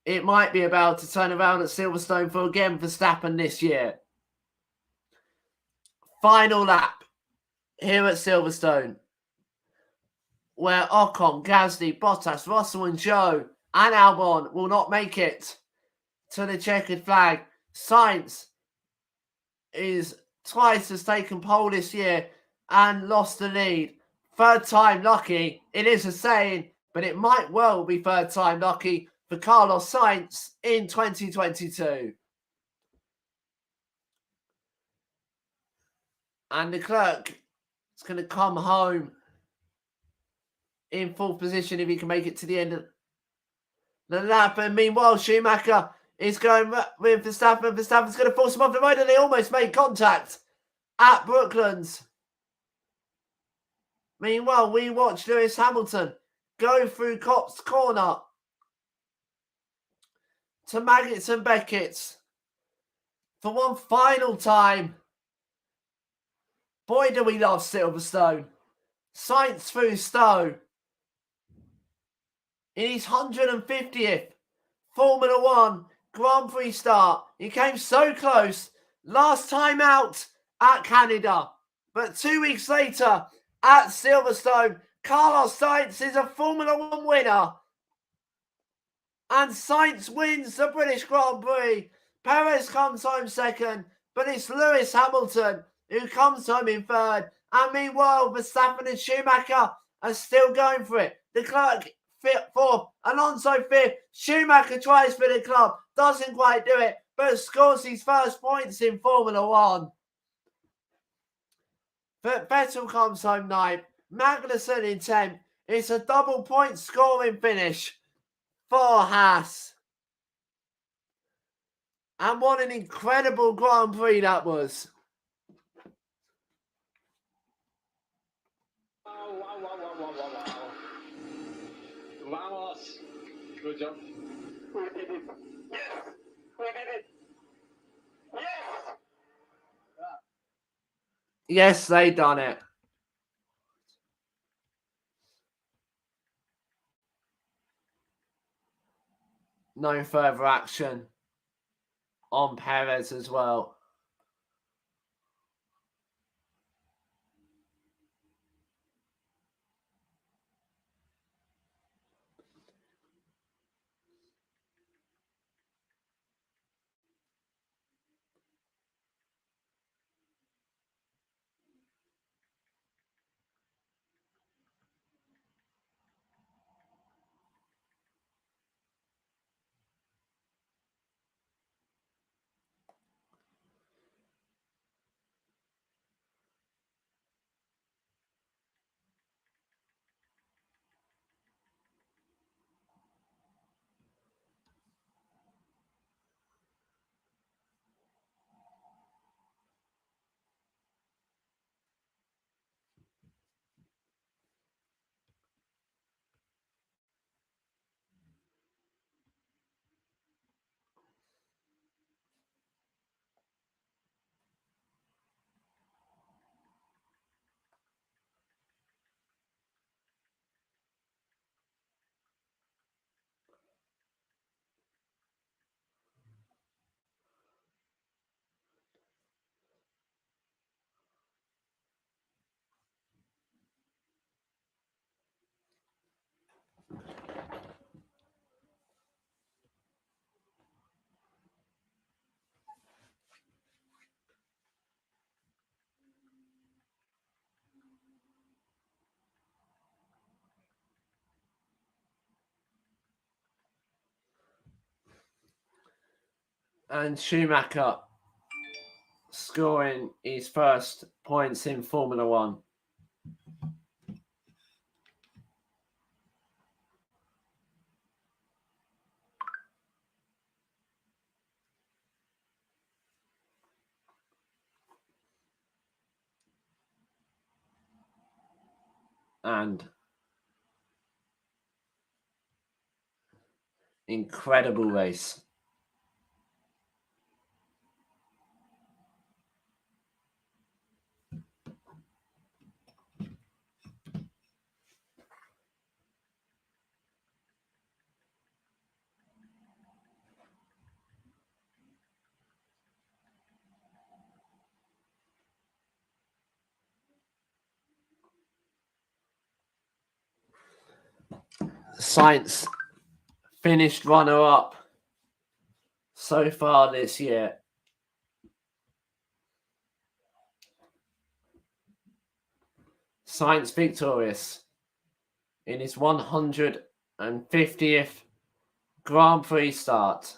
It might be about to turn around at Silverstone for again Verstappen this year. Final lap here at Silverstone, where Ocon, Gasly, Bottas, Russell and Zhou and Albon will not make it to the checkered flag. Sainz is twice has taken pole this year and lost the lead. Third time lucky. It is a saying, but it might well be third time lucky for Carlos Sainz in 2022. And the clerk is going to come home in full position if he can make it to the end of the lap. And meanwhile, Schumacher is going with Verstappen. Verstappen's going to force him off the road, and they almost made contact at Brooklands. Meanwhile, we watch Lewis Hamilton go through Copse corner to Maggots and Beckett's for one final time Boy, do we love Silverstone. Sainz through Stowe. In his 150th Formula One Grand Prix start. He came so close last time out at Canada. But 2 weeks later at Silverstone, Carlos Sainz is a Formula One winner. And Sainz wins the British Grand Prix. Perez comes home second, but it's Lewis Hamilton who comes home in third. And meanwhile, Verstappen and Schumacher are still going for it. Leclerc fourth, Alonso fifth. Schumacher tries for the club, doesn't quite do it, but scores his first points in Formula One. Vettel comes home ninth, Magnussen in 10th. It's a double point scoring finish for Haas. And what an incredible Grand Prix that was. Vamos. Good job. We did it. Yes. We did it. Yes. Yes, they done it. No further action on Perez as well. And Schumacher scoring his first points in Formula One. And incredible race. Sainz finished runner-up so far this year. Sainz victorious in his 150th Grand Prix start.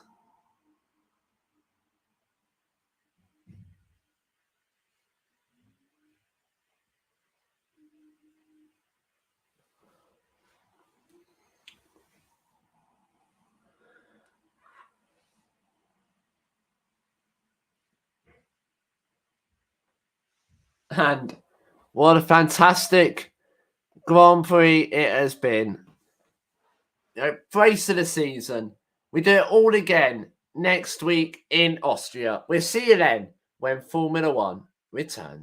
And what a fantastic Grand Prix it has been. Race of the season. We do it all again next week in Austria. We'll see you then when Formula One returns.